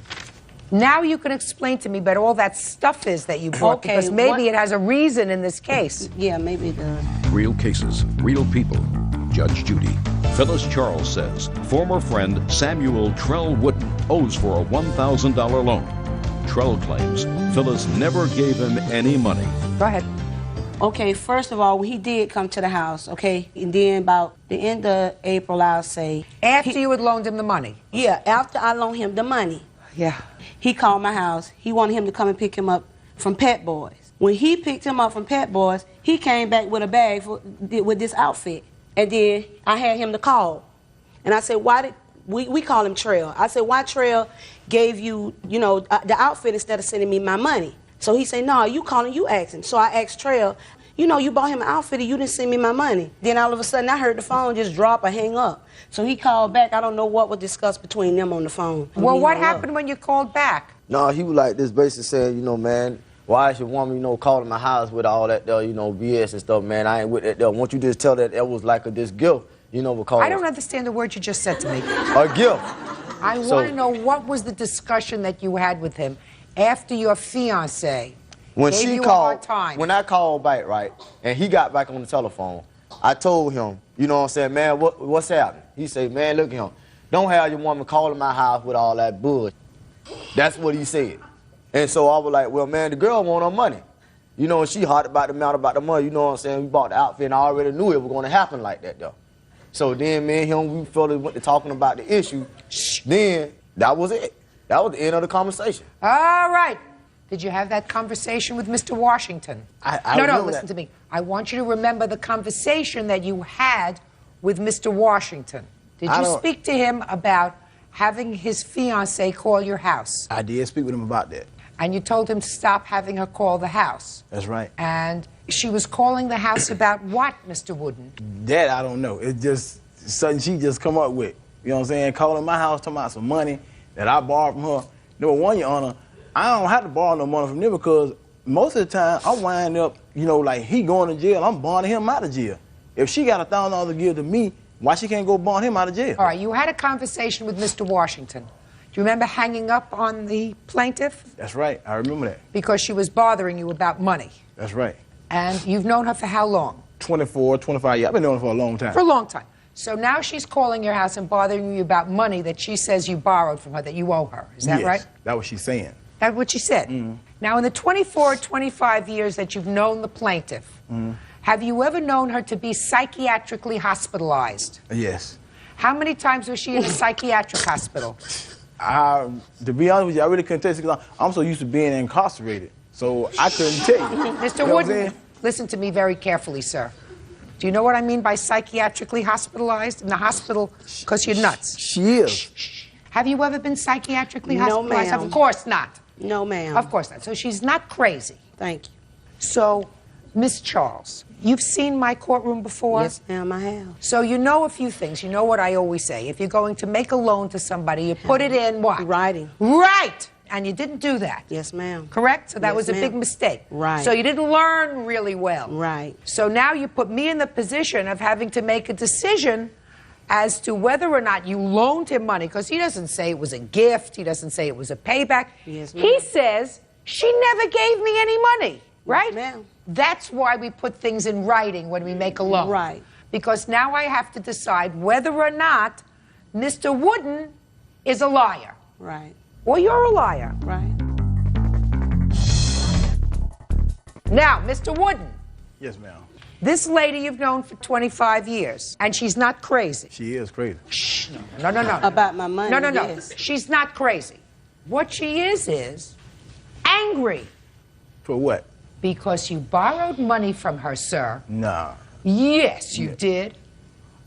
Now you can explain to me what all that stuff is that you bought, Okay, because maybe it has a reason in this case. Yeah, maybe it does. Real cases, real people. Judge Judy. Phyllis Charles says former friend Samuel Trell Wooden owes for a $1,000 loan. Trell claims Phyllis never gave him any money. Go ahead. Okay, first of all, he did come to the house, okay? And then about the end of April, I'll say. After you had loaned him the money? Yeah, after I loaned him the money. Yeah. He called my house. He wanted him to come and pick him up from Pet Boys. When he picked him up from Pet Boys, he came back with a bag with this outfit. And then I had him to call. And I said, why did, we call him Trail. I said, why Trail gave you, the outfit instead of sending me my money? So he said, no, you calling, you asking. So I asked Trail, you bought him an outfit and you didn't send me my money. Then all of a sudden I heard the phone just drop or hang up. So he called back. I don't know what was discussed between them on the phone. Well, what happened when you called back? No, he was like this, basically saying, man, why is your woman, calling my house with all that, BS and stuff, man? I ain't with that. Won't you just tell that was like this gift, because I don't understand the word you just said to me. A gift. I want to know what was the discussion that you had with him after your fiancée when gave she you called, a hard time. When I called back, right, and he got back on the telephone, I told him, man, what's happening? He said, man, look at him. Don't have your woman calling my house with all that bullshit. That's what he said. And so I was like, well, man, the girl want her money. And she hot about the amount about the money, We bought the outfit and I already knew it was going to happen like that, though. So then me and him, we felt went to talking about the issue. Then that was it. That was the end of the conversation. All right. Did you have that conversation with Mr. Washington? No, listen to me. I want you to remember the conversation that you had with Mr. Washington. Did you speak to him about having his fiancée call your house? I did speak with him about that. And you told him to stop having her call the house? That's right. And she was calling the house about what, Mr. Wooden? That I don't know. It's just something she just come up with. You know what I'm saying? Calling my house, talking about some money that I borrowed from her. Number one, Your Honor, I don't have to borrow no money from them because most of the time I wind up, like he going to jail, I'm borrowing him out of jail. If she got $1,000 to give to me, why she can't go bond him out of jail? All right, you had a conversation with Mr. Washington. Do you remember hanging up on the plaintiff? That's right, I remember that. Because she was bothering you about money. That's right. And you've known her for how long? 24, 25 years. I've been knowing her for a long time. For a long time. So now she's calling your house and bothering you about money that she says you borrowed from her, that you owe her. Is that yes, right? That's what she's saying. That's what she said? Mm. Now, in the 24, 25 years that you've known the plaintiff, have you ever known her to be psychiatrically hospitalized? Yes. How many times was she in a psychiatric hospital? To be honest with you, I really couldn't tell you because I'm so used to being incarcerated. So I couldn't tell you. Mr. Wooden, listen to me very carefully, sir. Do you know what I mean by psychiatrically hospitalized? In the hospital because you're nuts. She is. Shh. Have you ever been psychiatrically No, hospitalized? ma'am. Of course not. No, ma'am. Of course not. So she's not crazy. Thank you. So, Miss Charles, you've seen my courtroom before? Yes, ma'am, I have. So you know a few things. You know what I always say. If you're going to make a loan to somebody, you put it in what? Writing. Right! And you didn't do that. Yes, ma'am. Correct? So that Yes, was a big ma'am. mistake. Right. So you didn't learn really well. Right. So now you put me in the position of having to make a decision as to whether or not you loaned him money, because he doesn't say it was a gift, he doesn't say it was a payback. Yes, ma'am. He says, she never gave me any money, right? Yes, ma'am. That's why we put things in writing when we make a loan. Right. Because now I have to decide whether or not Mr. Wooden is a liar. Right. Or you're a liar. Right. Now, Mr. Wooden, Yes, ma'am. this lady you've known for 25 years, and she's not crazy. She is crazy. Shh. No. About my money, No. yes. She's not crazy. What she is angry. For what? Because you borrowed money from her, sir. Nah. Yes, you did.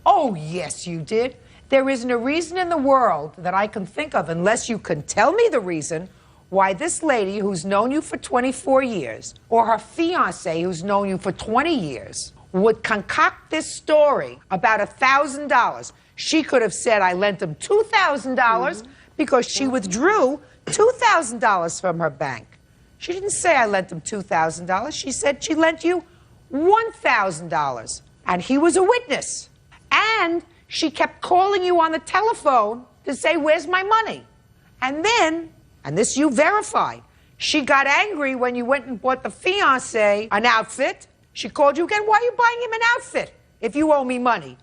Oh, yes, you did. There isn't a reason in the world that I can think of, unless you can tell me the reason, why this lady who's known you for 24 years, or her fiancé who's known you for 20 years, would concoct this story about $1,000. She could have said, I lent him $2,000 because she withdrew $2,000 from her bank. She didn't say, I lent him $2,000. She said she lent you $1,000. And he was a witness. And she kept calling you on the telephone to say, where's my money? And then, and this you verify, she got angry when you went and bought the fiancé an outfit. She called you again. Why are you buying him an outfit if you owe me money?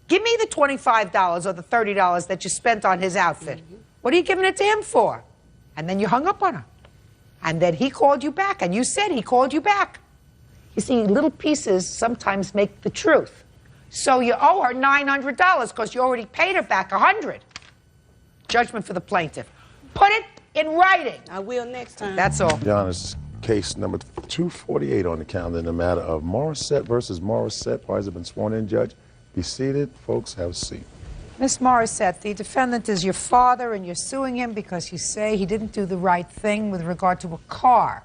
Give me the $25 or the $30 that you spent on his outfit. What are you giving it to him for? And then you hung up on her. And then he called you back, and you said he called you back. You see, little pieces sometimes make the truth. So you owe her $900 because you already paid her back $100. Judgment for the plaintiff. Put it in writing. I will next time. That's all. Your Honor, case number 248 on the calendar in the matter of Morissette versus Morissette. Parties have been sworn in, Judge. Be seated. Folks, have a seat. Miss Morissette, the defendant is your father, and you're suing him because you say he didn't do the right thing with regard to a car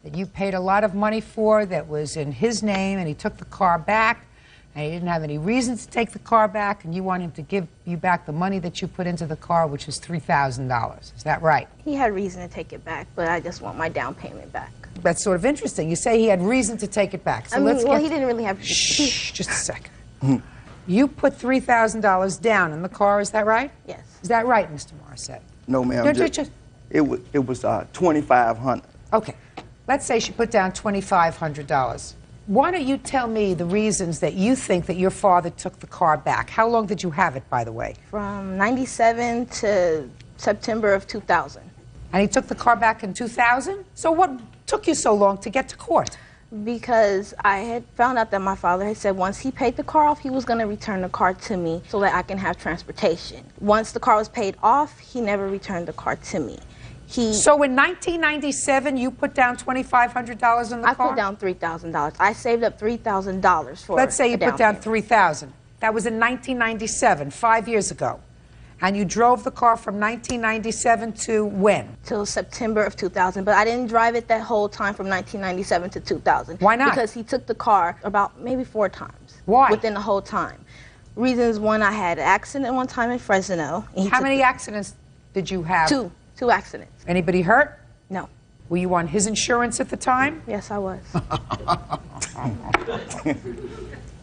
that you paid a lot of money for that was in his name, and he took the car back, and he didn't have any reason to take the car back, and you want him to give you back the money that you put into the car, which was $3,000. Is that right? He had reason to take it back, but I just want my down payment back. That's sort of interesting. You say he had reason to take it back. So I mean, let's well, he didn't really have... Shh, just a second. You put $3,000 down in the car, is that right? Yes. Is that right, Mr. Morissette? No, ma'am. It was $2,500. Okay. Let's say she put down $2,500. Why don't you tell me the reasons that you think that your father took the car back? How long did you have it, by the way? From 97 to September of 2000. And he took the car back in 2000? So what took you so long to get to court? Because I had found out that my father had said once he paid the car off, he was going to return the car to me so that I can have transportation. Once the car was paid off, he never returned the car to me. So in 1997, you put down $2,500 in the car? I put down $3,000. I saved up $3,000 for Let's say you put down payment. $3,000. That was in 1997, 5 years ago. And you drove the car from 1997 to when? Till September of 2000. But I didn't drive it that whole time from 1997 to 2000. Why not? Because he took the car about maybe 4 times. Why? Within the whole time. Reasons: one, I had an accident one time in Fresno. How many accidents did you have? 2 accidents. Anybody hurt? No. Were you on his insurance at the time? Yes, I was.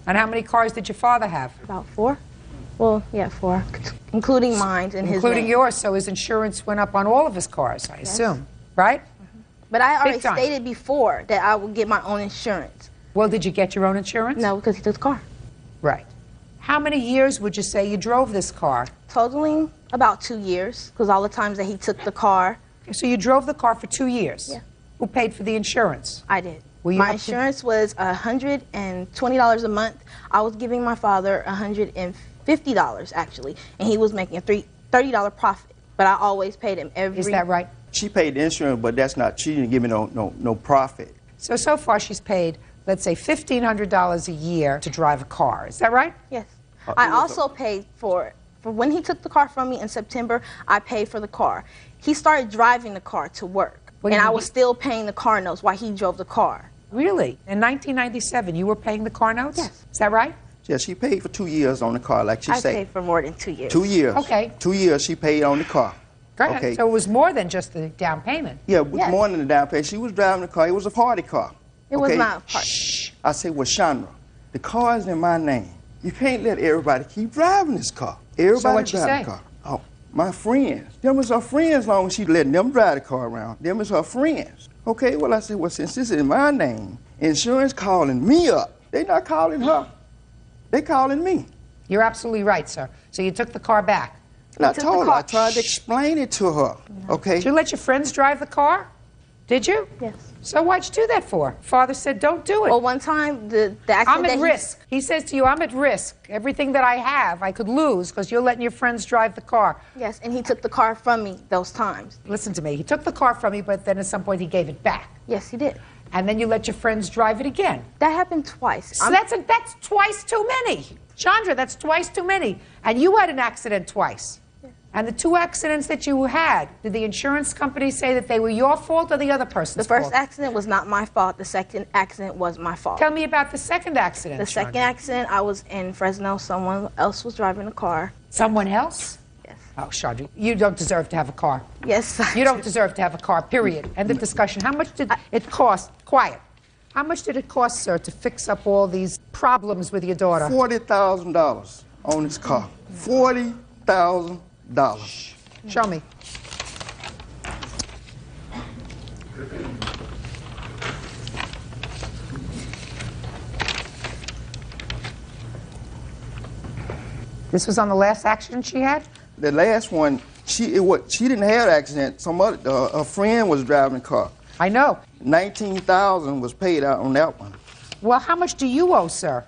And how many cars did your father have? About 4. Well, yeah, 4, including mine and his Including name. yours, so his insurance went up on all of his cars, I assume, right? But I already Big time. stated before that I would get my own insurance. Well, did you get your own insurance? No, because he took the car. Right. How many years would you say you drove this car? Totaling about 2 years, because all the times that he took the car. So you drove the car for 2 years? Yeah. Who paid for the insurance? I did. Were you My up to- insurance was $120 a month. I was giving my father $150 actually, and he was making a $30 profit. But I always paid him every. Is that right? She paid the insurance, but that's not. She didn't give me no profit. So far she's paid, let's say, $1,500 a year to drive a car. Is that right? Yes. I also paid for when he took the car from me in September. I paid for the car. He started driving the car to work, and I was still paying the car notes while he drove the car. Really? In 1997, you were paying the car notes? Yes. Is that right? Yeah, she paid for 2 years on the car, like she I said. paid for more than 2 years. 2 years. Okay. 2 years she paid on the car. Go ahead. Okay. So it was more than just the down payment. Yeah, it was more than the down payment. She was driving the car. It was a party car. It was okay? not a party. Shh. I said, well, Chandra, the car is in my name. You can't let everybody keep driving this car. Everybody So what'd you drive say? the car. Oh, my friends. Them was her friends long as she letting them drive the car around. Them was her friends. Okay, well, I said, well, since this is in my name, insurance calling me up. They not calling her. They calling me. You're absolutely right, sir. So you took the car back. And I told her, I tried to explain it to her. Okay. Did you let your friends drive the car? Did you? Yes. So why'd you do that for? Father said, don't do it. Well, one time, the accident I'm at that risk. He says to you, I'm at risk. Everything that I have, I could lose because you're letting your friends drive the car. Yes, and he took the car from me those times. Listen to me. He took the car from you, but then at some point he gave it back. Yes, he did. And then you let your friends drive it again. That happened twice. So that's twice too many. Chandra, that's twice too many. And you had an accident twice. And the 2 accidents that you had, did the insurance company say that they were your fault or the other person's fault? The first accident was not my fault. The second accident was my fault. Tell me about the second accident. The second accident, I was in Fresno. Someone else was driving a car. Someone else? Yes. Oh, Chandra, you don't deserve to have a car. Yes. You don't deserve to have a car, period. End of discussion. How much did it cost? Quiet. How much did it cost, sir, to fix up all these problems with your daughter? $40,000 on this car. $40,000. Show me. This was on the last accident she had? The last one, she didn't have an accident. Her friend was driving the car. I know. $19,000 was paid out on that one. Well, how much do you owe, sir?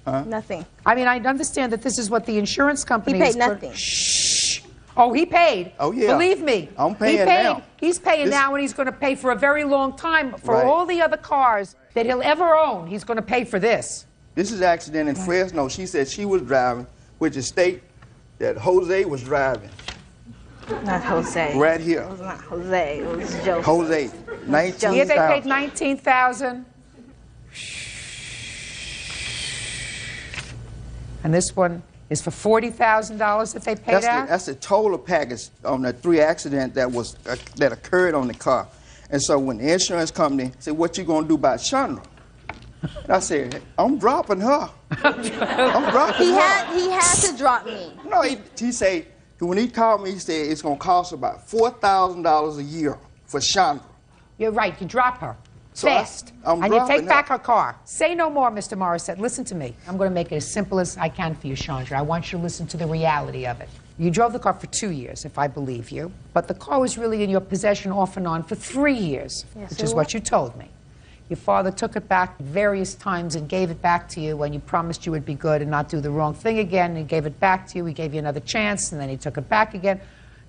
Nothing. I mean, I understand that this is what the insurance company He paid is nothing. Shh. Oh, he paid. Oh, yeah. Believe me. I'm paying he paid. now. He's paying now, and he's going to pay for a very long time for Right. all the other cars that he'll ever own. He's going to pay for this. This is an accident in Fresno. She said she was driving, which is state that Jose was driving. Not Jose. Right here. It was not Jose. It was Joseph. Jose. $19,000. Yeah, they paid $19,000. And this one is for $40,000 that they paid out? That's the total package on the 3 accidents that occurred on the car. And so when the insurance company said, "What you gonna do about Chandra?" I said, "I'm dropping her. I'm dropping her." He had to drop me. No, he said, when he called me, he said it's gonna cost about $4,000 a year for Chandra. You're right. You drop her. So Fast. I'm and you dropping take back her car. Say no more, Mr. Morissette. Listen to me. I'm going to make it as simple as I can for you, Chandra. I want you to listen to the reality of it. You drove the car for 2 years, if I believe you, but the car was really in your possession off and on for 3 years, which is what you told me. Your father took it back various times and gave it back to you when you promised you would be good and not do the wrong thing again, and gave it back to you. He gave you another chance, and then he took it back again.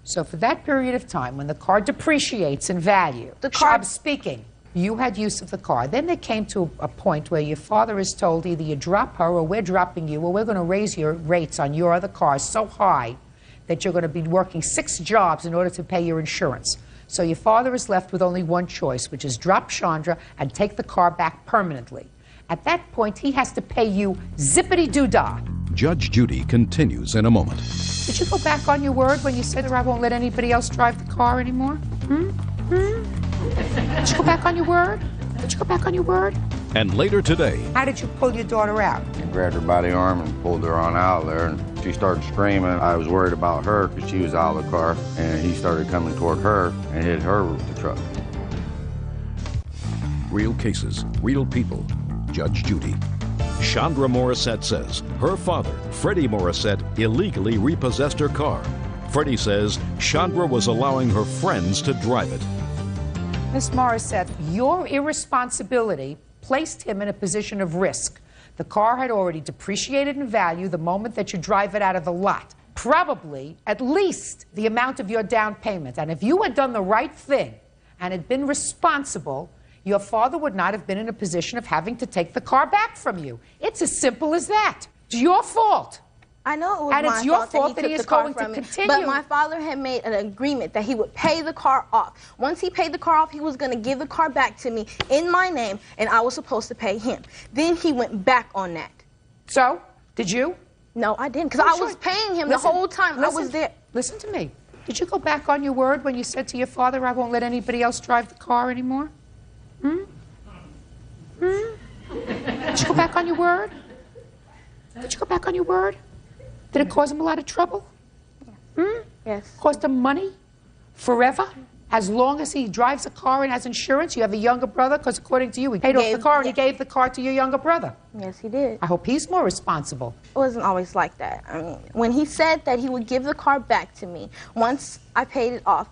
So for that period of time, when the car depreciates in value, I'm speaking, you had use of the car. Then they came to a point where your father is told either you drop her or we're dropping you, or we're going to raise your rates on your other cars so high that you're going to be working 6 jobs in order to pay your insurance. So your father is left with only one choice, which is drop Chandra and take the car back permanently. At that point, he has to pay you zippity-doo-dah. Judge Judy continues in a moment. Did you go back on your word when you said I won't let anybody else drive the car anymore? Did you go back on your word? Did you go back on your word? And later today, How did you pull your daughter out? I grabbed her by the arm and pulled her on out of there, and she started screaming. I was worried about her because she was out of the car, and he started coming toward her and hit her with the truck. real cases, real people. Judge Judy. Chandra Morissette says her father, Freddie Morissette, illegally repossessed her car. Freddie says Chandra was allowing her friends to drive it. Miss Morissette, your irresponsibility placed him in a position of risk. The car had already depreciated in value the moment that you drive it out of the lot. Probably at least the amount of your down payment. And if you had done the right thing and had been responsible, your father would not have been in a position of having to take the car back from you. It's as simple as that. It's your fault. I know it was and my it's your fault fault that he he is took the car going to from me. continue. But my father had made an agreement that he would pay the car off. Once he paid the car off, he was going to give the car back to me in my name, and I was supposed to pay him. Then he went back on that. So, did you? No, I didn't, because I was paying him the whole time I was there. Listen to me. Did you go back on your word when you said to your father, I won't let anybody else drive the car anymore? Did you go back on your word? Did you go back on your word? Did it cause him a lot of trouble? Yes. Cost him money? Forever? As long as he drives a car and has insurance? You have a younger brother? Because according to you, he paid off the car and he gave the car to your younger brother. Yes, he did. I hope he's more responsible. It wasn't always like that. I mean, when he said that he would give the car back to me once I paid it off,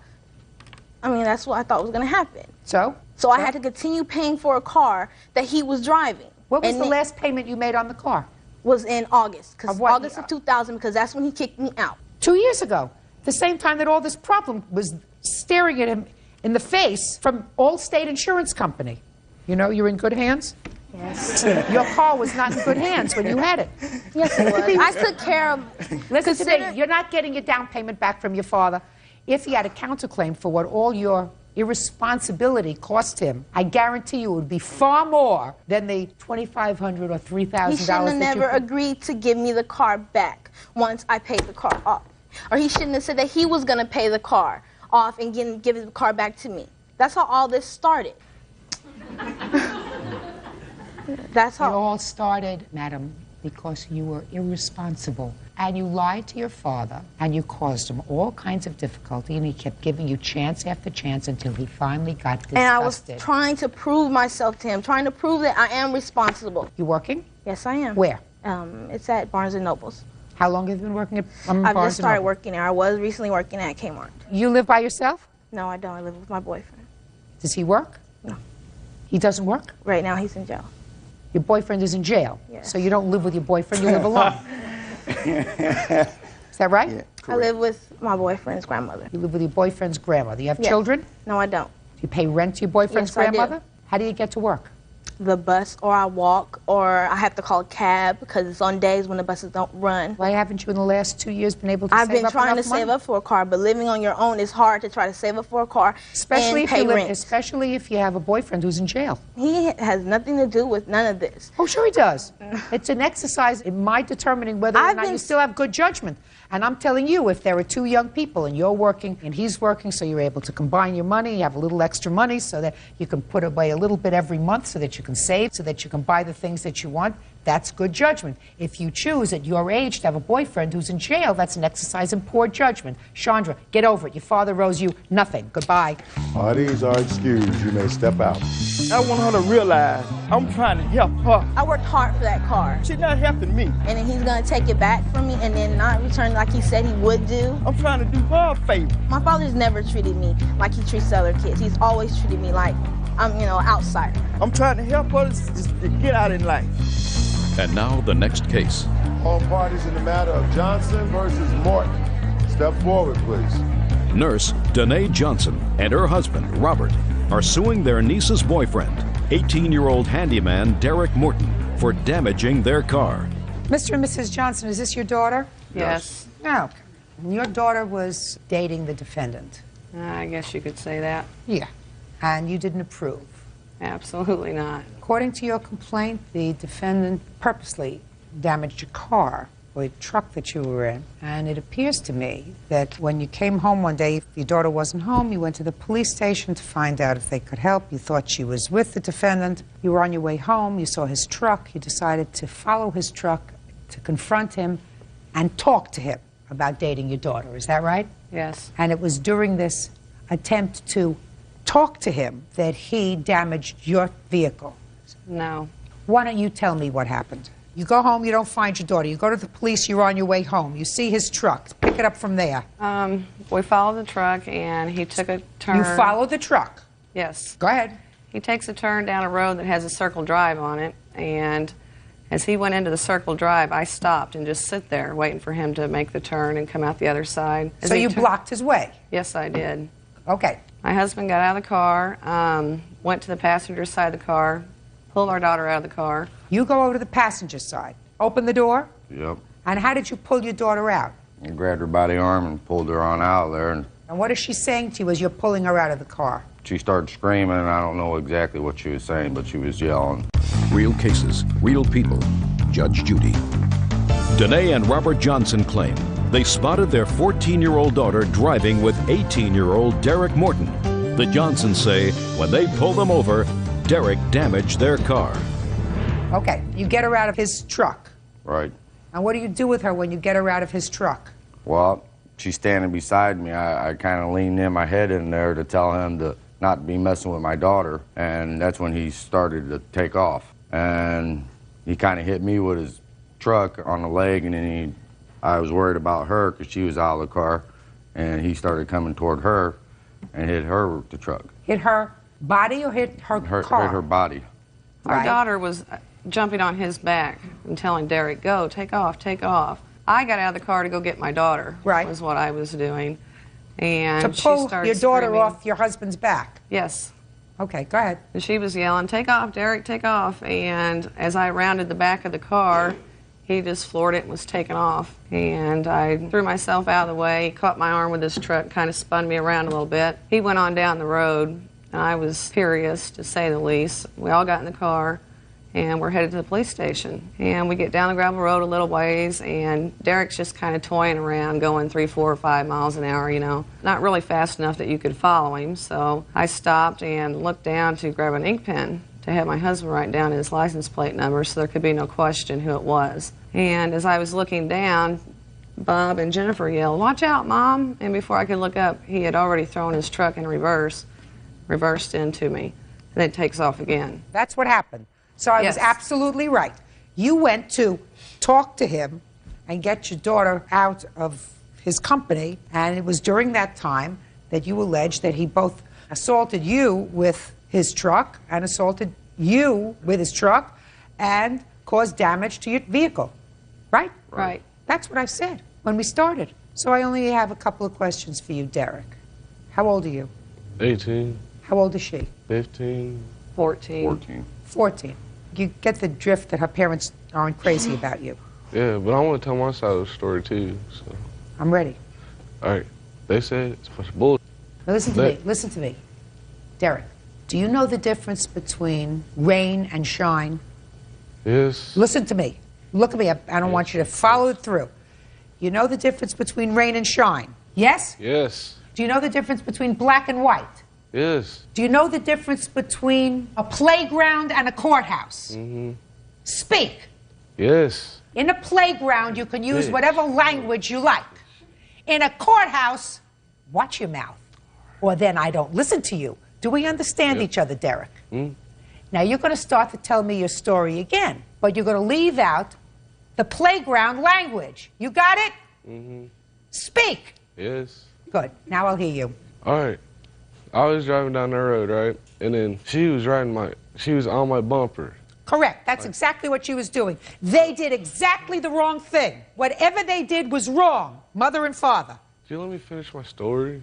I mean, that's what I thought was going to happen. So? So I had to continue paying for a car that he was driving. What was the last payment you made on the car? Was in August. August of 2000, because that's when he kicked me out. 2 years ago. The same time that all this problem was staring at him in the face from Allstate Insurance Company. You know, you're in good hands? Yes. Your car was not in good hands when you had it. Yes, it was. I took care of... Listen to me, you're not getting your down payment back from your father. If he had a counterclaim for what all your irresponsibility cost him, I guarantee you it would be far more than the $2,500 or $3,000. He shouldn't have never agreed to give me the car back once I paid the car off. Or he shouldn't have said that he was going to pay the car off and give the car back to me. That's how all this started. That's how. It all started, madam, because you were irresponsible. And you lied to your father, and you caused him all kinds of difficulty, and he kept giving you chance after chance until he finally got disgusted. And I was trying to prove myself to him, trying to prove that I am responsible. You working? Yes, I am. Where? It's at Barnes & Noble's. How long have you been working at I've just started working there. I was recently working at Kmart. You live by yourself? No, I don't. I live with my boyfriend. Does he work? No. He doesn't work? Right now, he's in jail. Your boyfriend is in jail? Yes. So you don't live with your boyfriend, you live alone? Is that right? Yeah, I live with my boyfriend's grandmother. You live with your boyfriend's grandmother. You have Yes. children? No, I don't. Do you pay rent to your boyfriend's Yes, I do. grandmother? How do you get to work? The bus, or I walk, or I have to call a cab because it's on days when the buses don't run. Why haven't you in the last 2 years been able to I've save been up trying to enough money? save up for a car, but living on your own is hard to try to save up for a car Especially and if pay you live, rent. especially if you have a boyfriend who's in jail. He has nothing to do with none of this. Oh, sure he does. It's an exercise in my determining whether or not you still have good judgment. And I'm telling you, if there are two young people and you're working and he's working, so you're able to combine your money, you have a little extra money so that you can put away a little bit every month so that you can save, so that you can buy the things that you want, that's good judgment. If you choose at your age to have a boyfriend who's in jail, that's an exercise in poor judgment. Chandra, get over it. Your father owes you nothing. Goodbye. Parties are excused. You may step out. I want her to realize I'm trying to help her. I worked hard for that car. She's not helping me. And then he's going to take it back from me and then not return like he said he would do. I'm trying to do her a favor. My father's never treated me like he treats other kids. He's always treated me like I'm, an outsider. I'm trying to help her to get out in life. And now the next case. All parties in the matter of Johnson versus Morton. Step forward, please. Nurse Danae Johnson and her husband, Robert, are suing their niece's boyfriend, 18-year-old handyman Derek Morton, for damaging their car. Mr. and Mrs. Johnson, is this your daughter? Yes. No. Your daughter was dating the defendant. I guess you could say that. Yeah. And you didn't approve. Absolutely not. According to your complaint, the defendant purposely damaged your car or a truck that you were in. And it appears to me that when you came home one day, if your daughter wasn't home, you went to the police station to find out if they could help. You thought she was with the defendant. You were on your way home. You saw his truck. You decided to follow his truck, to confront him, and talk to him about dating your daughter. Is that right? Yes. And it was during this attempt to talk to him that he damaged your vehicle. No. Why don't you tell me what happened? You go home, you don't find your daughter. You go to the police, you're on your way home. You see his truck. Pick it up from there. We followed the truck, and he took a turn. You follow the truck? Yes. Go ahead. He takes a turn down a road that has a circle drive on it, and as he went into the circle drive, I stopped and just sit there waiting for him to make the turn and come out the other side. So you blocked his way? Yes, I did. Okay. My husband got out of the car, went to the passenger side of the car, pulled our daughter out of the car. You go over to the passenger side. Open the door? Yep. And how did you pull your daughter out? I grabbed her by the arm and pulled her on out of there, and And what is she saying to you as you're pulling her out of the car? she started screaming, and I don't know exactly what she was saying, but she was yelling. Real cases, real people. Judge Judy. Danae and Robert Johnson claim they spotted their 14-year-old daughter driving with 18-year-old Derek Morton. The Johnsons say when they pulled them over, Derek damaged their car. Okay, you get her out of his truck. Right. And what do you do with her when you get her out of his truck? Well, she's standing beside me. I kind of leaned in my head in there to tell him to not be messing with my daughter, and that's when he started to take off. And he kind of hit me with his truck on the leg, and then I was worried about her because she was out of the car, and he started coming toward her and hit her with the truck. Hit her body or hit her car? Hit her body. Our daughter was jumping on his back and telling Derek, go, take off, take off. I got out of the car to go get my daughter, was what I was doing. And to pull she started your daughter screaming. off your husband's back? Yes. Okay, go ahead. And she was yelling, "Take off, Derek, take off." And as I rounded the back of the car, he just floored it and was taking off. And I threw myself out of the way. He caught my arm with his truck, kind of spun me around a little bit. He went on down the road, and I was furious, to say the least. We all got in the car, and we're headed to the police station. And we get down the gravel road a little ways, and Derek's just kind of toying around, going 3, 4, or 5 miles an hour, you know. Not really fast enough that you could follow him, so I stopped and looked down to grab an ink pen to have my husband write down his license plate number so there could be no question who it was. And as I was looking down, Bob and Jennifer yelled, "Watch out, Mom!" And before I could look up, he had already thrown his truck in reverse, reversed into me, and then takes off again. That's what happened. So I was absolutely right. You went to talk to him and get your daughter out of his company, and it was during that time that you alleged that he both assaulted you with his truck and assaulted you with his truck and caused damage to your vehicle, right? Right. That's what I said when we started. So I only have a couple of questions for you, Derek. How old are you? 18. How old is she? 15. 14. 14. You get the drift that her parents aren't crazy about you. Yeah, but I want to tell my side of the story too. So. I'm ready. All right. They said it's a bunch of bullshit. Now listen to me. Listen to me. Derek, do you know the difference between rain and shine? Yes. Listen to me. Look at me. I don't want you to follow it through. You know the difference between rain and shine? Yes? Yes. Do you know the difference between black and white? Yes. Do you know the difference between a playground and a courthouse? Mm-hmm. Speak. Yes. In a playground, you can use whatever language you like. In a courthouse, watch your mouth, or then I don't listen to you. Do we understand each other, Derek? Mm. Now, you're going to start to tell me your story again, but you're going to leave out the playground language. You got it? Mm-hmm. Speak. Yes. Good. Now I'll hear you. All right. I was driving down the road, right? And then she was on my bumper. Correct. That's exactly what she was doing. They did exactly the wrong thing. Whatever they did was wrong, mother and father. Can you let me finish my story?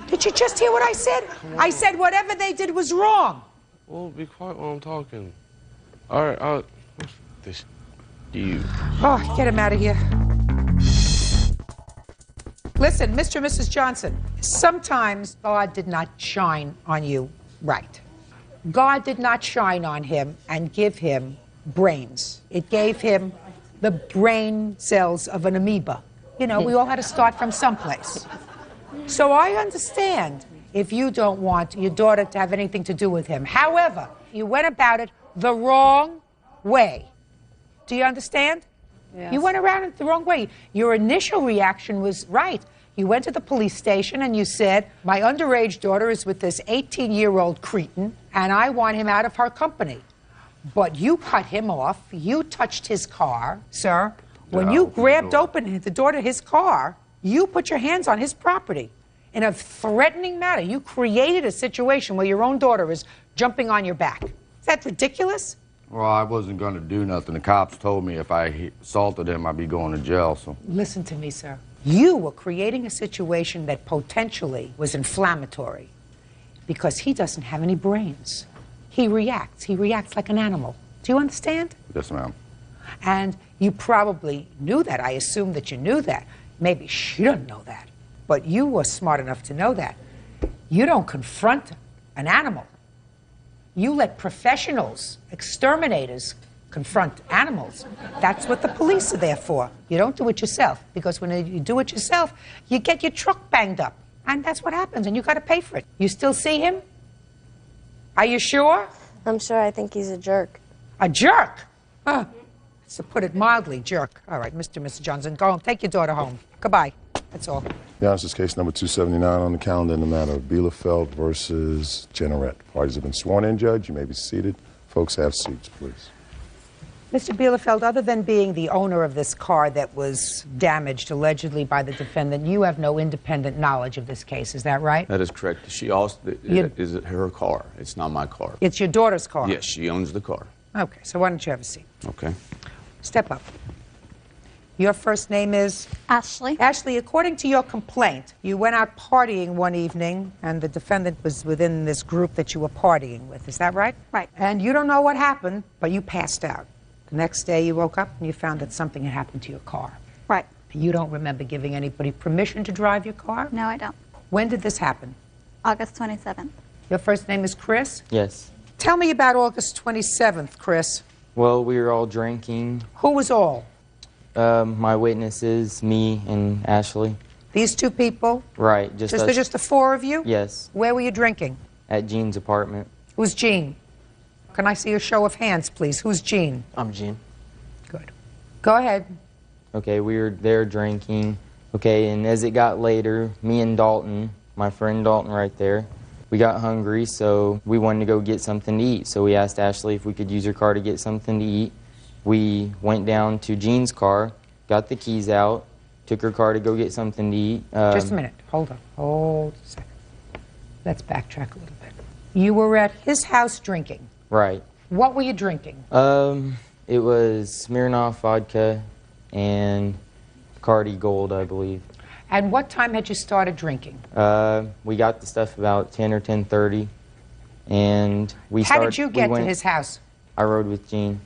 Did you just hear what I said? I said whatever they did was wrong. Well, be quiet while I'm talking. All right, this you. Oh, get him out of here. Listen, Mr. and Mrs. Johnson, sometimes God did not shine on you right. God did not shine on him and give him brains. It gave him the brain cells of an amoeba. You know, we all had to start from someplace. So I understand if you don't want your daughter to have anything to do with him. However, you went about it the wrong way. Do you understand? Yes. You went around it the wrong way. Your initial reaction was right. You went to the police station and you said, my underage daughter is with this 18-year-old cretin, and I want him out of her company. But you cut him off. You touched his car, sir. When you grabbed open the door to his car, you put your hands on his property in a threatening manner. You created a situation where your own daughter is jumping on your back. Is that ridiculous? Well, I wasn't going to do nothing. The cops told me if I assaulted him, I'd be going to jail, so... Listen to me, sir. You were creating a situation that potentially was inflammatory because he doesn't have any brains. He reacts. He reacts like an animal. Do you understand? Yes, ma'am. And you probably knew that. I assume that you knew that. Maybe she didn't know that. But you were smart enough to know that. You don't confront an animal. You let professionals, exterminators, confront animals. That's what the police are there for. You don't do it yourself, because when you do it yourself, you get your truck banged up. And that's what happens, and you got to pay for it. You still see him? Are you sure? I'm sure. I think he's a jerk. A jerk? Huh. To put it mildly, jerk. All right, Mr. and Mrs. Johnson, go home. Take your daughter home. Goodbye. That's all. Now, this is case number 279 on the calendar in the matter of Bielefeld versus Jenneret. Parties have been sworn in, Judge. You may be seated. Folks, have seats, please. Mr. Bielefeld, other than being the owner of this car that was damaged allegedly by the defendant, you have no independent knowledge of this case. Is that right? That is correct. She also is it her car? It's not my car. It's your daughter's car? Yes, she owns the car. Okay, so why don't you have a seat? Okay. Step up. Your first name is? Ashley. Ashley, according to your complaint, you went out partying one evening, and the defendant was within this group that you were partying with. Is that right? Right. And you don't know what happened, but you passed out. The next day you woke up and you found that something had happened to your car. Right. You don't remember giving anybody permission to drive your car? No, I don't. When did this happen? August 27th. Your first name is Chris? Yes. Tell me about August 27th, Chris. Well, we were all drinking. Who was all? My witnesses, me and Ashley. These two people? Right. Just the four of you? Yes. Where were you drinking? At Jean's apartment. Who's Jean? Can I see a show of hands, please? Who's Jean? I'm Jean. Good. Go ahead. Okay, we were there drinking. Okay, and as it got later, me and Dalton, my friend Dalton right there, we got hungry, so we wanted to go get something to eat. So we asked Ashley if we could use her car to get something to eat. We went down to Jean's car, got the keys out, took her car to go get something to eat. Just a minute. Hold on. Hold a second. Let's backtrack a little bit. You were at his house drinking. Right. What were you drinking? It was Smirnoff vodka and Cardi Gold, I believe. And what time had you started drinking? We got the stuff about 10 or 10:30, and How did you get to his house? I rode with Jean.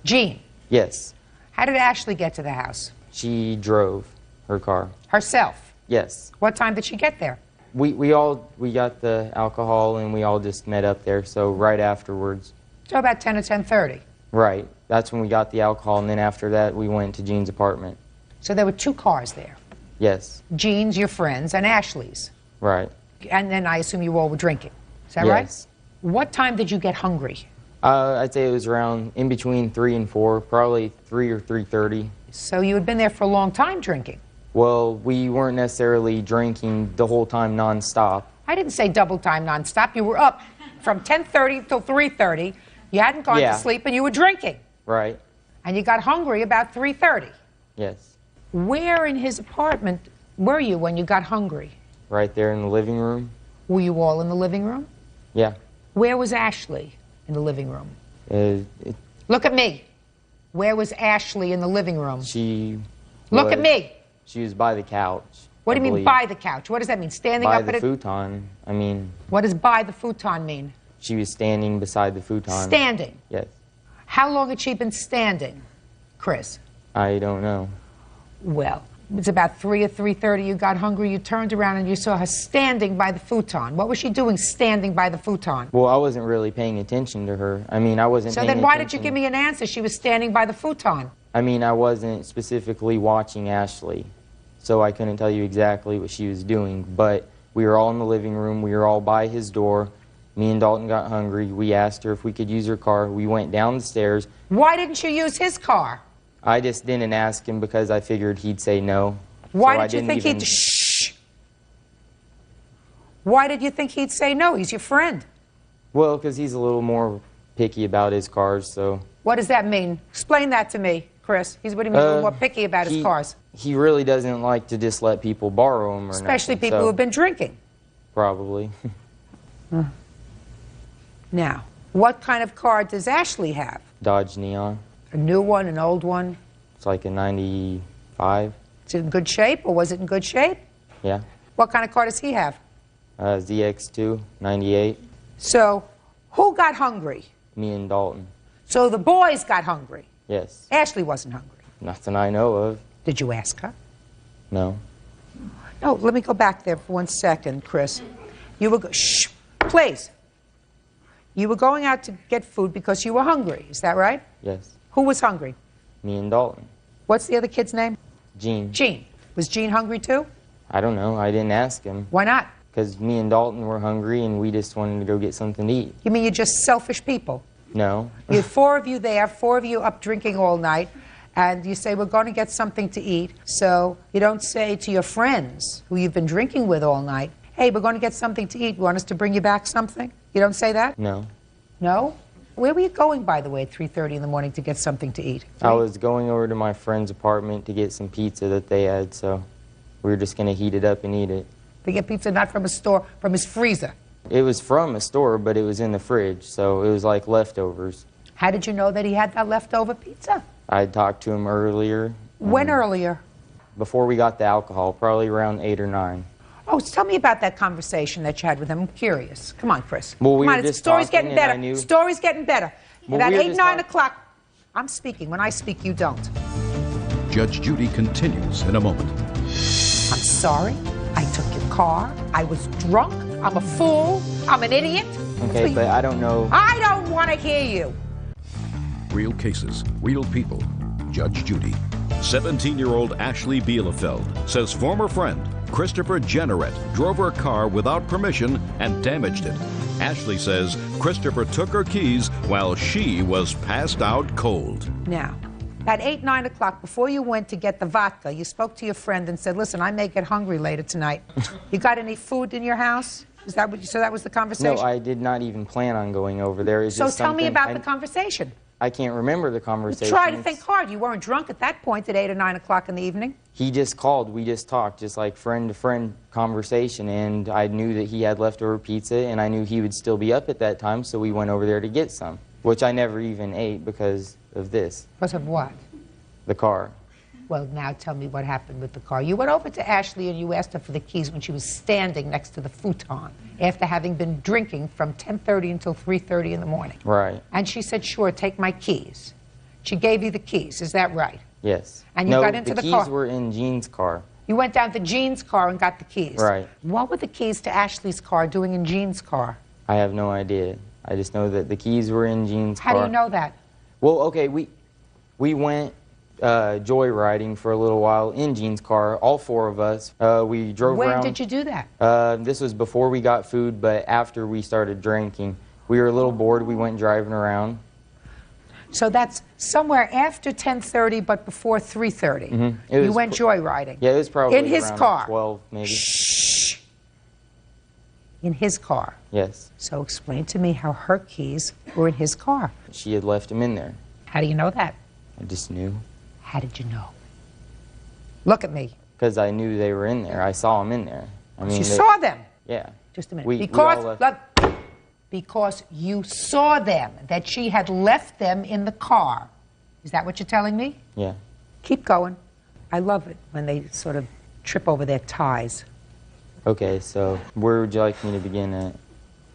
Jean? Yes. How did Ashley get to the house? She drove her car. Herself? Yes. What time did she get there? We got the alcohol and we all just met up there, so right afterwards. So about 10 or 10:30? Right. That's when we got the alcohol, and then after that we went to Jean's apartment. So there were two cars there? Yes. Jean's, your friend's, and Ashley's? Right. And then I assume you all were drinking. Is that right? Yes. What time did you get hungry? I'd say it was around in between 3 and 4, probably 3 or 3:30. So you had been there for a long time drinking? Well, we weren't necessarily drinking the whole time nonstop. I didn't say double time nonstop. You were up from 10:30 till 3:30. You hadn't gone to sleep and you were drinking. Right. And you got hungry about 3:30. Yes. Where in his apartment were you when you got hungry? Right there in the living room. Were you all in the living room? Yeah. Where was Ashley in the living room? Look at me. Where was Ashley in the living room? Look at me. She was by the couch. What do you mean by the couch? What does that mean? Standing by up at the it? futon. I mean. What does by the futon mean? She was standing beside the futon. Standing? Yes. How long had she been standing, Chris? I don't know. Well, it's about 3 or 3:30. You got hungry. You turned around and you saw her standing by the futon. What was she doing standing by the futon? Well, I wasn't really paying attention to her. I mean, I wasn't So paying then why attention. did you give me an answer? She was standing by the futon. I mean, I wasn't specifically watching Ashley, so I couldn't tell you exactly what she was doing. But we were all in the living room. We were all by his door. Me and Dalton got hungry. We asked her if we could use her car. We went down the stairs. Why didn't you use his car? I just didn't ask him because I figured he'd say no. Why So did you think he'd... Shh. Why did you think he'd say no? He's your friend. Well, because he's a little more picky about his cars, so... What does that mean? Explain that to me, Chris. What do you mean a little more picky about his cars? He really doesn't like to just let people borrow them or Especially nothing, people so who have been drinking. Probably. Now, what kind of car does Ashley have? Dodge Neon. A new one, an old one? It's like a 95. Is it in good shape, or was it in good shape? Yeah. What kind of car does he have? ZX2, 98. So, who got hungry? Me and Dalton. So the boys got hungry. Yes. Ashley wasn't hungry. Nothing I know of. Did you ask her? No. No, let me go back there for 1 second, Chris. You were... Shh, please. You were going out to get food because you were hungry. Is that right? Yes. Who was hungry? Me and Dalton. What's the other kid's name? Gene. Gene. Was Gene hungry too? I don't know. I didn't ask him. Why not? Because me and Dalton were hungry and we just wanted to go get something to eat. You mean you're just selfish people? No. You had 4 of you there, 4 of you up drinking all night, and you say, we're going to get something to eat. So you don't say to your friends who you've been drinking with all night, hey, we're going to get something to eat. You want us to bring you back something? You don't say that? No. No? Where were you going, by the way, at 3:30 in the morning to get something to eat? I was going over to my friend's apartment to get some pizza that they had, so we were just going to heat it up and eat it. To get pizza not from a store, from his freezer? It was from a store, but it was in the fridge, so it was like leftovers. How did you know that he had that leftover pizza? I talked to him earlier, When earlier? Before we got the alcohol, probably around 8 or 9. Oh, so tell me about that conversation that you had with him. I'm curious. Come on, Chris. Well, we Come were on, just story's talking, getting better. and I knew... Story's getting better. Well, About we were 8, just 9 o'clock. I'm speaking. When I speak, you don't. Judge Judy continues in a moment. I'm sorry. I took your car. I was drunk. I'm a fool. I'm an idiot. Okay, but I don't know. I don't want to hear you. Real cases, real people. Judge Judy. 17-year-old Ashley Bielefeld says former friend Christopher Jenneret drove her car without permission and damaged it. Ashley says Christopher took her keys while she was passed out cold. Now, at 8, 9 o'clock, before you went to get the vodka, you spoke to your friend and said, listen, I may get hungry later tonight. You got any food in your house? Is that what you, so that was the conversation? No, I did not even plan on going over there. It's so just tell me about the conversation. I can't remember the conversation. Try to think hard. You weren't drunk at that point at 8 or 9 o'clock in the evening. He just called. We just talked, just like friend-to-friend conversation, and I knew that he had leftover pizza, and I knew he would still be up at that time, so we went over there to get some, which I never even ate because of this. Because of what? The car. Well, now tell me what happened with the car. You went over to Ashley and you asked her for the keys when she was standing next to the futon after having been drinking from 10:30 until 3:30 in the morning. Right. And she said, sure, take my keys. She gave you the keys, is that right? Yes. And you got into the car. The keys were in Jean's car. You went down to Jean's car and got the keys. Right. What were the keys to Ashley's car doing in Jean's car? I have no idea. I just know that the keys were in Jean's car. How do you know that? Well, okay, we went joyriding for a little while in Jean's car, all 4 of us. We drove around. When did you do that? This was before we got food, but after we started drinking. We were a little bored. We went driving around. So that's somewhere after 10:30, but before 3:30. Mm-hmm. You went joyriding. Yeah, it was probably in his around car. 12, maybe. Shh. In his car. Yes. So explain to me how her keys were in his car. She had left them in there. How do you know that? I just knew. How did you know? Look at me. Because I knew they were in there. I saw them in there. I mean, you saw them? Yeah. Just a minute. Because you saw them, that she had left them in the car. Is that what you're telling me? Yeah. Keep going. I love it when they sort of trip over their ties. Okay, so where would you like me to begin at?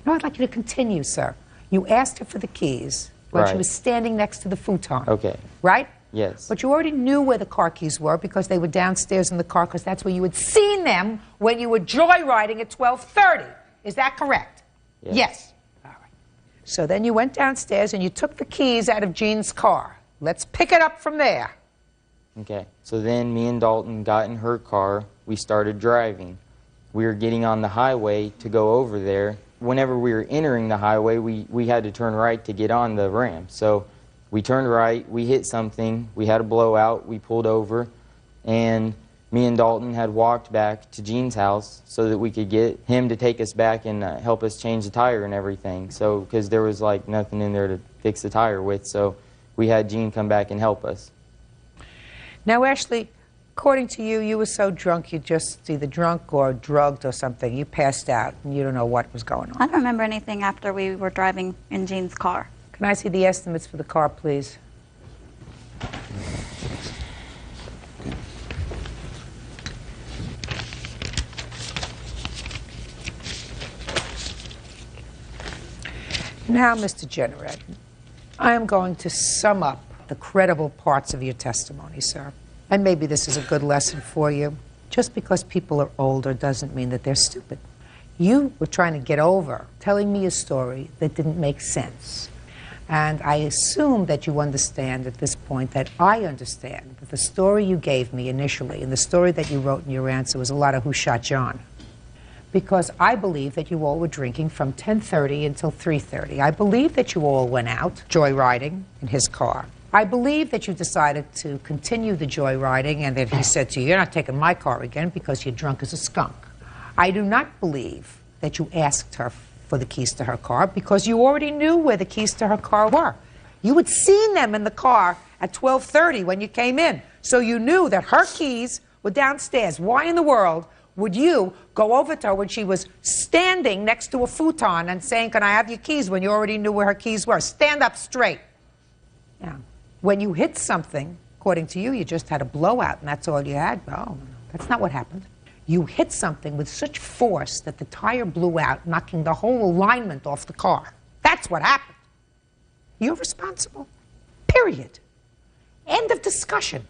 No, I'd like you to continue, sir. You asked her for the keys when she was standing next to the futon. Okay. Right? Yes. But you already knew where the car keys were because they were downstairs in the car because that's where you had seen them when you were joyriding at 12:30. Is that correct? Yes. Yes. All right. So then you went downstairs and you took the keys out of Jean's car. Let's pick it up from there. Okay. So then me and Dalton got in her car. We started driving. We were getting on the highway to go over there. Whenever we were entering the highway, we had to turn right to get on the ramp. So we turned right, we hit something, we had a blowout, we pulled over, and me and Dalton had walked back to Jean's house so that we could get him to take us back and help us change the tire and everything. So, because there was like nothing in there to fix the tire with, so we had Jean come back and help us. Now, Ashley, according to you, you were so drunk, you just either drunk or drugged or something. You passed out and you don't know what was going on. I don't remember anything after we were driving in Jean's car. Can I see the estimates for the car, please? Now, Mr. Jenneret, I am going to sum up the credible parts of your testimony, sir. And maybe this is a good lesson for you. Just because people are older doesn't mean that they're stupid. You were trying to get over telling me a story that didn't make sense. And I assume that you understand at this point that I understand that the story you gave me initially and the story that you wrote in your answer was a lot of who shot John. Because I believe that you all were drinking from 10:30 until 3:30. I believe that you all went out joyriding in his car. I believe that you decided to continue the joyriding and that he said to you, you're not taking my car again because you're drunk as a skunk. I do not believe that you asked her for the keys to her car because you already knew where the keys to her car were. You had seen them in the car at 12:30 when you came in. So you knew that her keys were downstairs. Why in the world would you go over to her when she was standing next to a futon and saying, can I have your keys, when you already knew where her keys were? Stand up straight. Now, when you hit something According to you, you just had a blowout and that's all you had. No, that's not what happened. You hit something with such force that the tire blew out, knocking the whole alignment off the car. That's what happened. You're responsible. Period. End of discussion.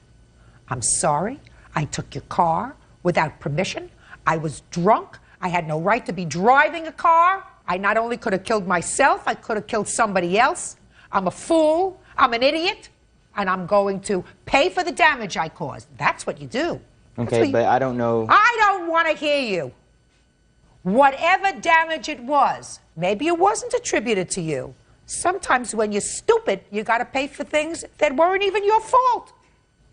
I'm sorry. I took your car without permission. I was drunk. I had no right to be driving a car. I not only could have killed myself, I could have killed somebody else. I'm a fool. I'm an idiot. And I'm going to pay for the damage I caused. That's what you do. Okay, but I don't know. I don't want to hear you. Whatever damage it was, maybe it wasn't attributed to you. Sometimes when you're stupid, you got to pay for things that weren't even your fault.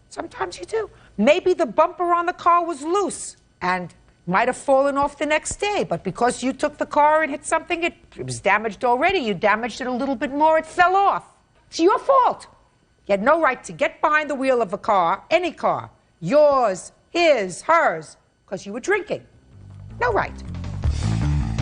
Sometimes you do. Maybe the bumper on the car was loose and might have fallen off the next day, but because you took the car and hit something, it was damaged already. You damaged it a little bit more, it fell off. It's your fault. You had no right to get behind the wheel of a car, any car, yours, his, hers, because you were drinking. No right.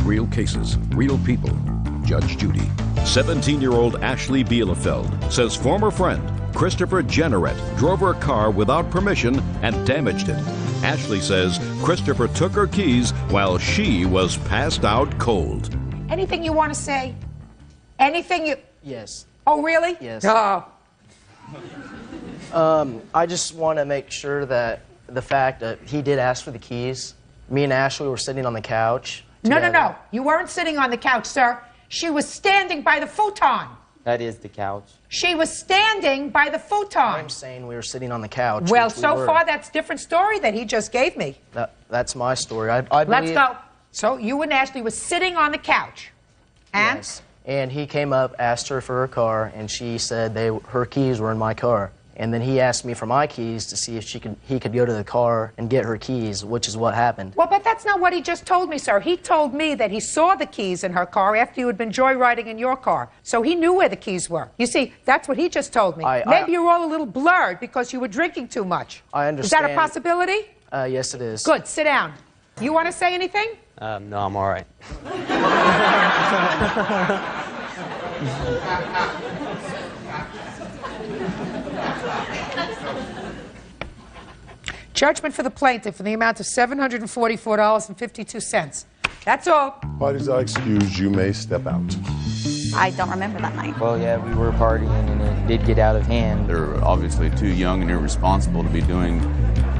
Real cases, real people. Judge Judy. 17-year-old Ashley Bielefeld says former friend Christopher Jenneret drove her car without permission and damaged it. Ashley says Christopher took her keys while she was passed out cold. Anything you want to say? Anything you... Yes. Oh, really? Yes. Oh. I just want to make sure that the fact that he did ask for the keys. Me and Ashley were sitting on the couch. No. You weren't sitting on the couch, sir. She was standing by the futon. That is the couch. She was standing by the futon. I'm saying we were sitting on the couch. Well, so far, that's a different story that he just gave me. That's my story. I Let's believe... go. So you and Ashley were sitting on the couch. And? Yes. And he came up, asked her for her car, and she said her keys were in my car. And then he asked me for my keys to see if he could go to the car and get her keys, which is what happened. Well, but that's not what he just told me, sir. He told me that he saw the keys in her car after you had been joyriding in your car. So he knew where the keys were. You see, that's what he just told me. Maybe you're all a little blurred because you were drinking too much. I understand. Is that a possibility? Yes, it is. Good. Sit down. You want to say anything? No, I'm all right. Judgment for the plaintiff in the amount of $744.52. That's all. Parties are excused. You may step out. I don't remember that night. Well, yeah, we were partying and it did get out of hand. They're obviously too young and irresponsible to be doing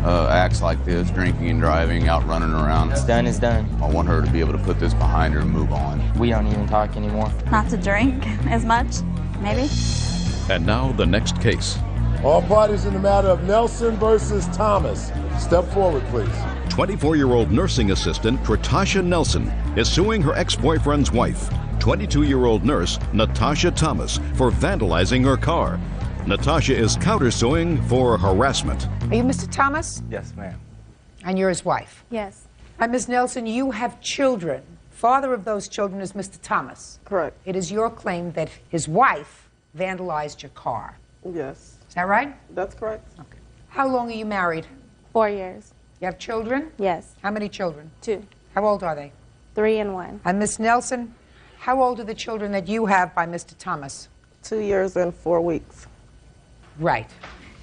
acts like this, drinking and driving, out running around. What's done is done. I want her to be able to put this behind her and move on. We don't even talk anymore. Not to drink as much, maybe. And now the next case. All parties in the matter of Nelson versus Thomas. Step forward, please. 24-year-old nursing assistant Natasha Nelson is suing her ex-boyfriend's wife, 22-year-old nurse Natasha Thomas, for vandalizing her car. Natasha is countersuing for harassment. Are you Mr. Thomas? Yes, ma'am. And you're his wife? Yes. And Ms. Nelson, you have children. Father of those children is Mr. Thomas. Correct. It is your claim that his wife vandalized your car. Yes. Is that right? That's correct. Okay. How long are you married? 4 years. You have children? Yes. How many children? 2. How old are they? 3 and 1. And Miss Nelson, how old are the children that you have by Mr. Thomas? 2 years and 4 weeks. Right.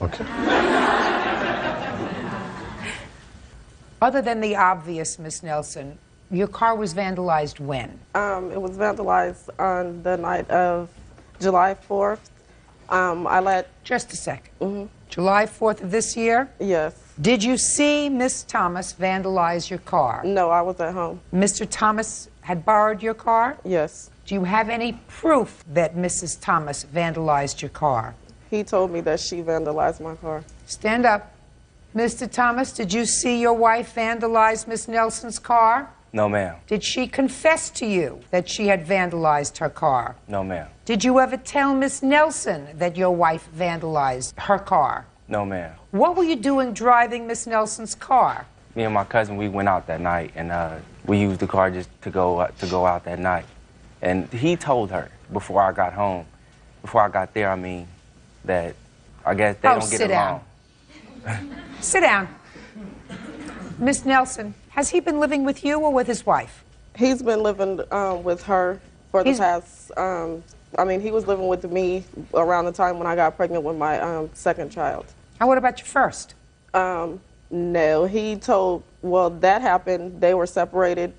Okay. Other than the obvious, Miss Nelson, your car was vandalized when? It was vandalized on the night of July 4th. Just a sec. July 4th of this year? Yes. Did you see Miss Thomas vandalize your car? No, I was at home. Mr. Thomas had borrowed your car? Yes. Do you have any proof that Mrs. Thomas vandalized your car? He told me that she vandalized my car. Stand up. Mr. Thomas, did you see your wife vandalize Miss Nelson's car? No, ma'am. Did she confess to you that she had vandalized her car? No, ma'am. Did you ever tell Miss Nelson that your wife vandalized her car? No, ma'am. What were you doing driving Miss Nelson's car? Me and my cousin, we went out that night, and we used the car just to go out that night. And he told her before I got home, before I got there, I mean, that I guess they don't get along. Sit down. Miss Nelson, has he been living with you or with his wife? He's been living with her for the past, I mean, he was living with me around the time when I got pregnant with my second child. And what about your first? No, he told, well, that happened. They were separated.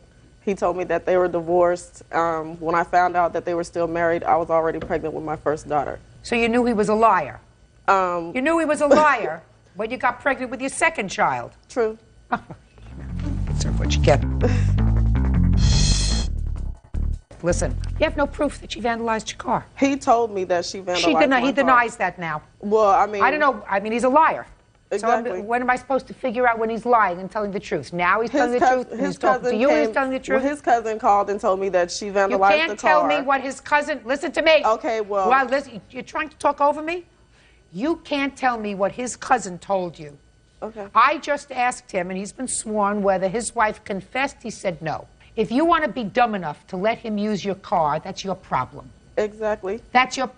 He told me that they were divorced. When I found out that they were still married, I was already pregnant with my first daughter. So you knew he was a liar? You knew he was a liar when you got pregnant with your second child? True. That's what you get. Listen, you have no proof that she vandalized your car. He told me that she vandalized my car. He denies that now. Well, I mean... I don't know. I mean, he's a liar. Exactly. So when am I supposed to figure out when he's lying and telling the truth? Now he's telling the truth? He's talking to you and he's telling the truth? Well, his cousin called and told me that she vandalized the car. You can't tell me what his cousin... Listen to me. Okay, well... Well, listen, you're trying to talk over me? You can't tell me what his cousin told you. Okay. I just asked him, and he's been sworn, whether his wife confessed. He said no. If you want to be dumb enough to let him use your car, that's your problem. Exactly. That's your...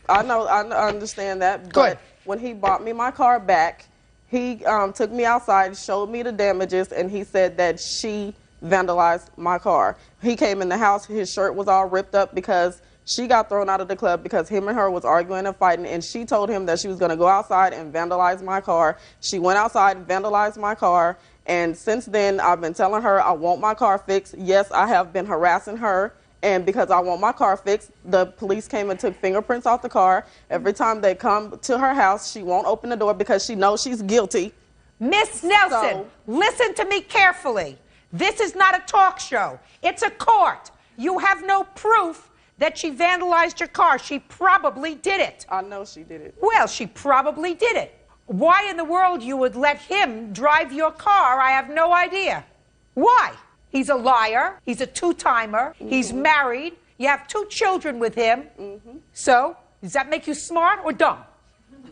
I know, I understand that. Good. But when he bought me my car back, he took me outside, showed me the damages, and he said that she vandalized my car. He came in the house, his shirt was all ripped up because she got thrown out of the club because him and her was arguing and fighting, and she told him that she was going to go outside and vandalize my car. She went outside and vandalized my car, and since then I've been telling her I want my car fixed. Yes, I have been harassing her, and because I want my car fixed, the police came and took fingerprints off the car. Every time they come to her house, she won't open the door because she knows she's guilty. Miss Nelson, listen to me carefully. This is not a talk show. It's a court. You have no proof that she vandalized your car. She probably did it. I know she did it. Well, she probably did it. Why in the world you would let him drive your car, I have no idea. Why? He's a liar. He's a two-timer. He's married. You have 2 children with him. So, does that make you smart or dumb?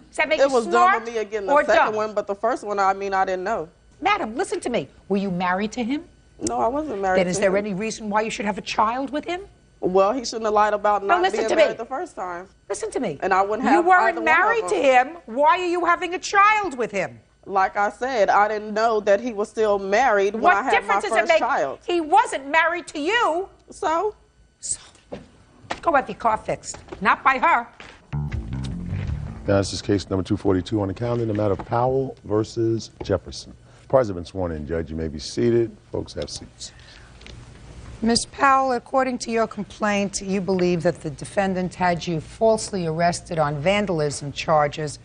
Does that make you smart or dumb? It was dumb of me again, the second one, but the first one, I mean, I didn't know. Madam, listen to me. Were you married to him? No, I wasn't married to him. Then is there any reason why you should have a child with him? Well, he shouldn't have lied about not being married the first time. Listen to me. And I wouldn't have. You weren't married to him. Why are you having a child with him? Like I said, I didn't know that he was still married when I had my first child. He wasn't married to you. So? Go have your car fixed. Not by her. Now, this is case number 242 on the calendar, the matter of Powell versus Jefferson. Parties have been sworn in, Judge. You may be seated. Folks, have seats. Ms. Powell, according to your complaint, you believe that the defendant had you falsely arrested on vandalism charges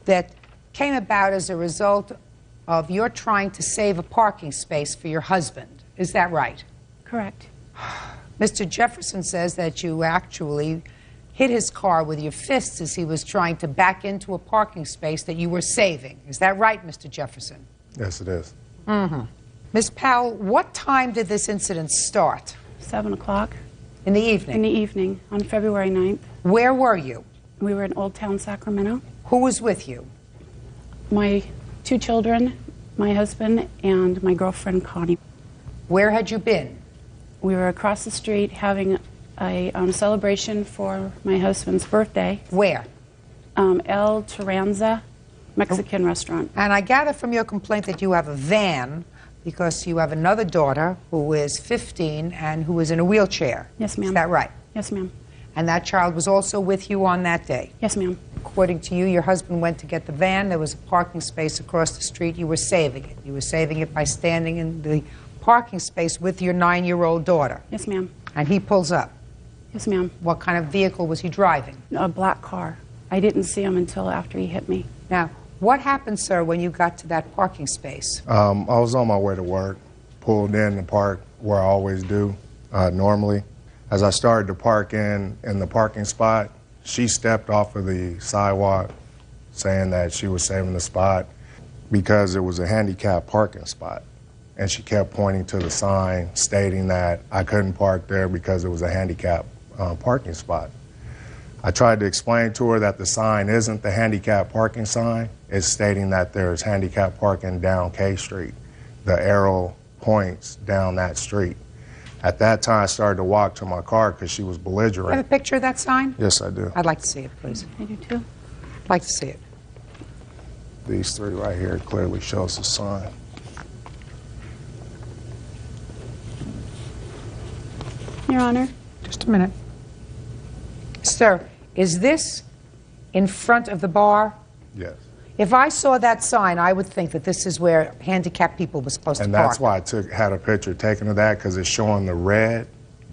that came about as a result of your trying to save a parking space for your husband. Is that right? Correct. Mr. Jefferson says that you actually hit his car with your fists as he was trying to back into a parking space that you were saving. Is that right, Mr. Jefferson? Yes, it is. Mm-hmm. Ms. Powell, what time did this incident start? 7 o'clock. In the evening? In the evening, on February 9th. Where were you? We were in Old Town, Sacramento. Who was with you? My 2 children, my husband, and my girlfriend, Connie. Where had you been? We were across the street having a celebration for my husband's birthday. Where? El Terranza Mexican restaurant. And I gather from your complaint that you have a van because you have another daughter who is 15 and who is in a wheelchair. Yes, ma'am. Is that right? Yes, ma'am. And that child was also with you on that day? Yes, ma'am. According to you, your husband went to get the van. There was a parking space across the street. You were saving it. You were saving it by standing in the parking space with your 9-year-old daughter. Yes, ma'am. And he pulls up. Yes, ma'am. What kind of vehicle was he driving? A black car. I didn't see him until after he hit me. Now, what happened, sir, when you got to that parking space? I was on my way to work, pulled in the park where I always do, normally. As I started to park in the parking spot, she stepped off of the sidewalk saying that she was saving the spot because it was a handicapped parking spot. And she kept pointing to the sign stating that I couldn't park there because it was a handicapped parking spot. I tried to explain to her that the sign isn't the handicapped parking sign. It's stating that there's handicapped parking down K Street. The arrow points down that street. At that time, I started to walk to my car because she was belligerent. Have a picture of that sign? Yes, I do. I'd like to see it, please. I do too. I'd like to see it. These 3 right here clearly shows the sign. Your Honor. Just a minute. Sir, is this in front of the bar? Yes. If I saw that sign, I would think that this is where handicapped people were supposed to park. And that's why I had a picture taken of that, because it's showing the red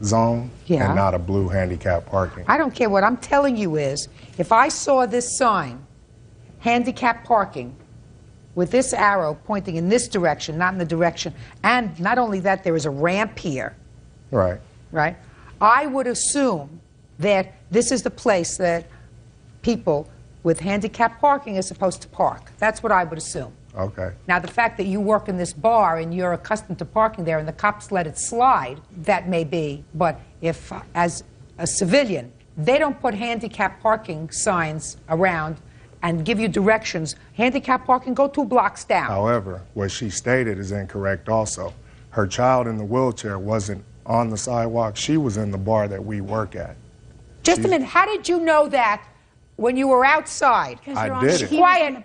zone and not a blue handicap parking. I don't care. What I'm telling you is, if I saw this sign, handicap parking, with this arrow pointing in this direction, not in the direction, and not only that, there is a ramp here. Right. Right? I would assume that this is the place that people with handicap parking are supposed to park. That's what I would assume. Okay. Now, the fact that you work in this bar and you're accustomed to parking there and the cops let it slide, that may be. But if, as a civilian, they don't put handicap parking signs around and give you directions, handicap parking, go 2 blocks down. However, what she stated is incorrect also. Her child in the wheelchair wasn't on the sidewalk. She was in the bar that we work at. Just a minute. How did you know that when you were outside? I didn't. Quiet.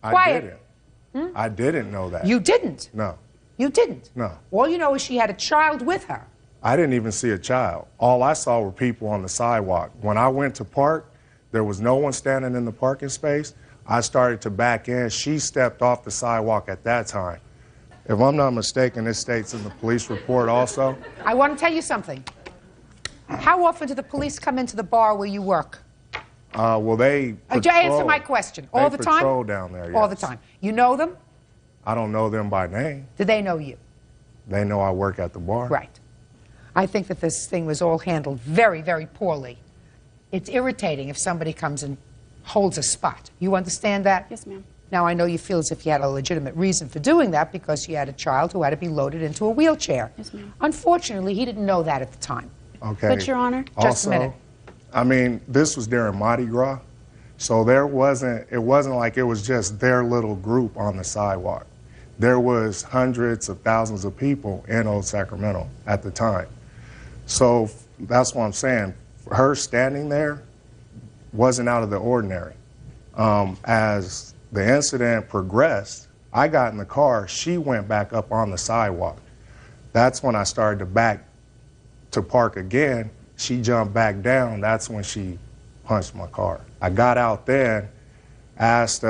I didn't. I didn't know that. You didn't? No. You didn't? No. All you know is she had a child with her. I didn't even see a child. All I saw were people on the sidewalk. When I went to park, there was no one standing in the parking space. I started to back in. She stepped off the sidewalk at that time. If I'm not mistaken, this states in the police report also. I want to tell you something. How often do the police come into the bar where you work? Well, they patrol. Answer my question. All the time? They patrol down there, yes. All the time. You know them? I don't know them by name. Do they know you? They know I work at the bar. Right. I think that this thing was all handled very, very poorly. It's irritating if somebody comes and holds a spot. You understand that? Yes, ma'am. Now, I know you feel as if you had a legitimate reason for doing that because you had a child who had to be loaded into a wheelchair. Yes, ma'am. Unfortunately, he didn't know that at the time. Okay. But, Your Honor, just a minute. I mean, this was during Mardi Gras, so it wasn't like it was just their little group on the sidewalk. There was hundreds of thousands of people in Old Sacramento at the time. So that's what I'm saying. Her standing there wasn't out of the ordinary. As the incident progressed, I got in the car, she went back up on the sidewalk. That's when I started to back to park again. She jumped back down. That's when she punched my car. I got out then, asked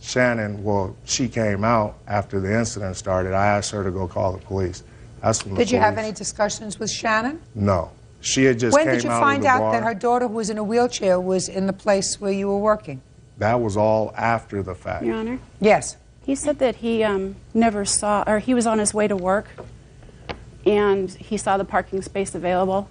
Shannon, well, she came out after the incident started. I asked her to go call the police. That's when the Did you have police- any discussions with Shannon? No. She had just When came did you out find of the out bar. that her daughter, who was in a wheelchair, was in the place where you were working? That was all after the fact. Your Honor? Yes. He said that he never saw, or he was on his way to work, and he saw the parking space available.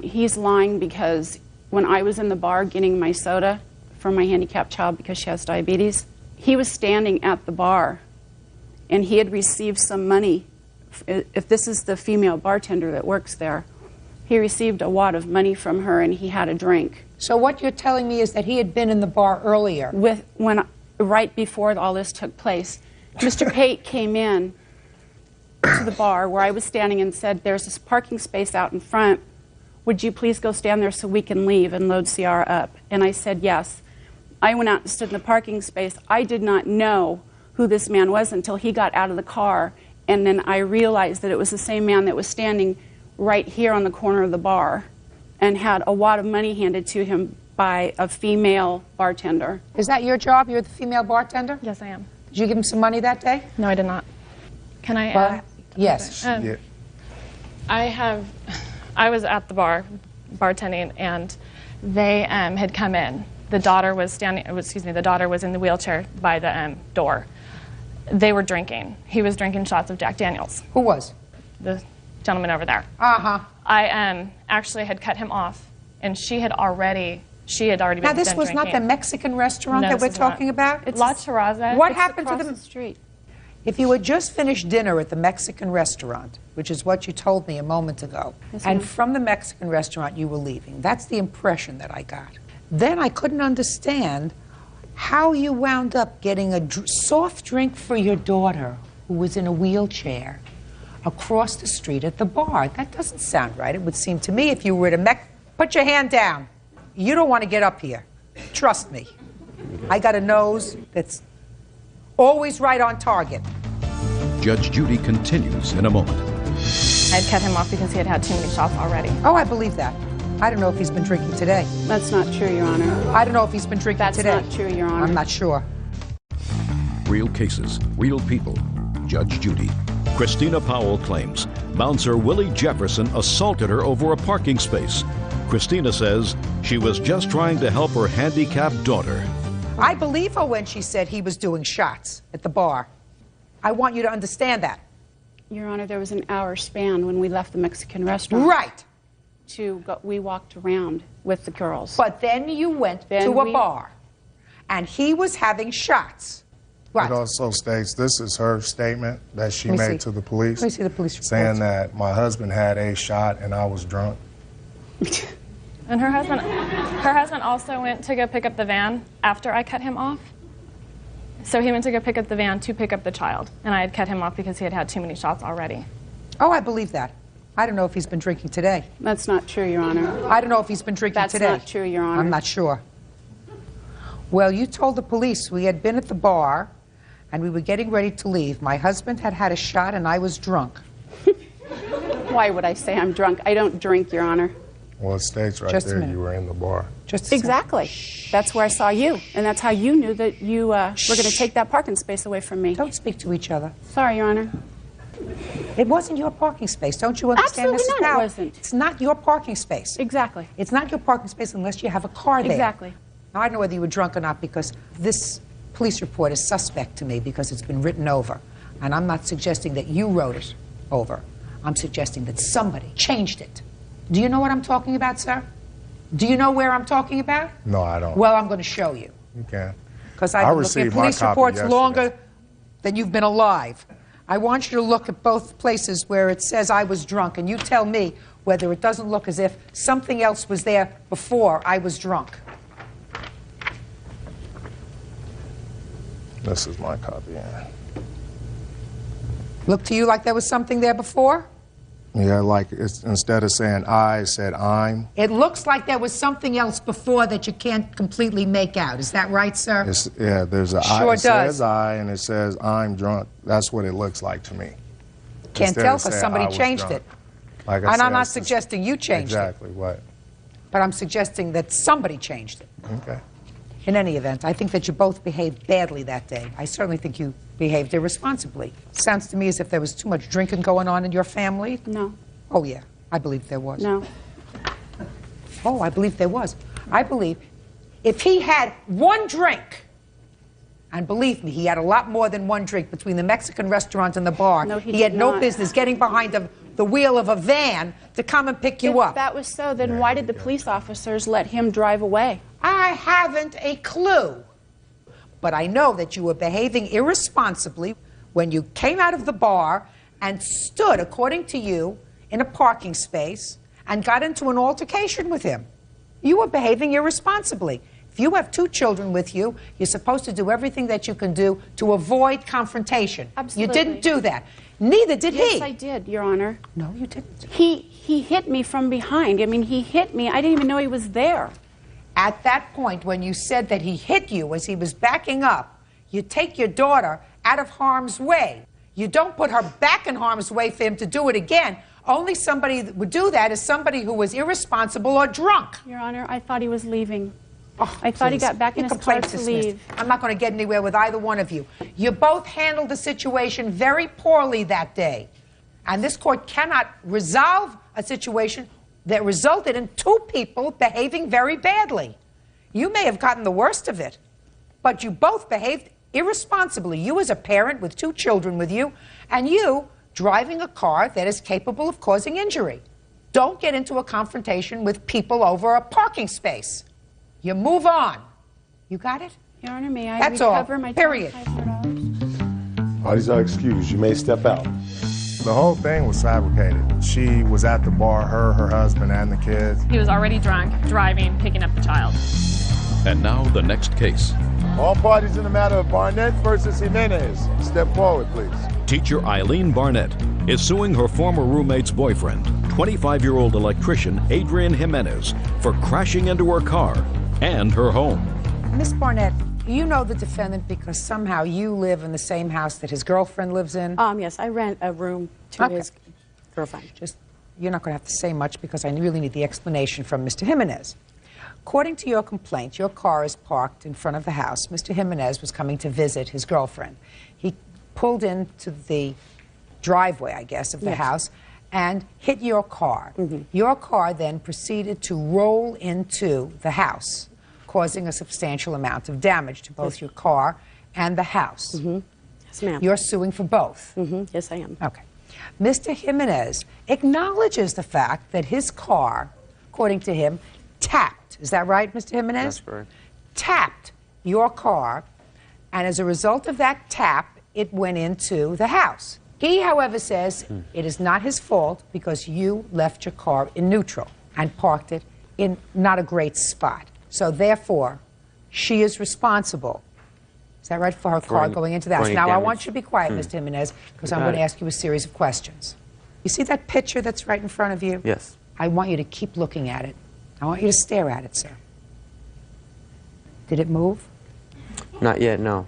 He's lying because when I was in the bar getting my soda for my handicapped child because she has diabetes, he was standing at the bar, and he had received some money. If this is the female bartender that works there, he received a wad of money from her, and he had a drink. So what you're telling me is that he had been in the bar earlier. Right before all this took place. Mr. Pate came in to the bar where I was standing and said, there's this parking space out in front. Would you please go stand there so we can leave and load Ciara up? And I said yes. I went out and stood in the parking space. I did not know who this man was until he got out of the car, and then I realized that it was the same man that was standing right here on the corner of the bar and had a wad of money handed to him by a female bartender. Is that your job? You're the female bartender? Yes, I am. Did you give him some money that day? No, I did not. Can I Well, add? yes. I was at the bar, bartending, and they had come in. The daughter was the daughter was in the wheelchair by the door. They were drinking. He was drinking shots of Jack Daniels. Who was? The gentleman over there. Uh-huh. I actually had cut him off, and she had already been done drinking. Now, this was not the Mexican restaurant No, that we're this is not. talking about? It's La Terraza. What It's happened to across them? the street? If you had just finished dinner at the Mexican restaurant, which is what you told me a moment ago, Yes, and ma'am. from the Mexican restaurant you were leaving, that's the impression that I got. Then I couldn't understand how you wound up getting a soft drink for your daughter who was in a wheelchair across the street at the bar. That doesn't sound right. It would seem to me if you were to put your hand down. You don't want to get up here. Trust me. I got a nose that's always right on target. Judge Judy continues in a moment. I had cut him off because he had had too many shots already. Oh, I believe that. I don't know if he's been drinking today. That's not true, Your Honor. I don't know if he's been drinking today. That's not true, Your Honor. I'm not sure. Real cases, real people. Judge Judy. Christina Powell claims bouncer Willie Jefferson assaulted her over a parking space. Christina says she was just trying to help her handicapped daughter. I believe her when she said he was doing shots at the bar. I want you to understand that. Your Honor, there was an hour span when we left the Mexican restaurant. Right. We walked around with the girls. But then you went to a bar, and he was having shots. Right. It also states, this is her statement that she made to the police. Let me see the police report. Saying that my husband had a shot and I was drunk. And her husband also went to go pick up the van after I cut him off. So he went to go pick up the van to pick up the child, and I had cut him off because he had had too many shots already. Oh, I believe that. I don't know if he's been drinking today. That's not true, Your Honor. I don't know if he's been drinking today. That's not true, Your Honor. I'm not sure. Well, you told the police we had been at the bar and we were getting ready to leave. My husband had had a shot and I was drunk. Why would I say I'm drunk? I don't drink, Your Honor. Well, it states right there you were in the bar. Exactly. That's where I saw you, and that's how you knew that you were going to take that parking space away from me. Don't speak to each other. Sorry, Your Honor. It wasn't your parking space. Don't you understand? Absolutely not, it wasn't. It's not your parking space. Exactly. It's not your parking space unless you have a car there. Exactly. Now, I don't know whether you were drunk or not because this police report is suspect to me because it's been written over. And I'm not suggesting that you wrote it over. I'm suggesting that somebody changed it. Do you know what I'm talking about, sir? Do you know where I'm talking about? No, I don't. Well, I'm going to show you. You can. Because I've been looking at police reports longer than you've been alive. I want you to look at both places where it says I was drunk, and you tell me whether it doesn't look as if something else was there before I was drunk. This is my copy, yeah. Look to you like there was something there before? Yeah, like it's, instead of saying I, it said I'm. It looks like there was something else before that you can't completely make out. Is that right, sir? Yeah, there's a sure I. It says I, and it says I'm drunk. That's what it looks like to me. Can't tell because somebody changed it. Like and I'm not suggesting you changed it. Exactly, what? But I'm suggesting that somebody changed it. Okay. In any event, I think that you both behaved badly that day. I certainly think you behaved irresponsibly. Sounds to me as if there was too much drinking going on in your family. No. Oh, yeah. I believe there was. No. Oh, I believe there was. I believe if he had one drink, and believe me, he had a lot more than one drink between the Mexican restaurant and the bar. No, he had did no not. business getting behind the wheel of a van to come and pick you up. If that was so, then why did the police officers let him drive away? I haven't a clue. But I know that you were behaving irresponsibly when you came out of the bar and stood, according to you, in a parking space and got into an altercation with him. You were behaving irresponsibly. If you have two children with you, you're supposed to do everything that you can do to avoid confrontation. Absolutely. You didn't do that. Neither did he. Yes, I did, Your Honor. No, you didn't. He hit me from behind. I mean, he hit me. I didn't even know he was there. At that point, when you said that he hit you as he was backing up, you take your daughter out of harm's way. You don't put her back in harm's way for him to do it again. Only somebody that would do that is somebody who was irresponsible or drunk. Your Honor, I thought he was leaving. Oh, I thought he got back in his car to leave. I'm not going to get anywhere with either one of you. You both handled the situation very poorly that day. And this court cannot resolve a situation that resulted in two people behaving very badly. You may have gotten the worst of it, but you both behaved irresponsibly. You as a parent with two children with you, and you driving a car that is capable of causing injury. Don't get into a confrontation with people over a parking space. You move on. You got it? Your Honor, may I That's recover all. my Period. Parties are excused. You may step out. The whole thing was fabricated. She was at the bar, her husband, and the kids. He was already drunk, driving, picking up the child. And now the next case. All parties in the matter of Barnett versus Jimenez. Step forward, please. Teacher Eileen Barnett is suing her former roommate's boyfriend, 25-year-old electrician Adrian Jimenez, for crashing into her car and her home. Miss Barnett, you know the defendant because somehow you live in the same house that his girlfriend lives in? Yes, I rent a room to his girlfriend. Just you're not going to have to say much because I really need the explanation from Mr. Jimenez. According to your complaint, your car is parked in front of the house. Mr. Jimenez was coming to visit his girlfriend. He pulled into the driveway, I guess, of the house and hit your car. Your car then proceeded to roll into the house, causing a substantial amount of damage to both your car and the house. Yes, ma'am. You're suing for both. Yes, I am. Okay. Mr. Jimenez acknowledges the fact that his car, according to him, tapped. Is that right, Mr. Jimenez? That's correct. Tapped your car, and as a result of that tap, it went into the house. He, however, says it is not his fault because you left your car in neutral and parked it in not a great spot. So therefore, she is responsible. Is that right, for her car going into the house? Now, I want you to be quiet, Mr. Jimenez, because I'm going to ask you a series of questions. You see that picture that's right in front of you? Yes. I want you to keep looking at it. I want you to stare at it, sir. Did it move? Not yet, no.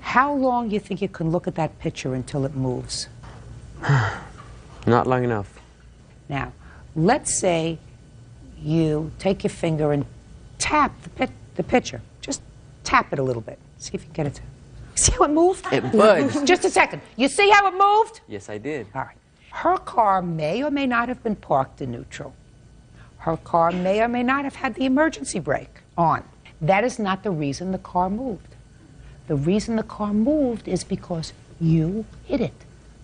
How long do you think you can look at that picture until it moves? Not long enough. Now, let's say you take your finger and tap the picture. Just tap it a little bit. See if you can get it to... See how it moved? It budged. Just a second. You see how it moved? Yes, I did. All right. Her car may or may not have been parked in neutral. Her car may or may not have had the emergency brake on. That is not the reason the car moved. The reason the car moved is because you hit it.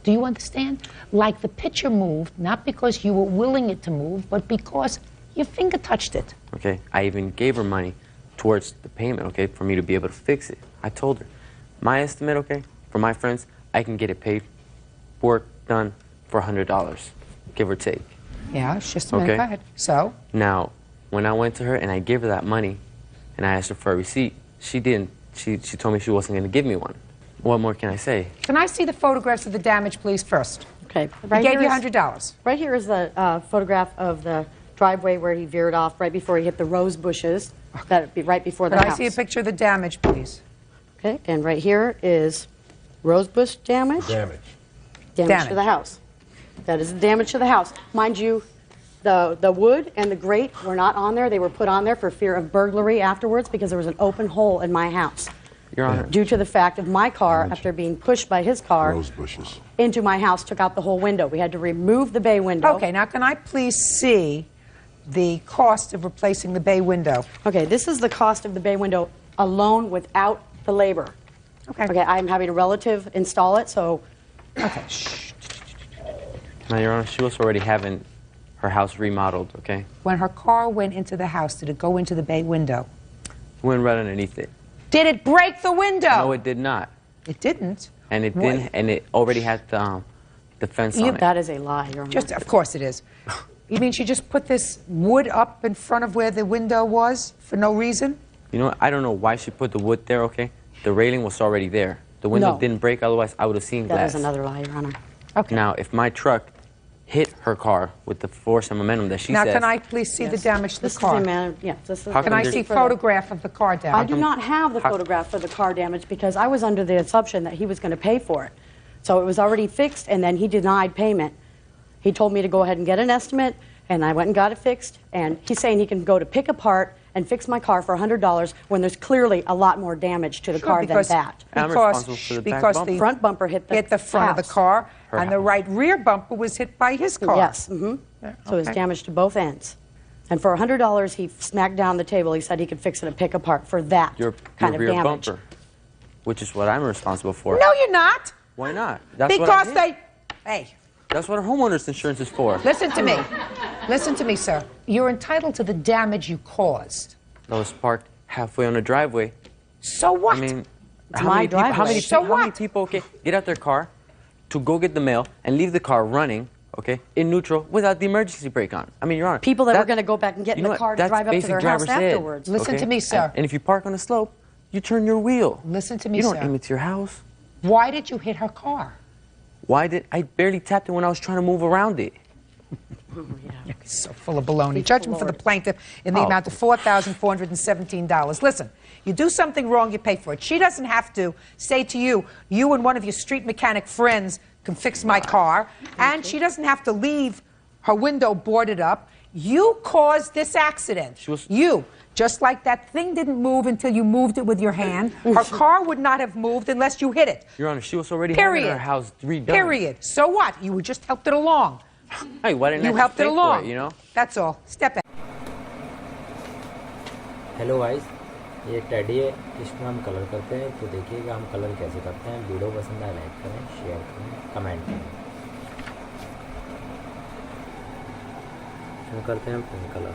Do you understand? Like the picture moved, not because you were willing it to move, but because your finger touched it. Okay, I even gave her money towards the payment, okay, for me to be able to fix it. I told her, my estimate, okay, for my friends, I can get it paid, work done for $100, give or take. Yeah, it's just a minute. Go ahead. So? Now, when I went to her and I gave her that money, and I asked her for a receipt, she didn't. She told me she wasn't going to give me one. What more can I say? Can I see the photographs of the damage, please, first? Okay. He gave you $100. Right here is the photograph of the driveway where he veered off right before he hit the rose bushes. That would be right before the house. Can I see a picture of the damage, please? Okay, and right here is rose bush damage. Damage to the house. That is the damage to the house. Mind you, the wood and the grate were not on there. They were put on there for fear of burglary afterwards because there was an open hole in my house. Your Honor. Due to the fact of my car, after being pushed by his car Rose bushes. into my house, took out the whole window. We had to remove the bay window. Okay, now can I please see the cost of replacing the bay window? Okay, this is the cost of the bay window alone without the labor. Okay. Okay, I'm having a relative install it, so... Okay, shh. Now, Your Honor, she was already having her house remodeled, okay? When her car went into the house, did it go into the bay window? Went right underneath it. Did it break the window? No, it did not. It didn't? And it didn't, and it already had the fence on it. That is a lie, Your Honor. Just, of course it is. You mean she just put this wood up in front of where the window was for no reason? You know what? I don't know why she put the wood there, okay? The railing was already there. The window didn't break, otherwise I would have seen glass. That is another lie, Your Honor. Okay. Now, if my truck hit her car with the force and momentum that she now, says... can I please see the damage to the car? Can I see photograph of the car damage? I do not have the photograph of the car damage because I was under the assumption that he was going to pay for it. So it was already fixed, and then he denied payment. He told me to go ahead and get an estimate, and I went and got it fixed. And he's saying he can go to pick apart and fix my car for $100 when there's clearly a lot more damage to the car than that. Because the front bumper hit the front of the car, and the right rear bumper was hit by his car. Yes. So it was damage to both ends. And for $100, he smacked down the table. He said he could fix it and pick apart for that kind of rear damage. bumper, which is what I'm responsible for. No, you're not. Why not? That's because hey. That's what homeowner's insurance is for. Listen to me. Listen to me, sir. You're entitled to the damage you caused. I was parked halfway on the driveway. So what? I mean, it's my driveway. How many people get out their car to go get the mail and leave the car running, okay, in neutral without the emergency brake on? I mean, Your Honor. People that were going to go back and get in the car to drive up to their house afterwards. Listen to me, sir. And if you park on a slope, you turn your wheel. Listen to me, sir. You sir. don't aim it to your house. Why did you hit her car? Why did I barely tapped it when I was trying to move around it? He's so full of baloney. Judgment for the plaintiff in the amount of $4,417. Listen, you do something wrong, you pay for it. She doesn't have to say to you, you and one of your street mechanic friends can fix my car, and she doesn't have to leave Her window boarded up. You caused this accident. You. Just like that thing didn't move until you moved it with your hand. Her car would not have moved unless you hit it. Your Honor, she was already having her house redone. Period. So what? You just helped it along. Hey, why didn't you I helped just it pay along. for it, you know? That's all. Step back. Hello guys, ये teddy है, इसमें हम colour करते हैं। तो देखिएगा हम colour कैसे करते हैं। वीडियो पसंद आए लाइक करें, शेयर करें, कमेंट करें। इसमें करते हैं पिंक कलर।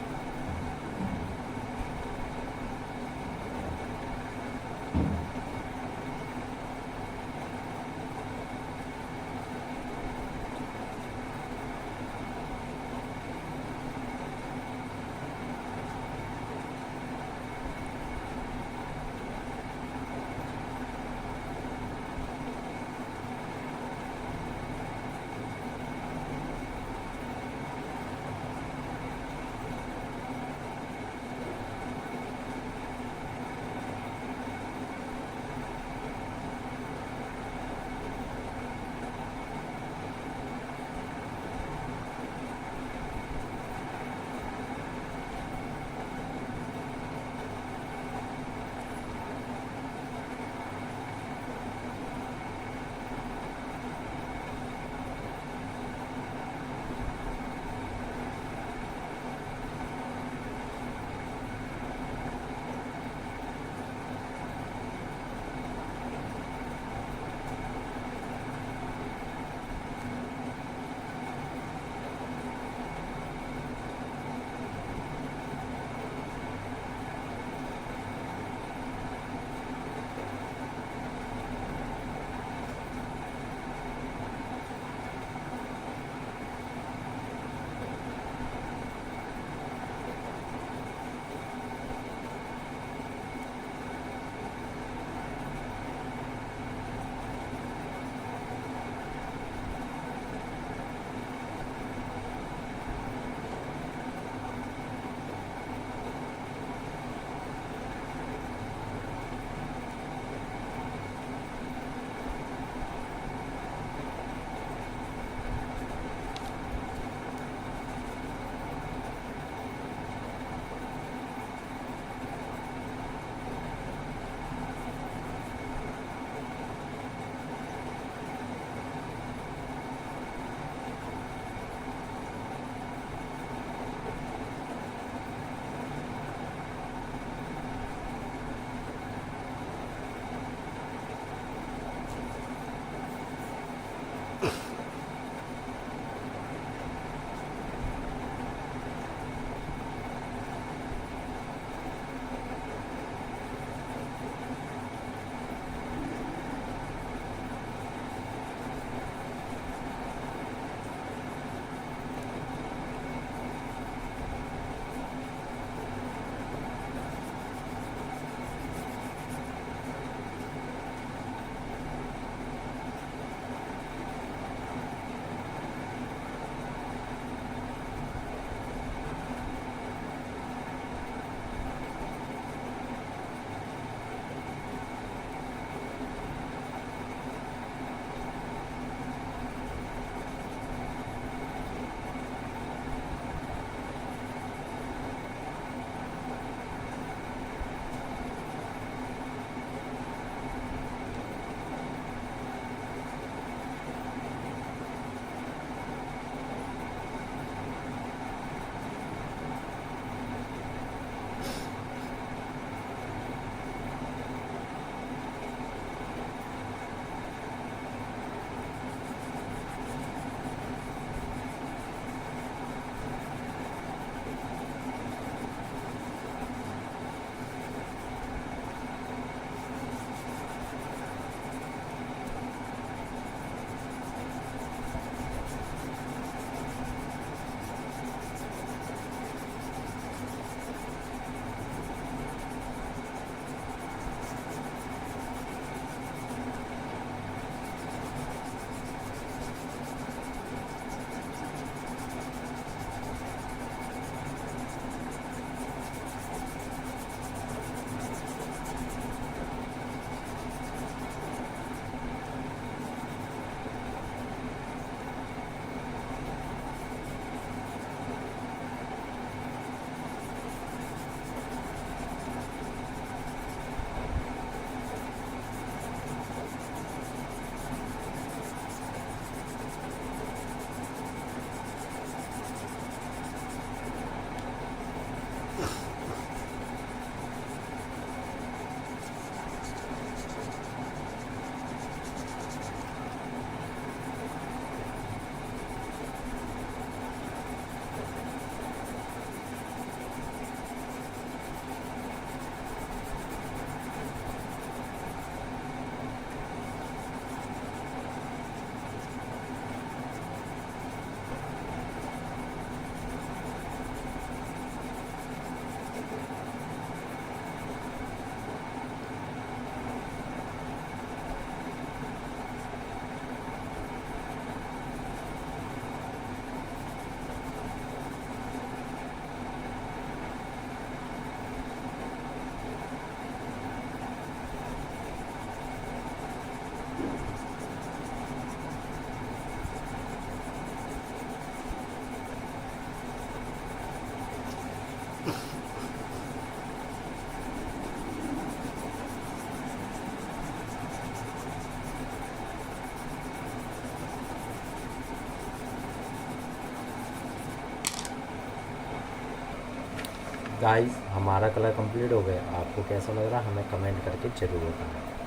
गाइस हमारा कलर कंप्लीट हो गया, आपको कैसा लग रहा हमें कमेंट करके ज़रूर बताएं।